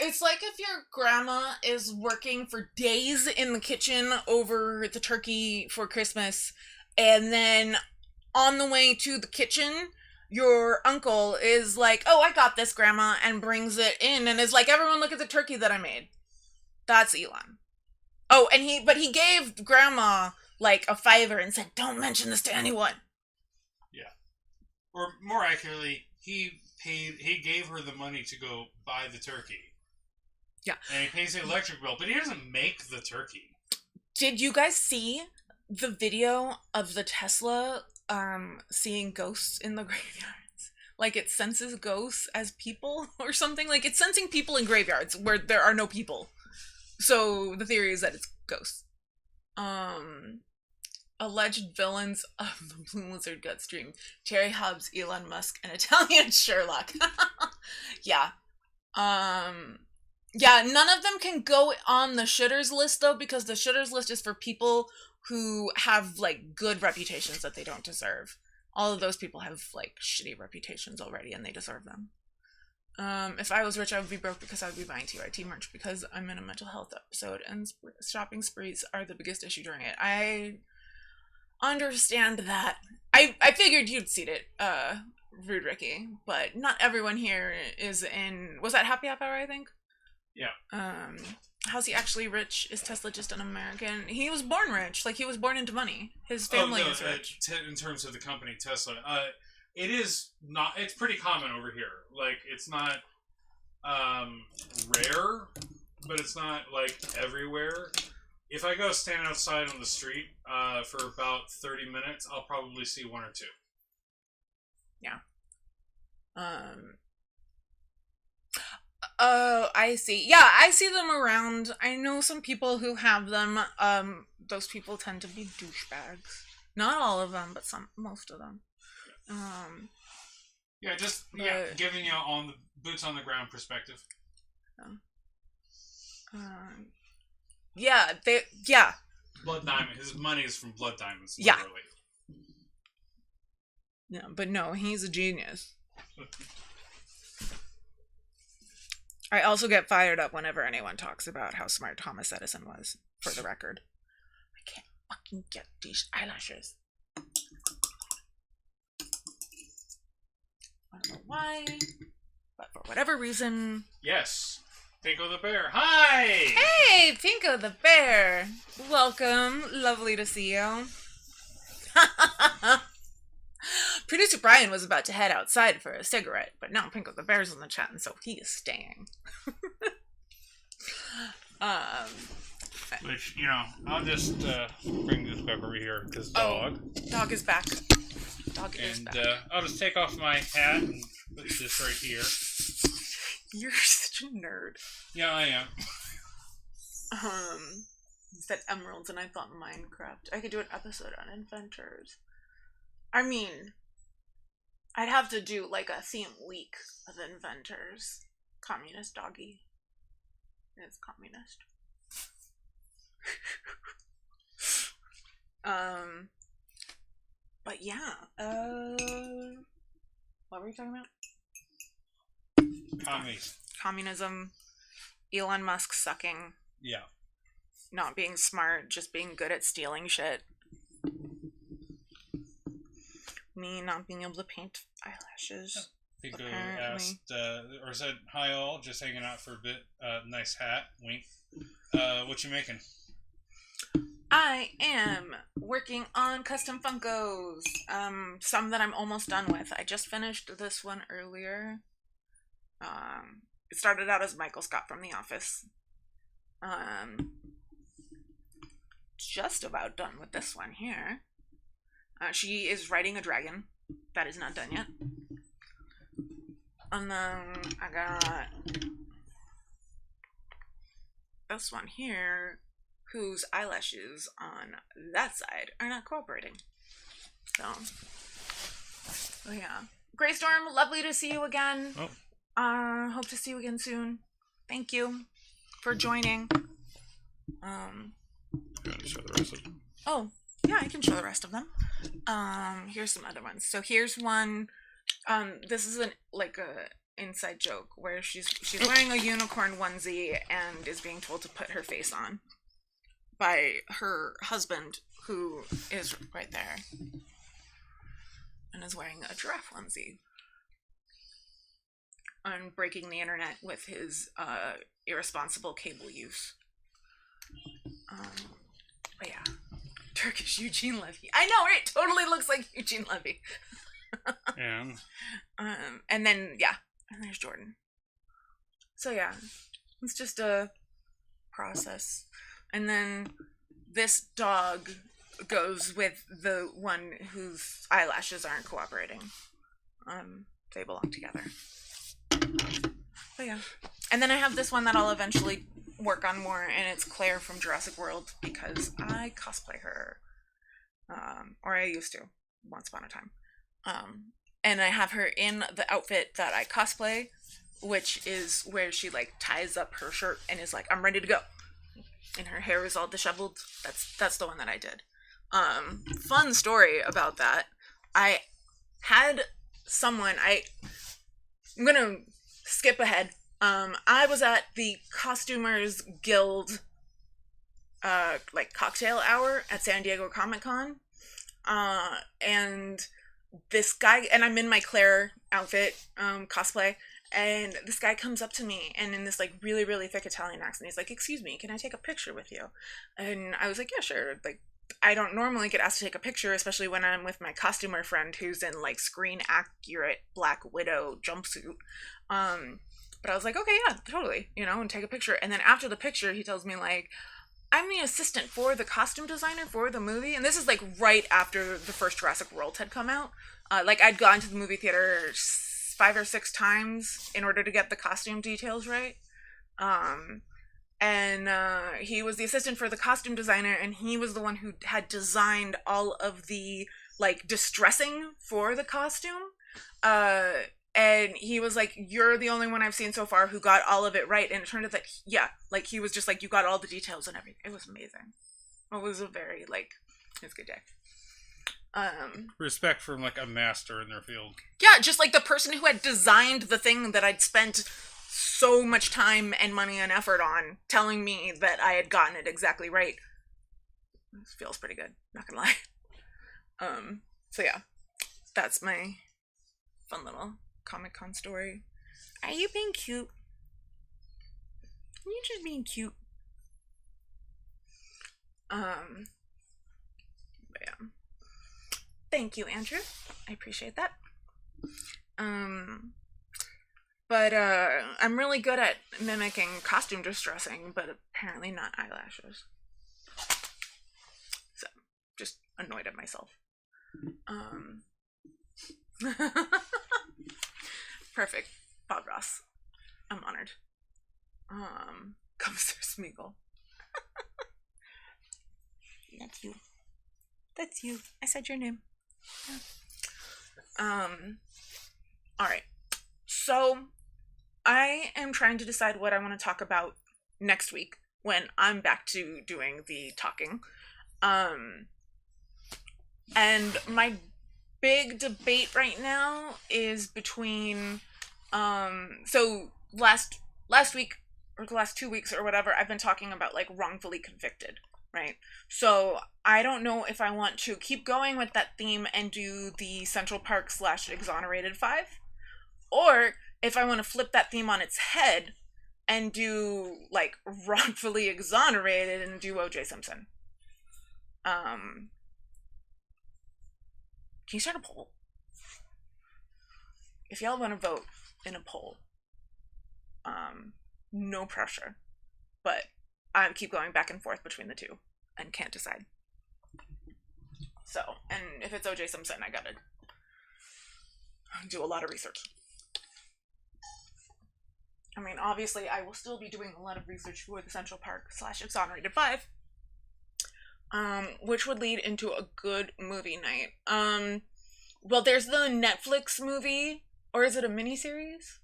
if your grandma is working for days in the kitchen over the turkey for Christmas, and then on the way to the kitchen, your uncle is like, oh, I got this, grandma, and brings it in and is like, everyone look at the turkey that I made. That's Elon. Oh, and he gave grandma like a favor and said, don't mention this to anyone. Yeah. Or more accurately, he gave her the money to go buy the turkey. Yeah. And he pays the electric bill, but he doesn't make the turkey. Did you guys see the video of the Tesla seeing ghosts in the graveyards? Like, it senses ghosts as people or something? Like, it's sensing people in graveyards where there are no people. So the theory is that it's ghosts. Alleged villains of the Blue Lizard gut stream: Terry Hobbs, Elon Musk, and Italian Sherlock. Yeah. Yeah, none of them can go on the shitters list, though, because the shitters list is for people who have, like, good reputations that they don't deserve. All of those people have, like, shitty reputations already, and they deserve them. If I was rich, I would be broke because I would be buying TYT merch because I'm in a mental health episode, and shopping sprees are the biggest issue during it. I understand that. I figured you'd seen it, Rude Ricky, but not everyone here is in... Was that Happy Hour, I think? Yeah. How's he actually rich? Is Tesla just an American? He was born rich. Like, he was born into money. His family is rich. In terms of the company Tesla, it is not... It's pretty common over here. Like, it's not rare, but it's not, like, everywhere. If I go stand outside on the street for about 30 minutes, I'll probably see one or two. Yeah. Oh, I see. Yeah, I see them around. I know some people who have them. Those people tend to be douchebags. Not all of them, but most of them. Yeah, just giving you on the boots on the ground perspective. Yeah, Blood Diamond. His money is from Blood Diamonds. Yeah. Literally. Yeah, but no, he's a genius. I also get fired up whenever anyone talks about how smart Thomas Edison was, for the record. I can't fucking get these eyelashes. I don't know why, but for whatever reason... Yes. Pinko the Bear. Hi! Hey, Pinko the Bear! Welcome. Lovely to see you. Producer Brian was about to head outside for a cigarette, but now Pinko the Bear's in the chat, and so he is staying. Which, I'll just bring this back over here, because dog. Dog is back. Dog is back. And I'll just take off my hat and put this right here. You're such a nerd. Yeah, I am. You said emeralds, and I thought Minecraft. I could do an episode on inventors. I mean, I'd have to do like a theme week of inventors. Communist doggy. It's communist. But yeah. What were we talking about? Communism. Elon Musk sucking. Yeah. Not being smart, just being good at stealing shit. Me not being able to paint eyelashes. Pinko asked, or said, hi all, just hanging out for a bit. Nice hat, wink. What you making? I am working on custom Funkos. Some that I'm almost done with. I just finished this one earlier. It started out as Michael Scott from The Office. Just about done with this one here. She is riding a dragon. That is not done yet. And then I got this one here, whose eyelashes on that side are not cooperating. So, yeah. Greystorm, lovely to see you again. Hope to see you again soon. Thank you for joining. You want to show the rest of them? Oh, yeah, I can show the rest of them. Here's some other ones. So here's one. This is a inside joke where she's wearing a unicorn onesie and is being told to put her face on by her husband, who is right there and is wearing a giraffe onesie and breaking the internet with his irresponsible cable use. But yeah. Turkish Eugene Levy. I know, right? Totally looks like Eugene Levy. And then, yeah. And there's Jordan. So, yeah. It's just a process. And then this dog goes with the one whose eyelashes aren't cooperating. They belong together. But, yeah. And then I have this one that I'll eventually work on more, and it's Claire from Jurassic World, because I cosplay her. Or I used to, once upon a time. And I have her in the outfit that I cosplay, which is where she, ties up her shirt and is like, I'm ready to go. And her hair is all disheveled. That's the one that I did. Fun story about that. I had someone, I'm gonna skip ahead. I was at the Costumers Guild, cocktail hour at San Diego Comic-Con. And this guy, and I'm in my Claire outfit, cosplay, and this guy comes up to me, and in this, really, really thick Italian accent, he's like, excuse me, can I take a picture with you? And I was like, yeah, sure. I don't normally get asked to take a picture, especially when I'm with my costumer friend who's in, screen-accurate Black Widow jumpsuit. But I was like, okay, yeah, totally, and take a picture. And then after the picture, he tells me, I'm the assistant for the costume designer for the movie. And this is, right after the first Jurassic World had come out. I'd gone to the movie theater 5 or 6 times in order to get the costume details right. And he was the assistant for the costume designer, and he was the one who had designed all of the, distressing for the costume. And he was like, you're the only one I've seen so far who got all of it right. And it turned out that, he was just like, you got all the details and everything. It was amazing. It was a very, it was a good day. Respect from, a master in their field. Yeah, just, the person who had designed the thing that I'd spent so much time and money and effort on telling me that I had gotten it exactly right. It feels pretty good, not gonna lie. So yeah, that's my fun little Comic-Con story. Are you being cute? Are you just being cute? But yeah. Thank you, Andrew. I appreciate that. But I'm really good at mimicking costume distressing, but apparently not eyelashes. So, just annoyed at myself. Perfect. Bob Ross. I'm honored. Comes through Smeagol. That's you. That's you. I said your name. Yeah. Alright. So, I am trying to decide what I want to talk about next week when I'm back to doing the talking. And my big debate right now is between so last week or the last 2 weeks or whatever, I've been talking about like wrongfully convicted, right? So I don't know if I want to keep going with that theme and do the Central Park / Exonerated 5, or if I want to flip that theme on its head and do like wrongfully exonerated and do O.J. Simpson. Can you start a poll? If y'all want to vote in a poll, no pressure, but I keep going back and forth between the two and can't decide. So, and if it's O.J. Simpson, I gotta do a lot of research. I mean, obviously, I will still be doing a lot of research for the Central Park / Exonerated 5, which would lead into a good movie night. Well, there's the Netflix movie, or is it a miniseries?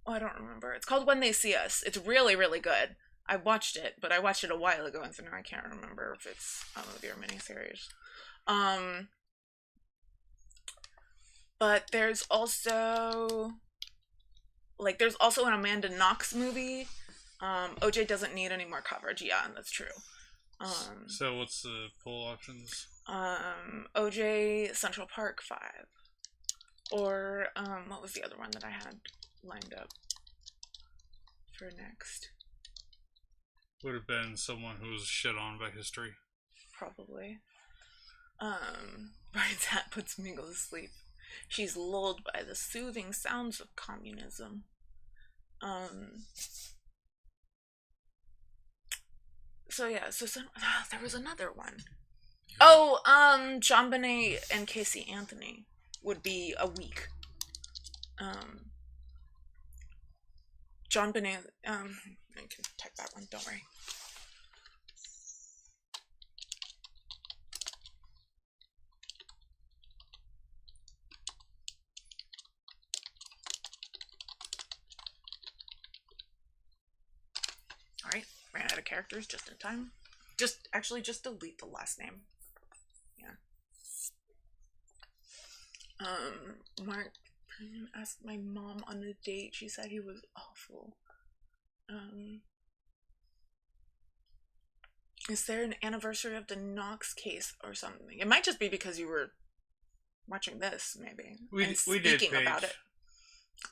Oh, I don't remember. It's called When They See Us. It's really, really good. I watched it, but I watched it a while ago, and so now I can't remember if it's a movie or miniseries. But there's also an Amanda Knox movie. OJ doesn't need any more coverage. Yeah, and that's true. So what's the poll options? OJ Central Park 5. Or, what was the other one that I had lined up for next? Would have been someone who was shit on by history. Probably. Brian's hat puts Mingle to sleep. She's lulled by the soothing sounds of communism. So yeah, there was another one. Oh, John Bonet and Casey Anthony would be a week. John Bonet, I can type that one, don't worry. Alright, ran out of characters just in time. Just delete the last name. Yeah. Mark asked my mom on a date. She said he was awful. Is there an anniversary of the Knox case or something? It might just be because you were watching this, maybe. We did speaking about it.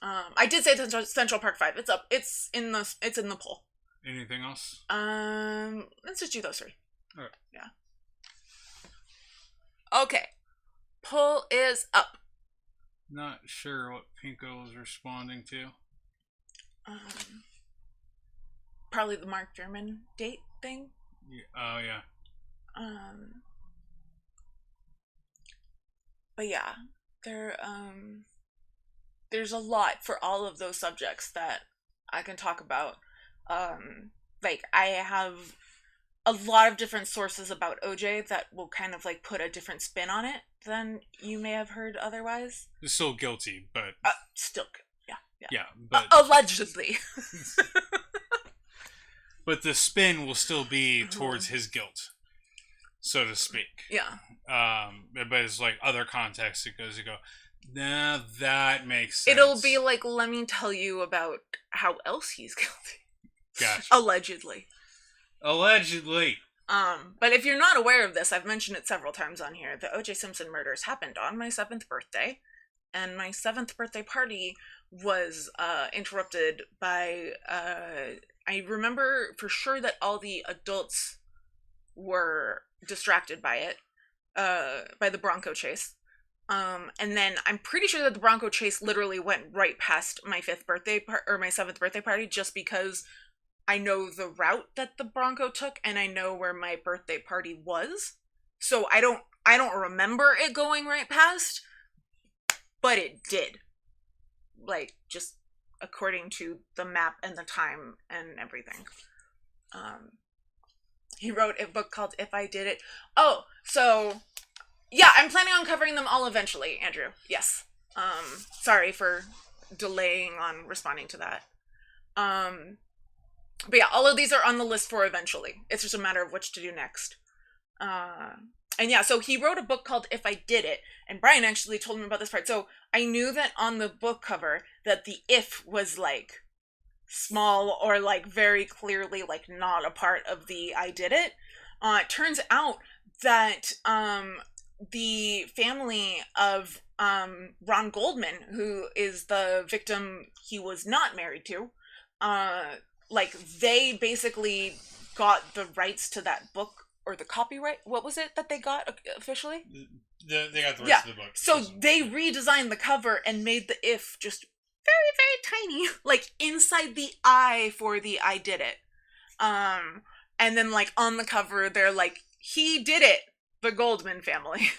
I did say Central Park 5. It's up. It's in the poll. Anything else? Let's just do those 3. Alright. Yeah. Okay. Poll is up. Not sure what Pinko was responding to. Probably the Mark German date thing. Yeah. Oh yeah. But yeah, there's a lot for all of those subjects that I can talk about. Like I have a lot of different sources about OJ that will kind of like put a different spin on it than you may have heard otherwise. He's still guilty, but still, yeah. Yeah, but allegedly. But the spin will still be towards his guilt, so to speak. Yeah. But it's like other contexts. It goes, Now that makes sense. It'll be like, let me tell you about how else he's guilty. Gotcha. Allegedly. Allegedly. But if you're not aware of this, I've mentioned it several times on here. The O.J. Simpson murders happened on my 7th birthday, and my 7th birthday party was interrupted by. I remember for sure that all the adults were distracted by it, by the Bronco chase. And then I'm pretty sure that the Bronco chase literally went right past my 5th birthday or my 7th birthday party, just because I know the route that the Bronco took and I know where my birthday party was. So I don't remember it going right past, but it did. Like, just according to the map and the time and everything. He wrote a book called If I Did It. Oh, so yeah, I'm planning on covering them all eventually, Andrew. Yes. Sorry for delaying on responding to that. But yeah, all of these are on the list for eventually. It's just a matter of which to do next. And yeah, so he wrote a book called If I Did It, and Brian actually told me about this part. So I knew that on the book cover that the if was like small or like very clearly like not a part of the I did it. It turns out that the family of Ron Goldman, who is the victim he was not married to, like they basically got the rights to that book, or the copyright. What was it that they got officially? They got the rights to the book. So they redesigned the cover and made the if just very, very tiny, like inside the I for the I did it. And then like on the cover, they're like, he did it, the Goldman family.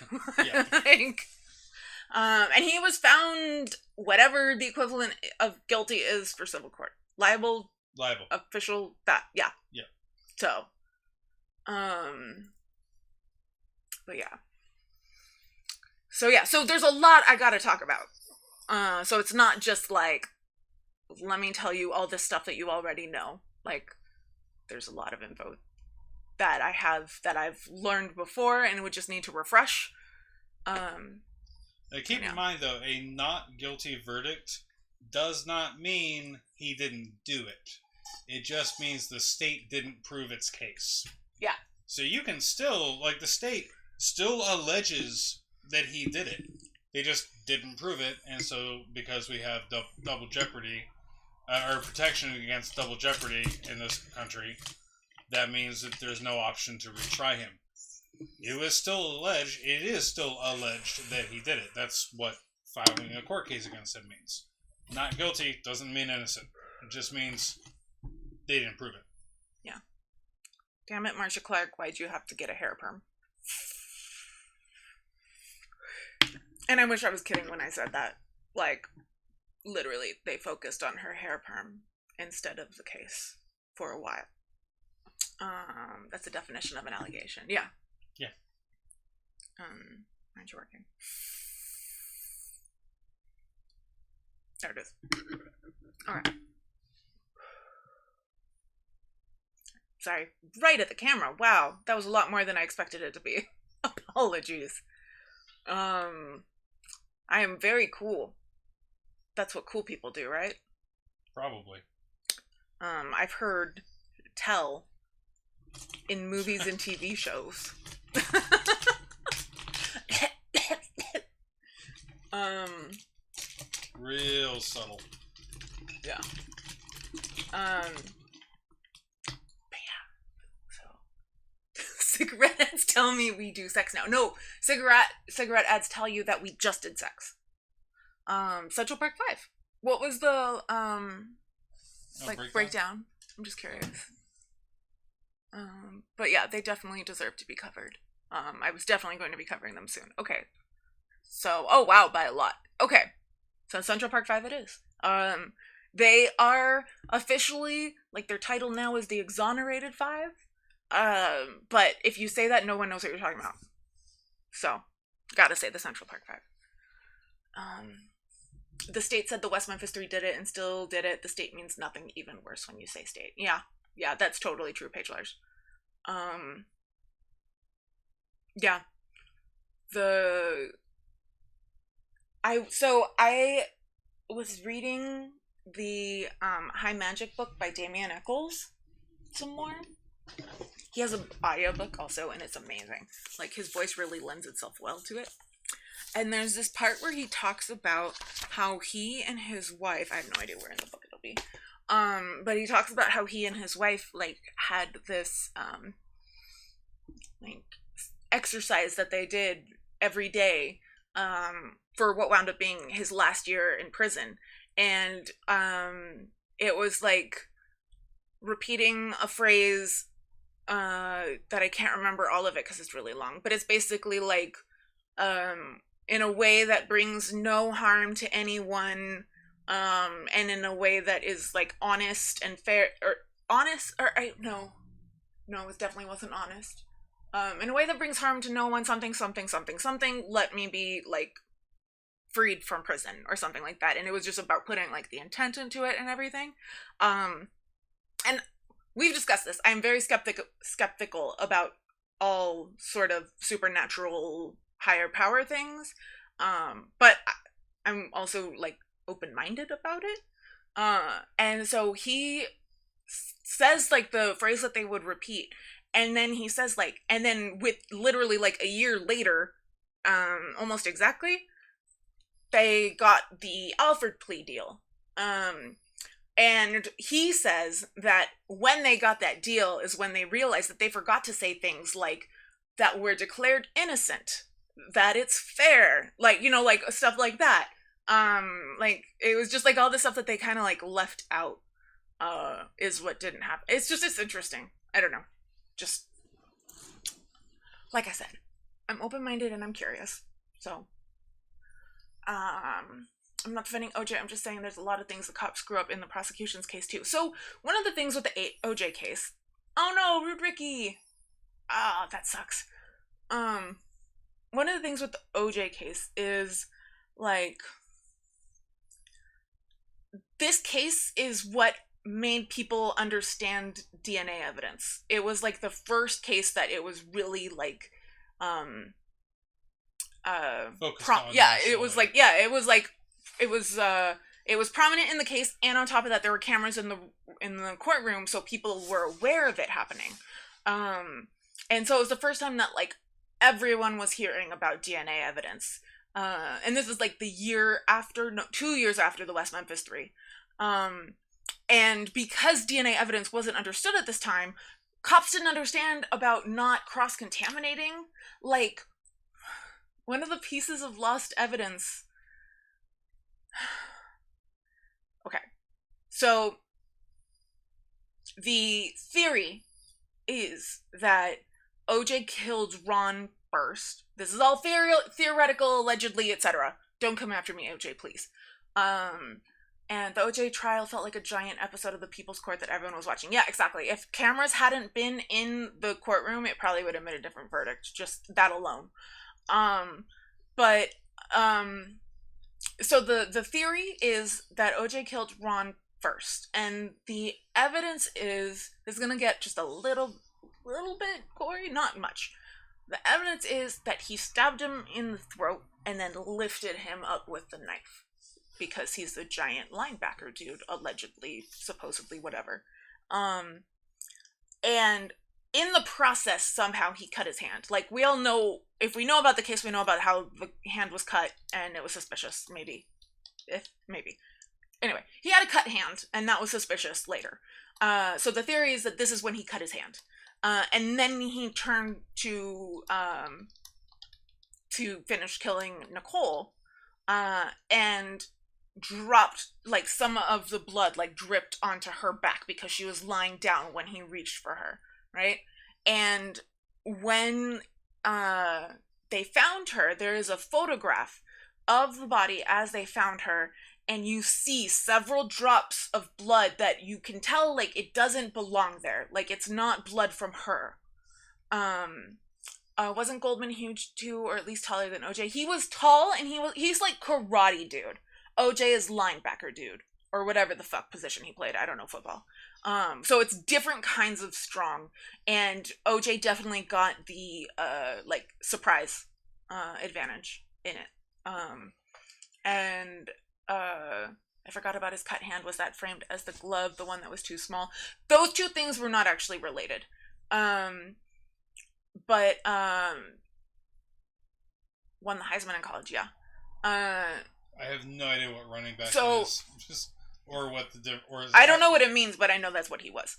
Yeah. Like, and he was found whatever the equivalent of guilty is for civil court. Liable. Official, that, yeah. Yeah. So, but yeah. So there's a lot I gotta talk about. So it's not just like, let me tell you all this stuff that you already know. Like, there's a lot of info that I've learned before and would just need to refresh. Keep in mind, though, a not guilty verdict does not mean he didn't do it. It just means the state didn't prove its case. Yeah. So you can still, like, the state still alleges that he did it. They just didn't prove it, and so because we have double jeopardy, or protection against double jeopardy in this country, that means that there's no option to retry him. It is still alleged that he did it. That's what filing a court case against him means. Not guilty doesn't mean innocent. It just means they didn't prove it. Yeah. Damn it, Marcia Clark, why'd you have to get a hair perm? And I wish I was kidding when I said that. Like, literally, they focused on her hair perm instead of the case for a while. That's the definition of an allegation. Yeah. Yeah. Aren't you working? There it is. Alright. Sorry. Right at the camera. Wow. That was a lot more than I expected it to be. Apologies. I am very cool. That's what cool people do, right? Probably. I've heard tell in movies and TV shows. Real subtle. Yeah. But yeah. So cigarette ads tell me we do sex now. No, cigarette ads tell you that we just did sex. Central Park 5. What was the breakdown? I'm just curious. But yeah, they definitely deserve to be covered. I was definitely going to be covering them soon. Okay. So, oh wow, by a lot. Okay. So Central Park 5 it is. They are officially, like, their title now is the Exonerated 5. But if you say that, no one knows what you're talking about. So, gotta say the Central Park 5. The state said the West Memphis 3 did it and still did it. The state means nothing, even worse when you say state. Yeah, that's totally true, Paige Lars. Yeah. I was reading the High Magic book by Damien Eccles some more. He has an audiobook also, and it's amazing. Like, his voice really lends itself well to it. And there's this part where he talks about how he and his wife, I have no idea where in the book it'll be, but he talks about how he and his wife, like, had this, like, exercise that they did every day, for what wound up being his last year in prison. And, it was, like, repeating a phrase, that I can't remember all of it because it's really long, but it's basically like, in a way that brings no harm to anyone, and in a way that is like honest and fair, or honest, or no, it definitely wasn't honest. In a way that brings harm to no one, something, let me be like freed from prison or something like that. And it was just about putting like the intent into it and everything. And we've discussed this. I'm very skeptical about all sort of supernatural higher power things, but I'm also like open-minded about it, and so he says like the phrase that they would repeat, and then he says like, and then with literally like a year later, almost exactly, they got the Alfred plea deal, and he says that when they got that deal is when they realized that they forgot to say things like that we're declared innocent, that it's fair, like, you know, like stuff like that. Like, it was just like all the stuff that they kind of like left out, is what didn't happen. It's interesting. I don't know. Just like I said, I'm open-minded and I'm curious. So, I'm not defending OJ. I'm just saying there's a lot of things the cops screw up in the prosecution's case too. So one of the things with the OJ case. Oh no, Rude Ricky. Ah, that sucks. One of the things with the OJ case is, like, this case is what made people understand DNA evidence. It was, like, the first case that it was really, like, it was prominent in the case, and on top of that, there were cameras in the courtroom, so people were aware of it happening. And so it was the first time that, like, everyone was hearing about DNA evidence. And this is like 2 years after the West Memphis 3. And because DNA evidence wasn't understood at this time, cops didn't understand about not cross-contaminating. Like, one of the pieces of lost evidence... Okay. So, the theory is that OJ killed Ron first. This is all theoretical, allegedly, etc. Don't come after me, OJ, please. And the OJ trial felt like a giant episode of the People's Court that everyone was watching. Yeah, exactly. If cameras hadn't been in the courtroom, it probably would have made a different verdict. Just that alone. So the theory is that OJ killed Ron first. And the evidence is going to get just a little bit gory, not much. The evidence is that he stabbed him in the throat and then lifted him up with the knife because he's a giant linebacker dude, allegedly, supposedly, whatever. And in the process, somehow he cut his hand. Like, we all know, if we know about the case, we know about how the hand was cut and it was suspicious, maybe. Anyway, he had a cut hand and that was suspicious later. So the theory is that this is when he cut his hand. And then he turned to finish killing Nicole, and dropped, like, some of the blood, like, dripped onto her back because she was lying down when he reached for her, right? And when they found her, there is a photograph of the body as they found her, and you see several drops of blood that you can tell, like, it doesn't belong there. Like, it's not blood from her. Wasn't Goldman huge too, or at least taller than OJ? He was tall, and he's like karate dude. OJ is linebacker dude, or whatever the fuck position he played. I don't know football. So it's different kinds of strong, and OJ definitely got the like surprise advantage in it. and I forgot about his cut hand. Was that framed as the glove, the one that was too small? Those two things were not actually related. But won the Heisman in college, yeah. I have no idea what running back So- is. Just, or what the or is I don't know what it means, but I know that's what he was.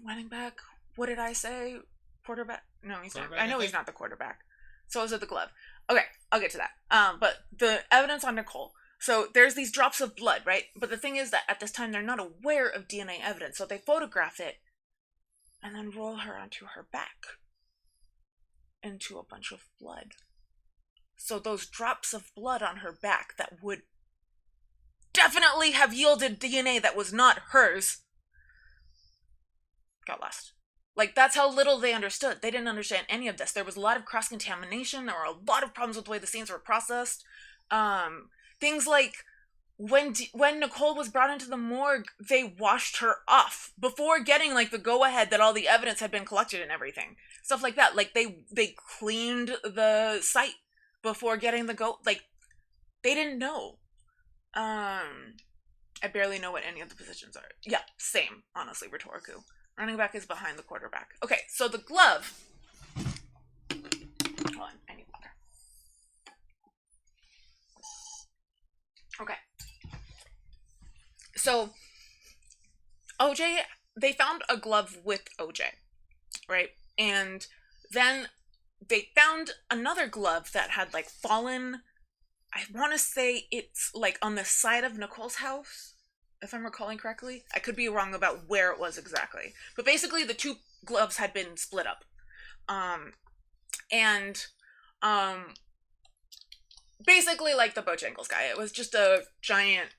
Running back. What did I say? Quarterback? No, he's not. Quarterback, I know I he's think. not the quarterback. So is it the glove? Okay, I'll get to that. But the evidence on Nicole. So there's these drops of blood, right? But the thing is that at this time they're not aware of DNA evidence, so they photograph it and then roll her onto her back into a bunch of blood. So those drops of blood on her back that would definitely have yielded DNA that was not hers got lost. Like, that's how little they understood. They didn't understand any of this. There was a lot of cross-contamination. There were a lot of problems with the way the scenes were processed. Things like when Nicole was brought into the morgue, they washed her off before getting like the go-ahead that all the evidence had been collected and everything. Stuff like that. Like they cleaned the site before getting the go. Like, they didn't know. I barely know what any of the positions are. Yeah, same. Honestly, rhetorical. Running back is behind the quarterback. Okay, so the glove. Hold on, I need water. Okay. So, OJ, they found a glove with OJ, right? And then they found another glove that had like fallen. I want to say it's like on the side of Nicole's house, if I'm recalling correctly. I could be wrong about where it was exactly. But basically the two gloves had been split up. Basically like the Bojangles guy. It was just a giant,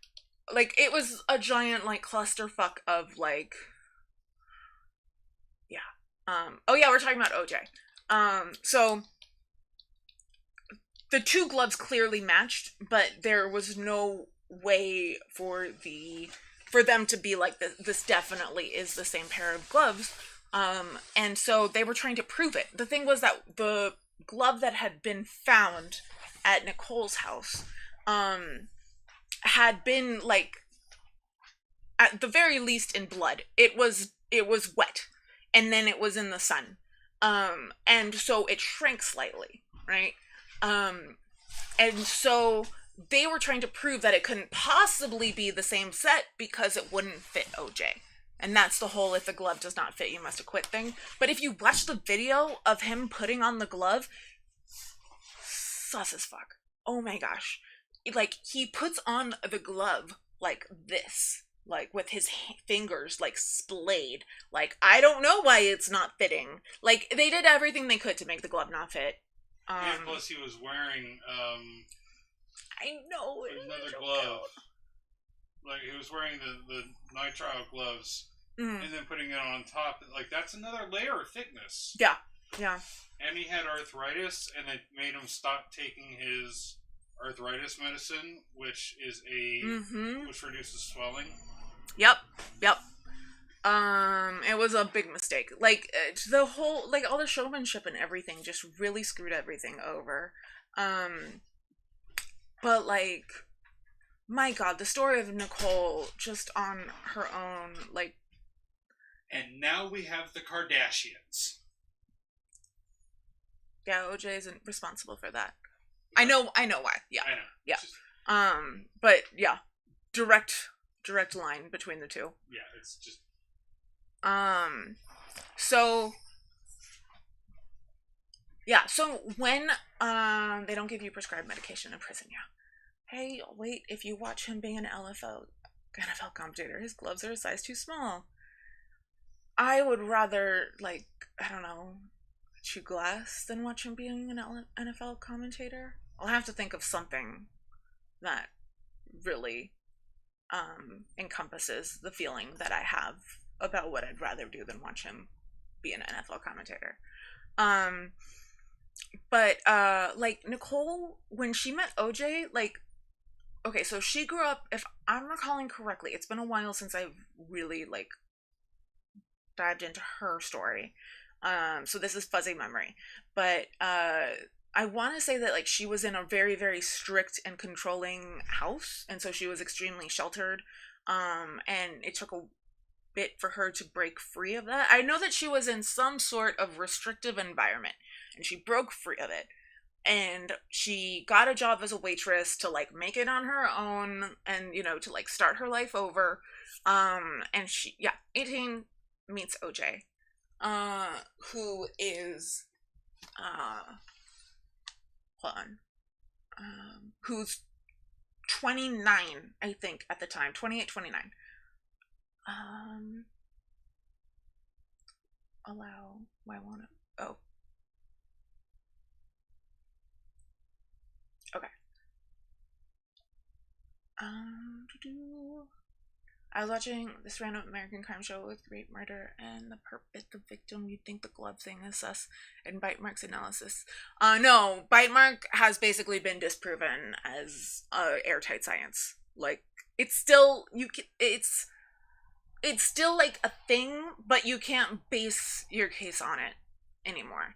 like clusterfuck of like, yeah. Oh yeah, we're talking about OJ. So the two gloves clearly matched, but there was no way for them to be like, this definitely is the same pair of gloves. And so they were trying to prove it. The thing was that the glove that had been found at Nicole's house had been like, at the very least, in blood. It was wet, and then it was in the sun. And so it shrank slightly, right? And so they were trying to prove that it couldn't possibly be the same set because it wouldn't fit OJ. And that's the whole, if the glove does not fit, you must acquit thing. But if you watch the video of him putting on the glove, sus as fuck. Oh my gosh. Like, he puts on the glove like this. Like, with his fingers, like, splayed. Like, I don't know why it's not fitting. Like, they did everything they could to make the glove not fit. And plus, he was wearing I know another glove. Like, he was wearing the nitrile gloves, and then putting it on top. Like, that's another layer of thickness. Yeah. And he had arthritis, and it made him stop taking his arthritis medicine, which is which reduces swelling. Yep. It was a big mistake. Like, the whole, like, all the showmanship and everything just really screwed everything over. But, like, my God, the story of Nicole just on her own, like... And now we have the Kardashians. Yeah, OJ isn't responsible for that. I know why. Yeah. I know. Yeah. Just, but, yeah. Direct line between the two. yeah, it's just... So... Yeah, so when they don't give you prescribed medication in prison, yeah. Hey, wait, if you watch him being an NFL commentator, his gloves are a size too small. I would rather, like, I don't know, chew glass than watch him being an NFL commentator. I'll have to think of something that really encompasses the feeling that I have about what I'd rather do than watch him be an NFL commentator. But like, Nicole, when she met OJ, like, okay, so she grew up, if I'm recalling correctly, it's been a while since I've really, like, dived into her story. So this is fuzzy memory. But I want to say that like she was in a very, very strict and controlling house, and so she was extremely sheltered. And it took a bit for her to break free of that. I know that she was in some sort of restrictive environment, and she broke free of it. And she got a job as a waitress to like make it on her own, and to like start her life over. And she, yeah, 18 meets OJ, who is hold on, who's 29, I think, at the time, 28, 29. Allow, why won't it? Oh, okay. I was watching this random American crime show with rape, murder, and the victim. You'd think the glove thing is sus, and bite marks analysis. No, bite mark has basically been disproven as airtight science. Like it's still it's still like a thing, but you can't base your case on it anymore.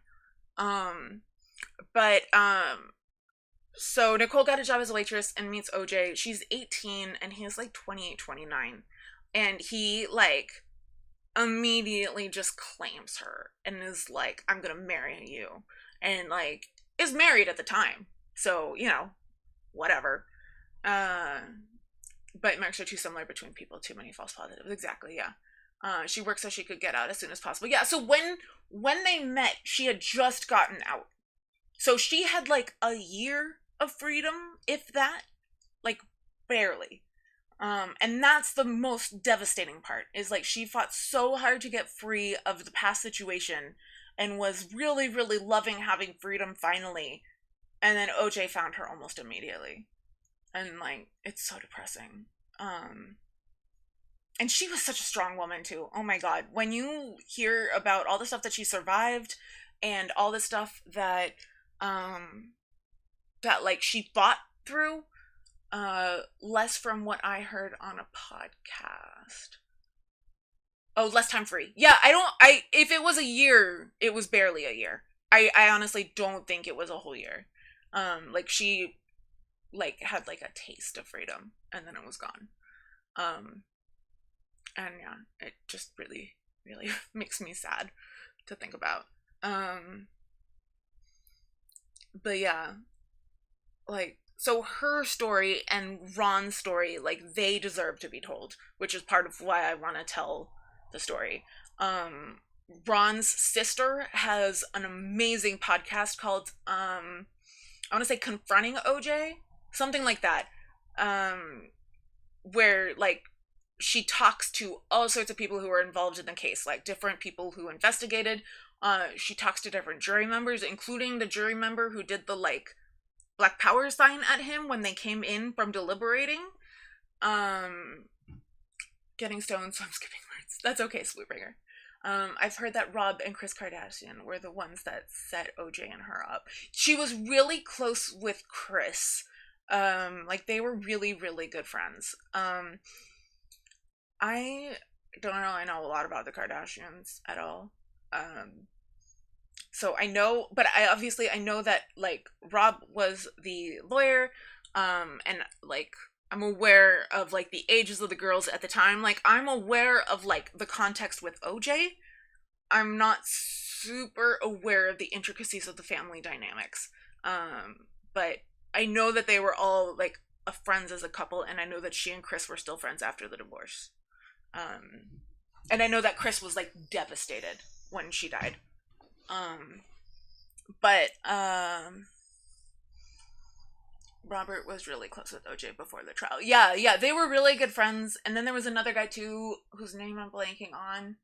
But So Nicole got a job as a waitress and meets OJ. She's 18 and he's like 28, 29. And he like immediately just claims her and is like, I'm gonna marry you. And like is married at the time. So, whatever. But marks are too similar between people, too many false positives. Exactly, yeah. She worked so she could get out as soon as possible. Yeah, so when they met, she had just gotten out. So she had like a year of freedom, if that, like barely. And that's the most devastating part, is like she fought so hard to get free of the past situation and was really, really loving having freedom finally. And then OJ found her almost immediately. And like, it's so depressing. And she was such a strong woman too. Oh my God. When you hear about all the stuff that she survived and all the stuff that like she fought through, less from what I heard on a podcast. Oh, less time free. Yeah, if it was a year, it was barely a year. I honestly don't think it was a whole year. Like she like had like a taste of freedom and then it was gone. And yeah, it just really, really makes me sad to think about. But yeah, like, so her story and Ron's story, like, they deserve to be told, which is part of why I want to tell the story. Ron's sister has an amazing podcast called, I want to say Confronting OJ, something like that, where, like, she talks to all sorts of people who are involved in the case, like different people who investigated. She talks to different jury members, including the jury member who did the, like, Black Power sign at him when they came in from deliberating. Getting stoned, so I'm skipping words. That's okay, Sweetbringer. I've heard that Rob and Kris Kardashian were the ones that set OJ and her up. She was really close with Kris. Like, they were really, really good friends. I don't really know a lot about the Kardashians at all. So I know, but I know that, like, Rob was the lawyer, and, like, I'm aware of, like, the ages of the girls at the time. Like, I'm aware of, like, the context with OJ. I'm not super aware of the intricacies of the family dynamics. But I know that they were all, like, friends as a couple, and I know that she and Kris were still friends after the divorce. And I know that Kris was, like, devastated when she died. But Robert was really close with OJ before the trial. Yeah, they were really good friends. And then there was another guy too, whose name I'm blanking on,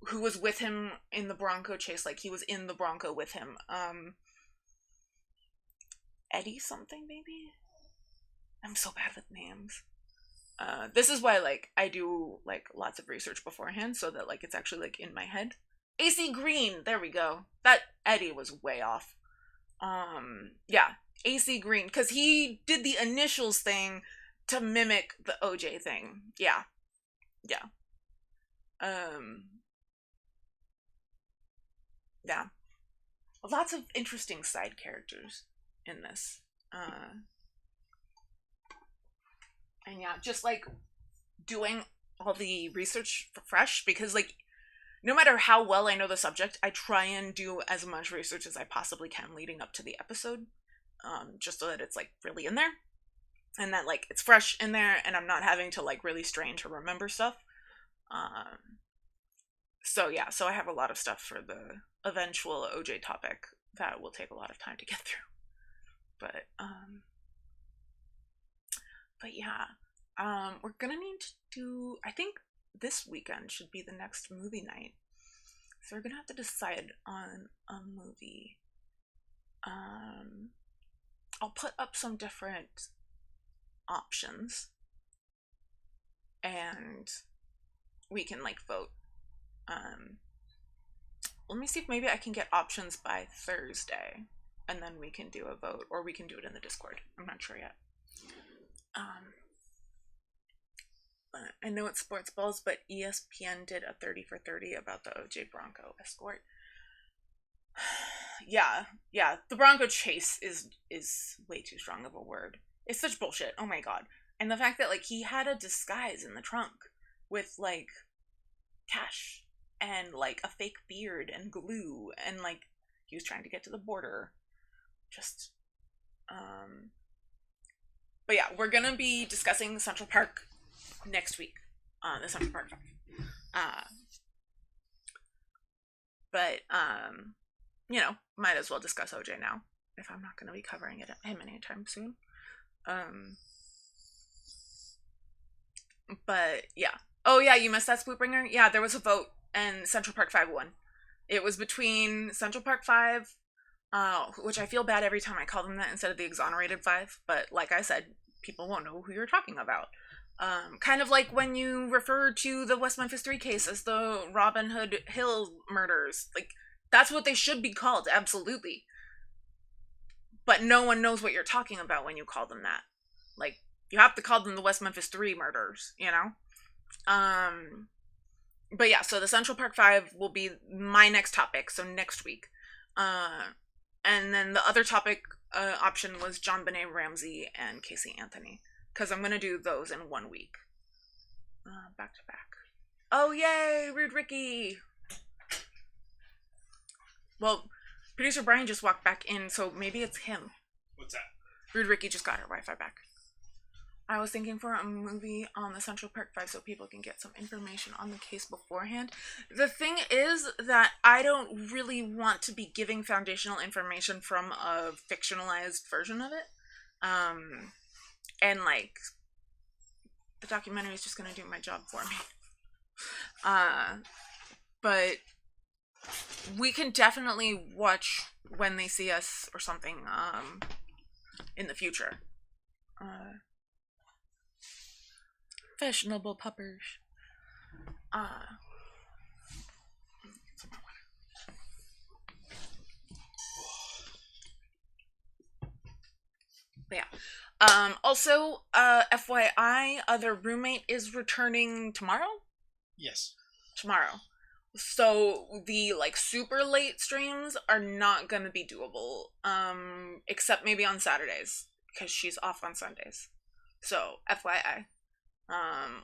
who was with him in the Bronco chase. Like, he was in the Bronco with him. Eddie something, maybe? I'm so bad with names. This is why, like, I do, like, lots of research beforehand so that, like, it's actually, like, in my head. AC Green, there we go. That Eddie was way off. Yeah, AC Green, because he did the initials thing to mimic the OJ thing. Yeah. Yeah. Yeah. lots of interesting side characters in this. And yeah, just like doing all the research fresh, because like no matter how well I know the subject, I try and do as much research as I possibly can leading up to the episode, just so that it's like really in there, and that like it's fresh in there, and I'm not having to like really strain to remember stuff. So yeah, so I have a lot of stuff for the eventual OJ topic that will take a lot of time to get through. But yeah, we're gonna need to do. I think this weekend should be the next movie night, so we're gonna have to decide on a movie. I'll put up some different options, and we can like vote. Let me see if maybe I can get options by Thursday, and then we can do a vote, or we can do it in the Discord. I'm not sure yet. I know it's sports balls, but ESPN did a 30 for 30 about the OJ Bronco escort. Yeah, the Bronco chase is way too strong of a word. It's such bullshit. Oh my god. And the fact that like he had a disguise in the trunk with like cash and like a fake beard and glue, and like he was trying to get to the border. Just but yeah, we're gonna be discussing Central Park next week on the Central Park 5. But you know, might as well discuss OJ now if I'm not gonna be covering him anytime soon. But yeah. Oh yeah, you missed that Spootbringer? Yeah, there was a vote and Central Park 5 won. It was between Central Park 5, which I feel bad every time I call them that instead of the Exonerated 5, but like I said, people won't know who you're talking about. Kind of like when you refer to the West Memphis 3 case as the Robin Hood Hill murders. Like, that's what they should be called, absolutely. But no one knows what you're talking about when you call them that. Like, you have to call them the West Memphis 3 murders, you know? But yeah, so the Central Park 5 will be my next topic, so next week. And then the other topic option was John Benet Ramsey and Casey Anthony, because I'm going to do those in 1 week. Back to back. Oh, yay! Rude Ricky! Well, producer Brian just walked back in, so maybe it's him. What's that? Rude Ricky just got her Wi-Fi back. I was thinking for a movie on the Central Park 5 so people can get some information on the case beforehand. The thing is that I don't really want to be giving foundational information from a fictionalized version of it. And like, the documentary is just going to do my job for me. But we can definitely watch When They See Us or something in the future. Fashionable puppers. But yeah. Also, FYI, their roommate is returning tomorrow? Yes. Tomorrow. So the like super late streams are not gonna be doable. Except maybe on Saturdays, because she's off on Sundays. So FYI.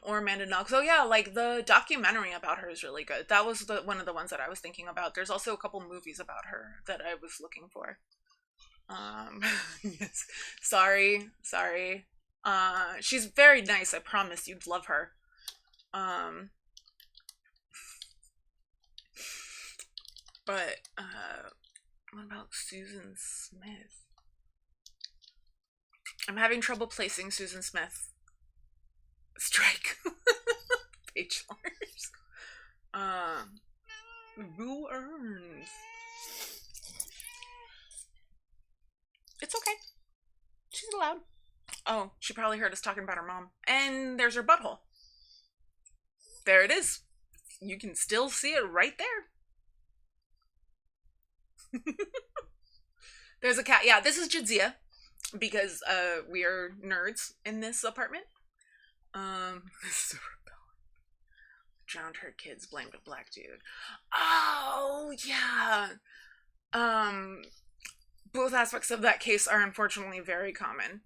Or Amanda Knox. Oh yeah, like the documentary about her is really good. That was one of the ones that I was thinking about. There's also a couple movies about her that I was looking for. Yes. Sorry. She's very nice, I promise you'd love her. But what about Susan Smith? I'm having trouble placing Susan Smith. Strike. Page Lars. Who earns? It's okay. She's allowed. Oh, she probably heard us talking about her mom. And there's her butthole. There it is. You can still see it right there. There's a cat. Yeah, this is Jadzia, because we are nerds in this apartment. This is a rebellion. Drowned her kids, blamed a black dude. Oh yeah. Um, both aspects of that case are unfortunately very common.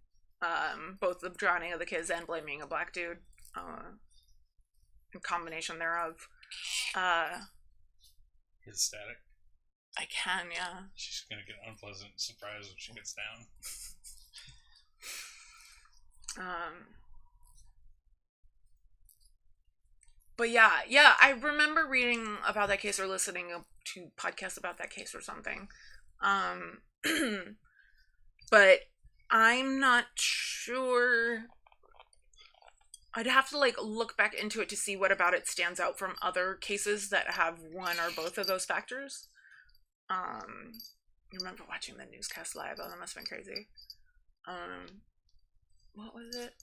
Both the drowning of the kids and blaming a black dude. In combination thereof. It's static. I can, yeah. She's gonna get an unpleasant surprise when she gets down. But yeah, I remember reading about that case or listening to podcasts about that case or something. But I'm not sure. I'd have to like look back into it to see what about it stands out from other cases that have one or both of those factors. I remember watching the newscast live. Oh, that must have been crazy. What was it?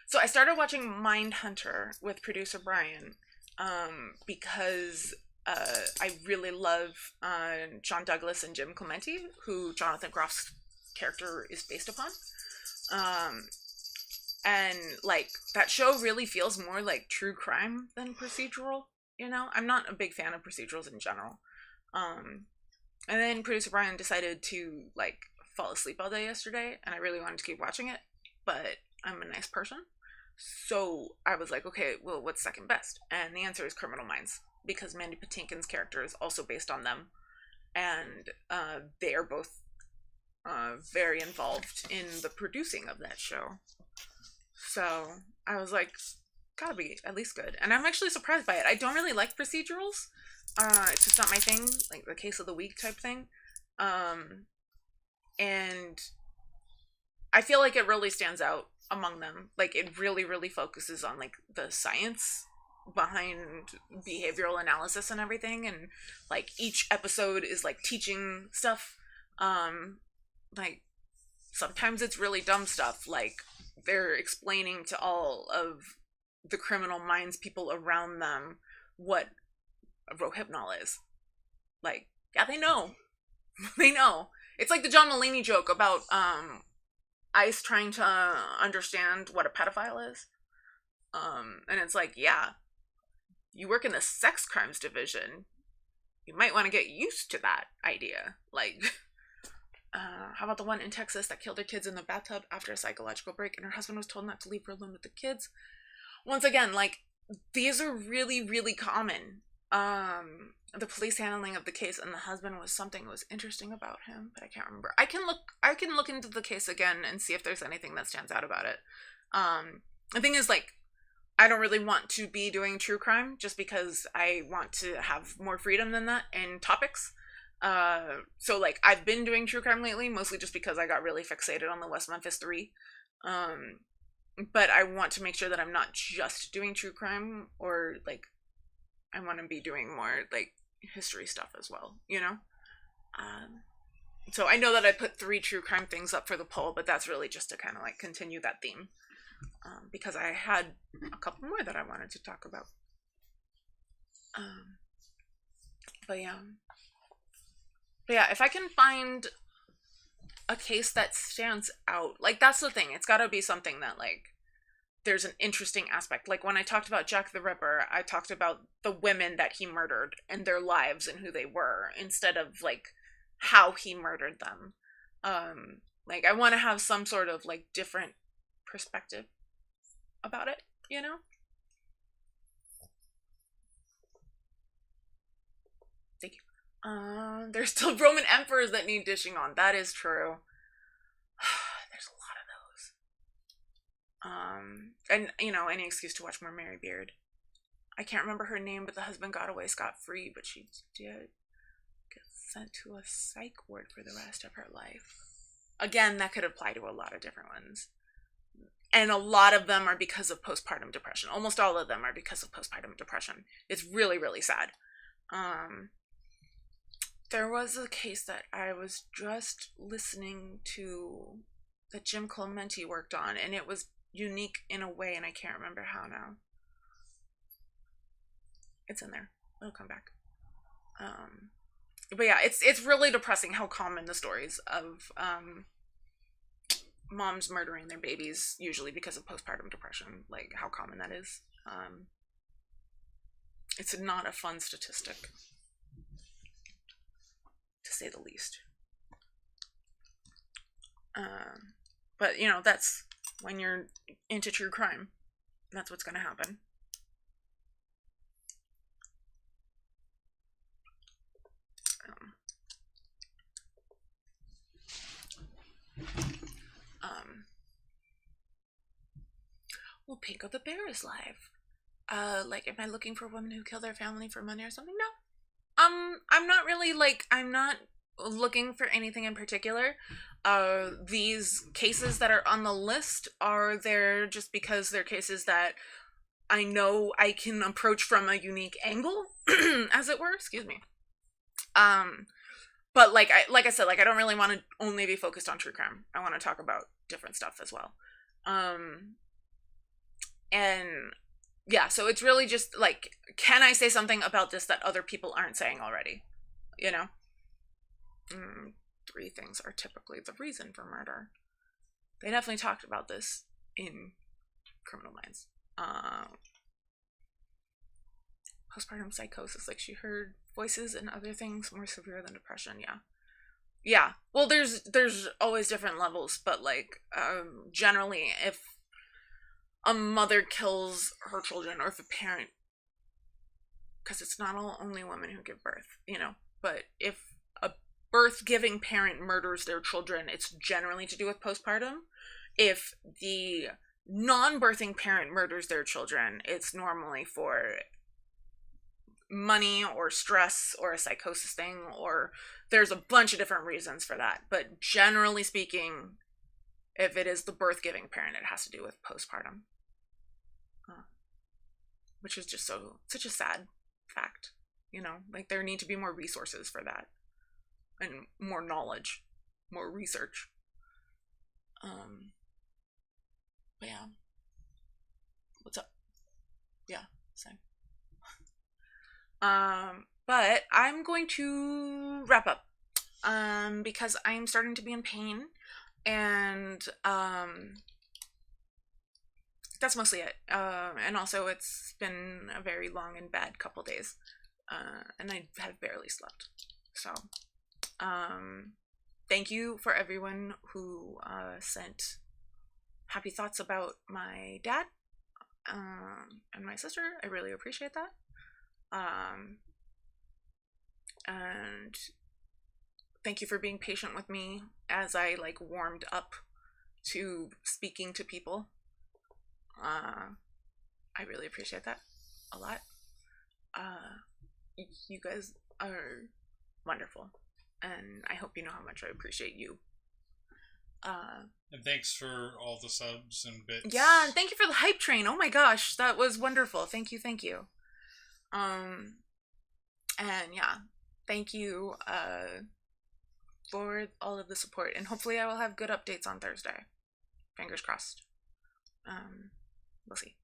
So I started watching Mindhunter with producer Brian, because I really love John Douglas and Jim Clemente, who Jonathan Groff's character is based upon. And like that show really feels more like true crime than procedural. You know, I'm not a big fan of procedurals in general. And then producer Brian decided to like fall asleep all day yesterday, and I really wanted to keep watching it, but I'm a nice person. So I was like, okay, well, what's second best? And the answer is Criminal Minds, because Mandy Patinkin's character is also based on them, and they are both very involved in the producing of that show. So I was like, gotta be at least good. And I'm actually surprised by it. I don't really like procedurals. It's just not my thing, like the case of the week type thing. And I feel like it really stands out among them. Like it really, really focuses on like the science behind behavioral analysis and everything. And like each episode is like teaching stuff. Like sometimes it's really dumb stuff. Like they're explaining to all of the criminal minds people around them what Rohypnol is. Like, yeah, they know. They know. It's like the John Mulaney joke about ICE trying to understand what a pedophile is. And it's like, yeah, you work in the sex crimes division. You might want to get used to that idea. Like, how about the one in Texas that killed her kids in the bathtub after a psychological break and her husband was told not to leave her alone with the kids? Once again, like, these are really, really common. The police handling of the case and the husband was something that was interesting about him, but I can't remember. I can look into the case again and see if there's anything that stands out about it. The thing is, like, I don't really want to be doing true crime just because I want to have more freedom than that in topics. So like I've been doing true crime lately, mostly just because I got really fixated on the West Memphis 3. But I want to make sure that I'm not just doing true crime, or like I want to be doing more like history stuff as well, you know? So I know that I put 3 true crime things up for the poll, but that's really just to kind of like continue that theme. Because I had a couple more that I wanted to talk about. But yeah, if I can find a case that stands out, like that's the thing. It's got to be something that like there's an interesting aspect. Like when I talked about Jack the Ripper, I talked about the women that he murdered and their lives and who they were, instead of like how he murdered them. Like I want to have some sort of like different perspective about it, you know? Thank you. There's still Roman emperors that need dishing on. That is true. There's a lot of those. And you know, any excuse to watch more Mary Beard. I can't remember her name, but the husband got away scot-free, but she did get sent to a psych ward for the rest of her life. Again, that could apply to a lot of different ones. And a lot of them are because of postpartum depression. Almost all of them are because of postpartum depression. It's really, really sad. There was a case that I was just listening to that Jim Clemente worked on, and it was unique in a way, and I can't remember how now. It's in there. It'll come back. But yeah, it's really depressing how common the stories of moms murdering their babies, usually because of postpartum depression, like how common that is. It's not a fun statistic. say the least. But, you know, that's when you're into true crime. That's what's going to happen. Well, Pinko the Bear is live. Like, am I looking for women who kill their family for money or something? No. I'm not really, like, I'm not looking for anything in particular. These cases that are on the list are there just because they're cases that I know I can approach from a unique angle, as it were. Excuse me. But like I said, like I don't really want to only be focused on true crime. I want to talk about different stuff as well. And yeah, so it's really just like, can I say something about this that other people aren't saying already? You know? 3 things are typically the reason for murder. They definitely talked about this in Criminal Minds. Postpartum psychosis, like she heard voices and other things more severe than depression. Yeah, well, there's always different levels, but like generally if a mother kills her children, or if a parent, because it's not only women who give birth, you know, but if a birth-giving parent murders their children, it's generally to do with postpartum. If the non-birthing parent murders their children, it's normally for money or stress or a psychosis thing, or there's a bunch of different reasons for that. But generally speaking, if it is the birth-giving parent, it has to do with postpartum. Which is just such a sad fact, you know, like there need to be more resources for that and more knowledge, more research. But yeah, what's up? Yeah, same. But I'm going to wrap up because I'm starting to be in pain, and that's mostly it. And also it's been a very long and bad couple days, and I have barely slept. So thank you for everyone who sent happy thoughts about my dad and my sister. I really appreciate that. And thank you for being patient with me as I like warmed up to speaking to people. I really appreciate that a lot. You guys are wonderful, and I hope you know how much I appreciate you. And thanks for all the subs and bits. Yeah, and thank you for the hype train. Oh my gosh, that was wonderful. Thank you. And yeah, thank you for all of the support, and hopefully I will have good updates on Thursday. Fingers crossed. We'll see.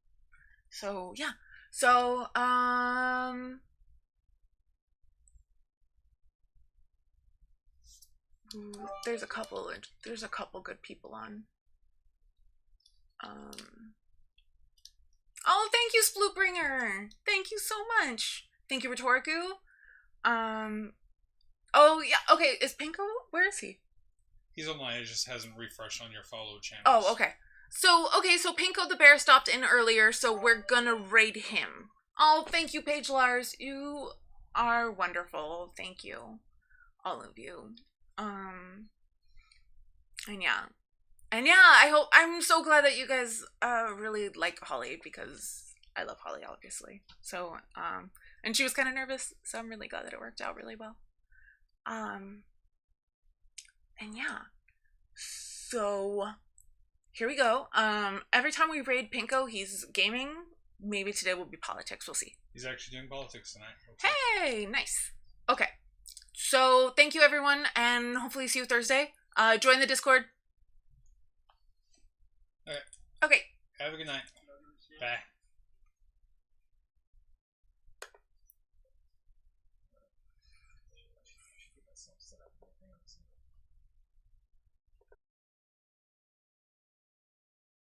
So yeah. So there's a couple good people on. Oh, thank you, Splootbringer. Thank you so much. Thank you, Rhetoriku. Oh yeah, okay, is Pinko? Where is he? He's online, it just hasn't refreshed on your follow channel. Oh, okay. So Pinko the Bear stopped in earlier, so we're gonna raid him. Oh, thank you, Paige Lars. You are wonderful. Thank you. All of you. And yeah, I'm so glad that you guys really like Holly, because I love Holly, obviously. So, and she was kind of nervous, so I'm really glad that it worked out really well. And yeah. So here we go. Every time we raid Pinko, he's gaming. Maybe today will be politics. We'll see. He's actually doing politics tonight. Hey, nice. Okay. So thank you, everyone, and hopefully see you Thursday. Join the Discord. Okay. Okay. Have a good night. Bye.